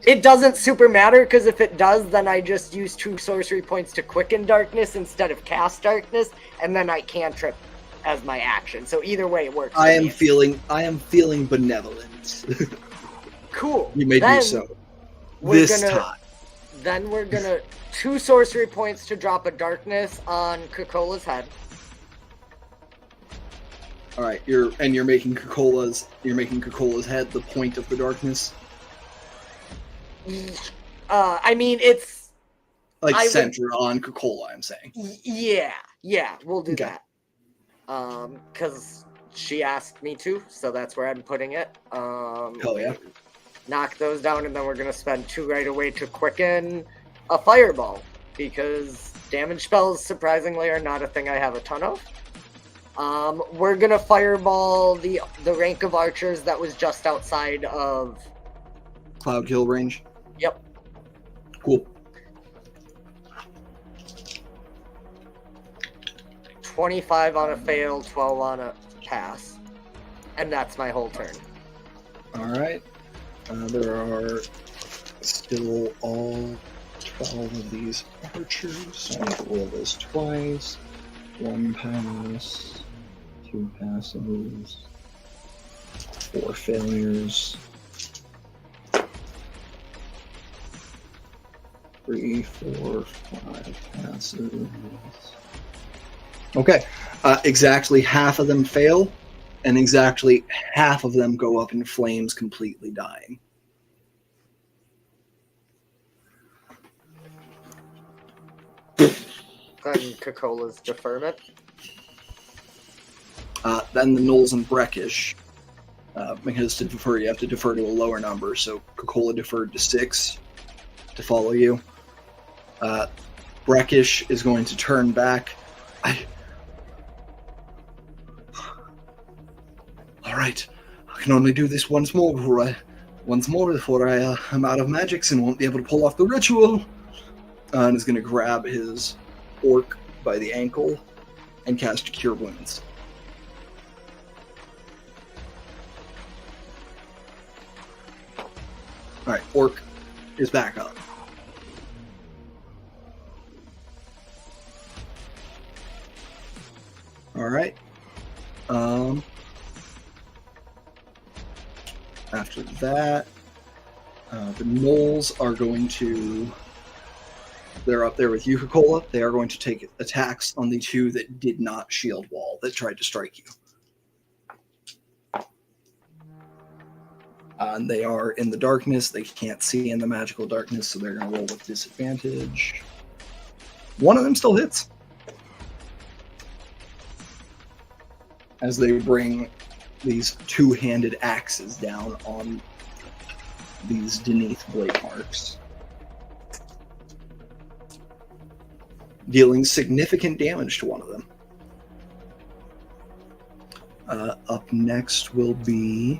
Speaker 3: It doesn't super matter, because if it does, then I just use 2 sorcery points to quicken darkness instead of cast darkness, and then I cantrip as my action. So either way, it works.
Speaker 1: I
Speaker 3: for
Speaker 1: am
Speaker 3: me.
Speaker 1: feeling benevolent.
Speaker 3: Cool.
Speaker 1: You may
Speaker 3: Then
Speaker 1: do so.
Speaker 3: we're
Speaker 1: This
Speaker 3: gonna-
Speaker 1: time.
Speaker 3: Then we're gonna 2 sorcery points to drop a darkness on Cocola's head.
Speaker 1: All right, you're making Cocola's head the point of the darkness,
Speaker 3: I mean, it's
Speaker 1: like
Speaker 3: I would-
Speaker 1: center on Cocola. I'm saying.
Speaker 3: yeah, we'll do
Speaker 1: Okay.
Speaker 3: that. Because she asked me to, so that's where I'm putting it.
Speaker 1: Hell yeah.
Speaker 3: Knock those down, and then we're gonna spend 2 right away to quicken a fireball, because damage spells surprisingly are not a thing I have a ton of. We're gonna fireball the rank of archers that was just outside of.
Speaker 1: Cloud kill range.
Speaker 3: Yep.
Speaker 1: Cool.
Speaker 3: 25 on a fail, 12 on a pass, and that's my whole turn.
Speaker 1: All right. There are still all 12 of these archers. So I roll this twice. 1 pass, 2 passes, 4 failures, 3, 4, 5 passes. Okay. Exactly half of them fail, and exactly half of them go up in flames, completely dying.
Speaker 3: Then Cocola's deferment.
Speaker 1: Then the Knolls and Breckish. Because to defer, you have to defer to a lower number, so Coca-Cola deferred to 6 to follow you. Breckish is going to turn back. All right, I can only do this once more before I am out of magics and won't be able to pull off the ritual. And is going to grab his orc by the ankle and cast Cure Wounds. All right, orc is back up. All right. After that, the Knolls are going to. They're up there with you, Coca-Cola. They are going to take attacks on the 2 that did not shield wall, that tried to strike you. And they are in the darkness. They can't see in the magical darkness, so they're going to roll with disadvantage. One of them still hits. As they bring these 2-handed axes down on these Deneth blade marks. Dealing significant damage to one of them. Up next will be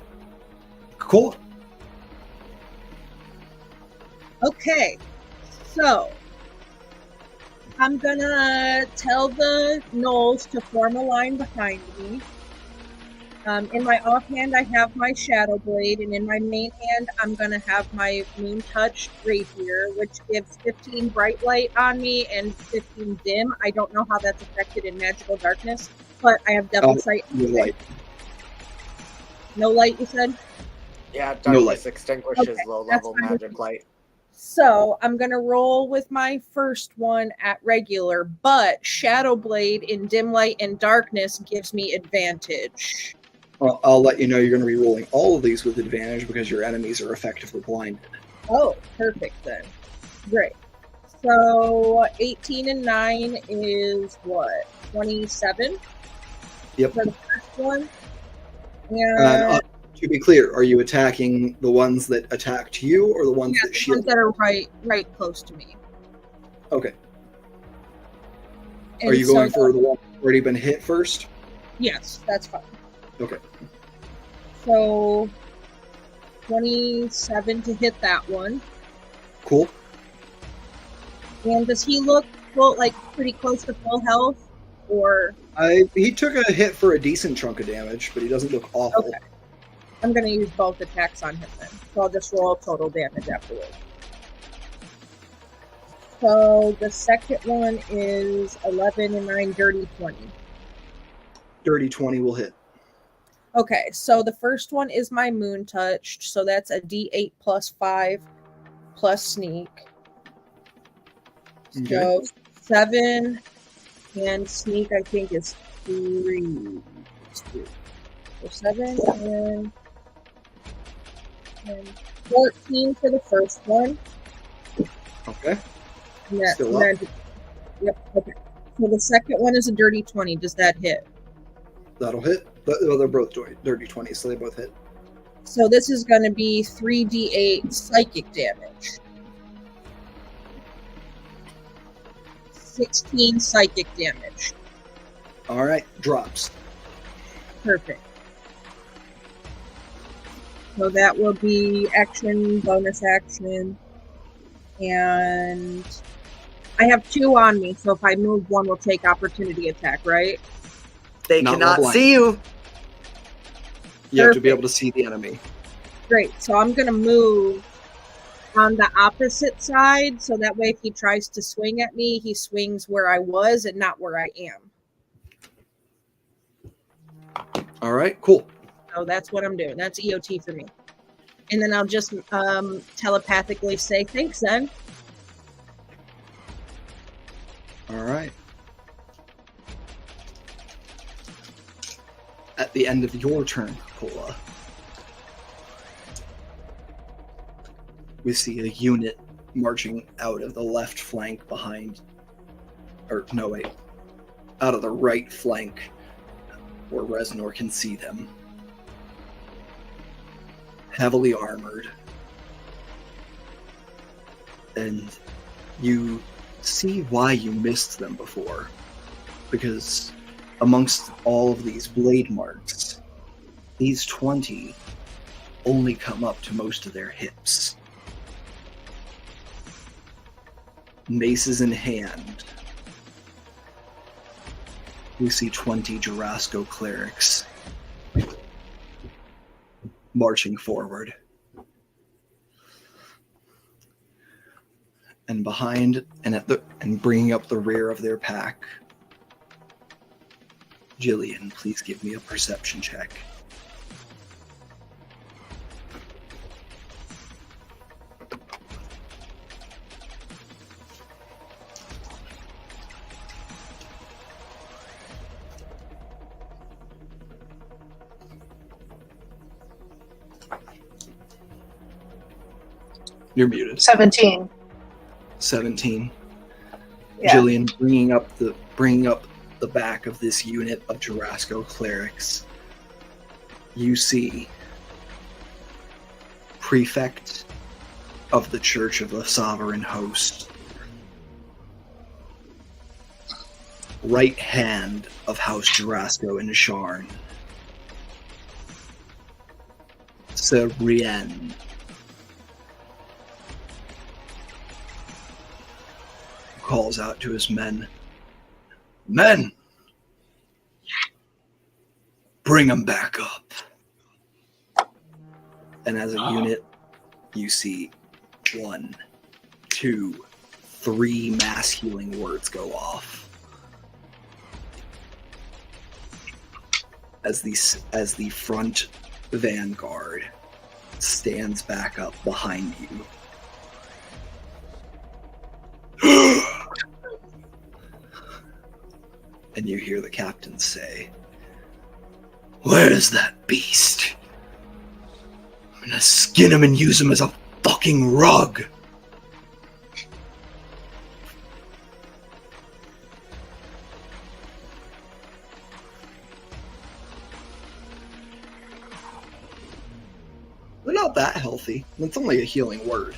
Speaker 1: Cola.
Speaker 2: Okay, so I'm gonna tell the Knolls to form a line behind me. In my offhand, I have my Shadow Blade, and in my main hand, I'm gonna have my Moon Touch Rapier, which gives 15 bright light on me and 15 dim. I don't know how that's affected in magical darkness, but I have double sight.
Speaker 1: No light.
Speaker 2: No light, you said?
Speaker 3: Yeah,
Speaker 1: No
Speaker 3: darkness
Speaker 1: light.
Speaker 3: extinguishes
Speaker 2: Okay,
Speaker 3: low-level
Speaker 2: that's fine.
Speaker 3: magic light.
Speaker 2: So I'm going to roll with my first one at regular, but Shadow Blade in dim light and darkness gives me advantage.
Speaker 1: Well, I'll let you know you're going to be rolling all of these with advantage because your enemies are effectively blinded.
Speaker 2: Oh, perfect then. Great. So 18 and 9 is what? 27?
Speaker 1: Yep.
Speaker 2: For the first one.
Speaker 1: And to be clear, are you attacking the ones that attacked you or the ones
Speaker 2: Yeah,
Speaker 1: that
Speaker 2: the
Speaker 1: shield?
Speaker 2: ones that are right close to me.
Speaker 1: Okay.
Speaker 2: And
Speaker 1: Are you
Speaker 2: so
Speaker 1: going for the one that's already been hit first?
Speaker 2: Yes, that's fine.
Speaker 1: Okay.
Speaker 2: So 27 to hit that one.
Speaker 1: Cool.
Speaker 2: And does he look pretty close to full health? Or
Speaker 1: He took a hit for a decent chunk of damage, but he doesn't look awful.
Speaker 2: okay. I'm gonna use both attacks on him then. So I'll just roll total damage afterwards. So the second one is 11 and 9, dirty 20.
Speaker 1: Dirty 20 will hit.
Speaker 2: Okay, so the first one is my Moon Touched, so that's a D8 plus 5 plus sneak.
Speaker 1: Okay.
Speaker 2: So 7 and sneak I think is 3. So 7 and 14 for the first one.
Speaker 1: Okay.
Speaker 2: And that,
Speaker 1: Still
Speaker 2: and
Speaker 1: up.
Speaker 2: yep, okay. So the second one is a dirty 20. Does that hit?
Speaker 1: That'll hit. Well, they're both dirty 20, so they both hit.
Speaker 2: So this is going to be 3d8 psychic damage. 16 psychic damage.
Speaker 1: All right. Drops.
Speaker 2: Perfect. So that will be action, bonus action, and I have 2 on me, so if I move, one will take opportunity attack, right?
Speaker 3: They
Speaker 1: Not
Speaker 3: cannot
Speaker 1: level
Speaker 3: see you.
Speaker 1: You have to be
Speaker 2: Perfect.
Speaker 1: able to see the enemy.
Speaker 2: Great. So I'm going to move on the opposite side, so that way if he tries to swing at me, he swings where I was and not where I am.
Speaker 1: All right. Cool.
Speaker 2: So that's what I'm doing. That's EOT for me. And then I'll just telepathically say, thanks, then.
Speaker 1: All right. at the end of your turn, Cola, we see a unit marching out of the left flank behind, out of the right flank where Reznor can see them. Heavily armored. And you see why you missed them before. Because amongst all of these blade marks, these 20 only come up to most of their hips. Maces in hand, we see 20 Jarasco clerics marching forward. And behind and bringing up the rear of their pack, Jillian, please give me a perception check. You're muted.
Speaker 6: 17.
Speaker 1: 17.
Speaker 6: Yeah.
Speaker 1: Jillian, bringing up the back of this unit of Jarasco clerics, you see Prefect of the Church of the Sovereign Host, right hand of House Jarasco and Sharn, Sir Brienne, calls out to his men, "Men, bring them back up." And as a unit, you see 1, 2, 3 mass healing words go off. As the front vanguard stands back up behind you. And you hear the captain say, "Where is that beast? I'm gonna skin him and use him as a fucking rug." They're not that healthy. It's only a healing word.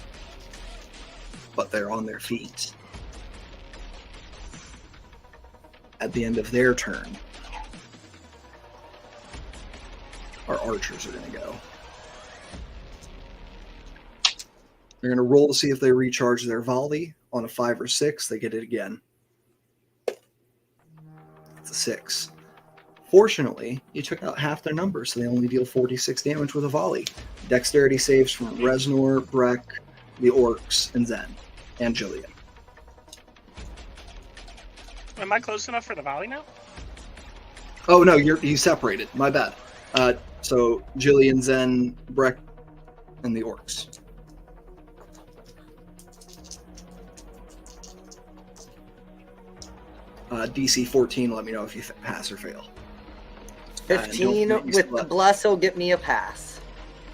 Speaker 1: But they're on their feet. At the end of their turn, our archers are going to go. They're going to roll to see if they recharge their volley. On a 5 or 6, they get it again. It's a 6. Fortunately, you took out half their number, so they only deal 46 damage with a volley. Dexterity saves from Reznor, Breck, the orcs, and Zen, and Jillian.
Speaker 4: Am I close enough for the volley now?
Speaker 1: Oh no, you separated. My bad. So Jillian, Zen, Breck, and the orcs. DC 14. Let me know if you pass or fail.
Speaker 3: 15 with the bless will get me a pass.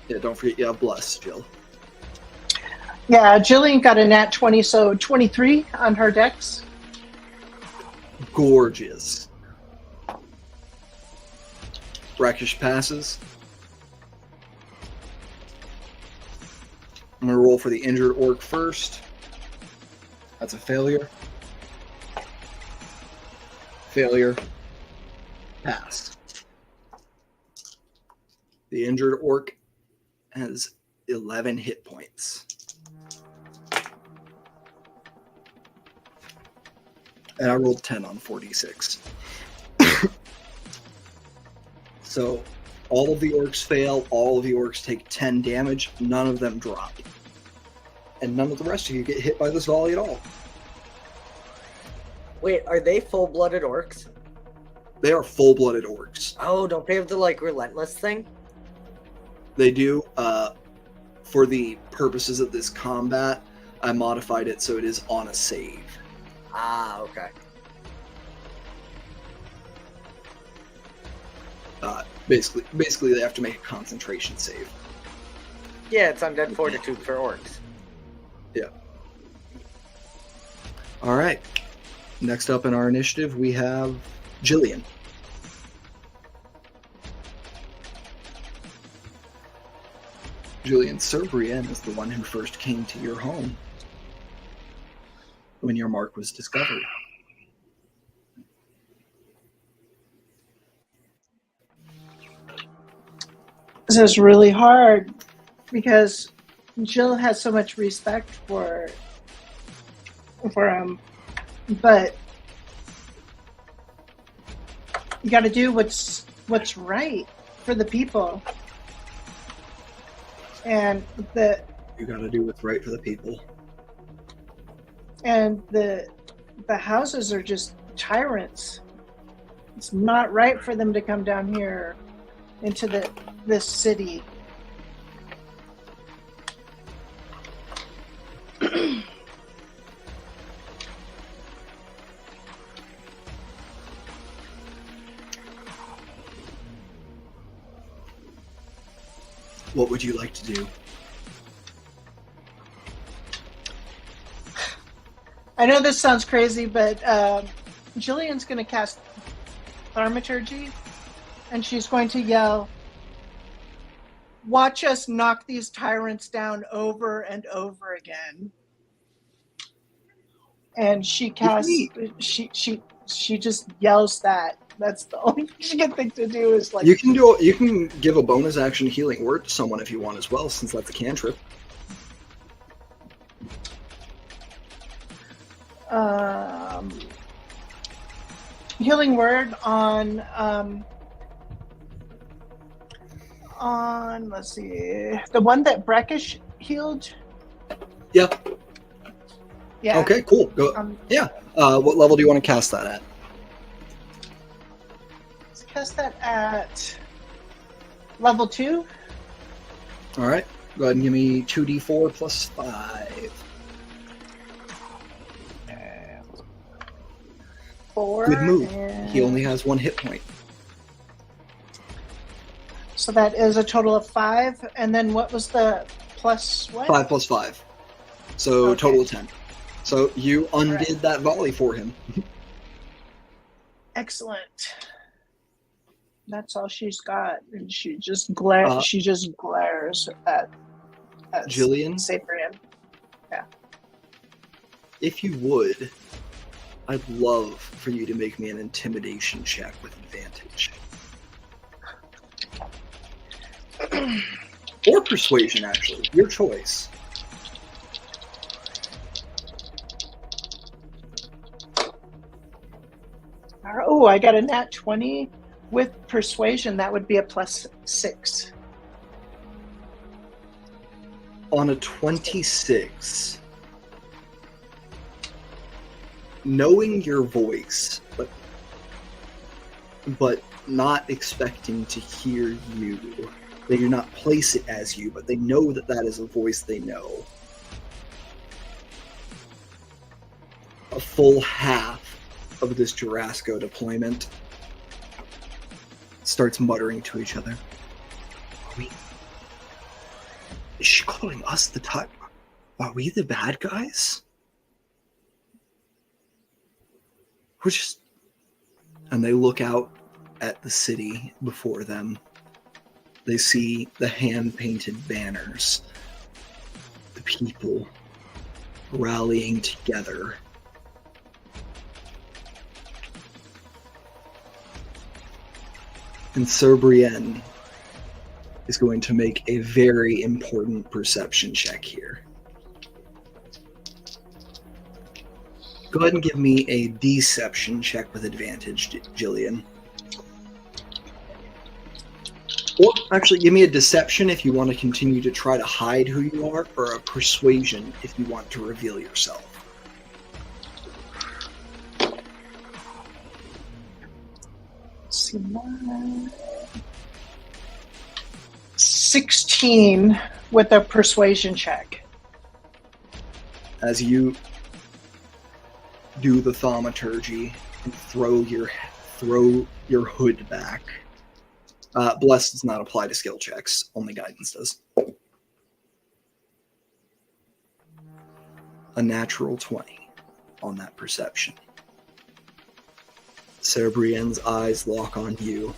Speaker 1: Yeah, don't forget you have bless, Jill.
Speaker 6: Yeah, Jillian got a nat 20, so 23 on her dex.
Speaker 1: Gorgeous. Brackish passes. I'm going to roll for the injured orc first. That's a failure. Failure. Pass. The injured orc has 11 hit points. And I rolled 10 on 46. So all of the orcs fail, all of the orcs take 10 damage, none of them drop. And none of the rest of you get hit by this volley at all.
Speaker 3: Wait, are they full-blooded orcs?
Speaker 1: They are full-blooded orcs.
Speaker 3: Oh, don't they have the, like, relentless thing?
Speaker 1: They do. For the purposes of this combat, I modified it so it is on a save.
Speaker 3: Ah, okay.
Speaker 1: Basically, they have to make a concentration save.
Speaker 3: Yeah, it's undead fortitude for orcs.
Speaker 1: Yeah. All right. Next up in our initiative, we have Jillian. Jillian, Sir Brienne is the one who first came to your home when your mark was discovered.
Speaker 6: This is really hard because Jill has so much respect for him, but you got to do what's right for the people, and
Speaker 1: You got to do what's right for the people.
Speaker 6: And the houses are just tyrants. It's not right for them to come down here into this city.
Speaker 1: What would you like to do?
Speaker 6: I know this sounds crazy, but Jillian's going to cast Thaumaturgy, and she's going to yell, "Watch us knock these tyrants down over and over again." And she casts. She just yells that. That's the only thing she can think to do is like.
Speaker 1: You can give a bonus action healing word to someone if you want as well, since that's a cantrip.
Speaker 6: Healing word on let's see, the one that Breckish healed.
Speaker 1: Yeah.
Speaker 6: Yeah.
Speaker 1: Okay. Cool. Go. What level do you want to cast that at?
Speaker 6: Let's cast that at level 2.
Speaker 1: All right. Go ahead and give me 2d4 plus 5.
Speaker 6: 4.
Speaker 1: Good move.
Speaker 6: And
Speaker 1: He only has 1 hit point.
Speaker 6: so that is a total of 5. And then what was the plus what?
Speaker 1: 5 plus 5. So
Speaker 6: Okay.
Speaker 1: total of 10. So you undid that volley for him.
Speaker 6: Excellent. That's all she's got, and she just glares. She just glares at
Speaker 1: Jillian,
Speaker 6: Sabrian.
Speaker 1: if you would, I'd love for you to make me an intimidation check with advantage. Or persuasion, actually. Your choice.
Speaker 6: Oh, I got a nat 20 with persuasion. That would be a plus 6.
Speaker 1: On a 26, knowing your voice, but not expecting to hear you, they do not place it as you, but they know that that is a voice they know. A full half of this Jurasco deployment starts muttering to each other. Is she calling us the type? Are we the bad guys? We're just... And they look out at the city before them. They see the hand-painted banners. The people rallying together. And Sir Brienne is going to make a very important perception check here. Go ahead and give me a deception check with advantage, Jillian. Or actually, give me a deception if you want to continue to try to hide who you are, or a persuasion if you want to reveal yourself.
Speaker 6: Let's see, 16 with a persuasion check.
Speaker 1: As you do the thaumaturgy and throw your hood back, Bless does not apply to skill checks. Only guidance does. A natural 20 on that perception. Sarah Brienne's eyes lock on you.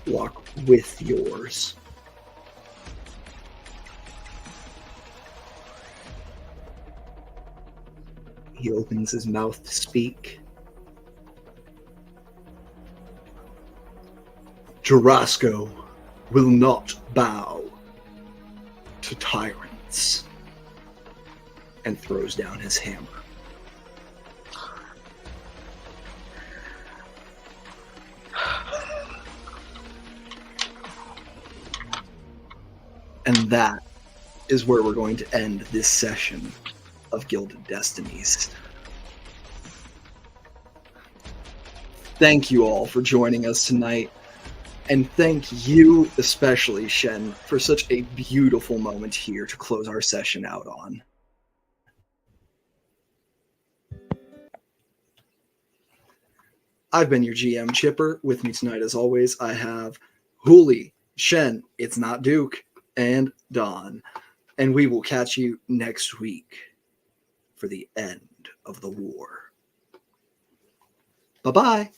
Speaker 1: Lock with yours. He opens his mouth to speak. Jarasco will not bow to tyrants, and throws down his hammer. And that is where we're going to end this session of Gilded Destinies. Thank you all for joining us tonight. And thank you, especially, Shen, for such a beautiful moment here to close our session out on. I've been your GM, Chipper. With me tonight, as always, I have Hooli, Shen, It's Not Duke, and Don. And we will catch you next week for the end of the war. Bye-bye.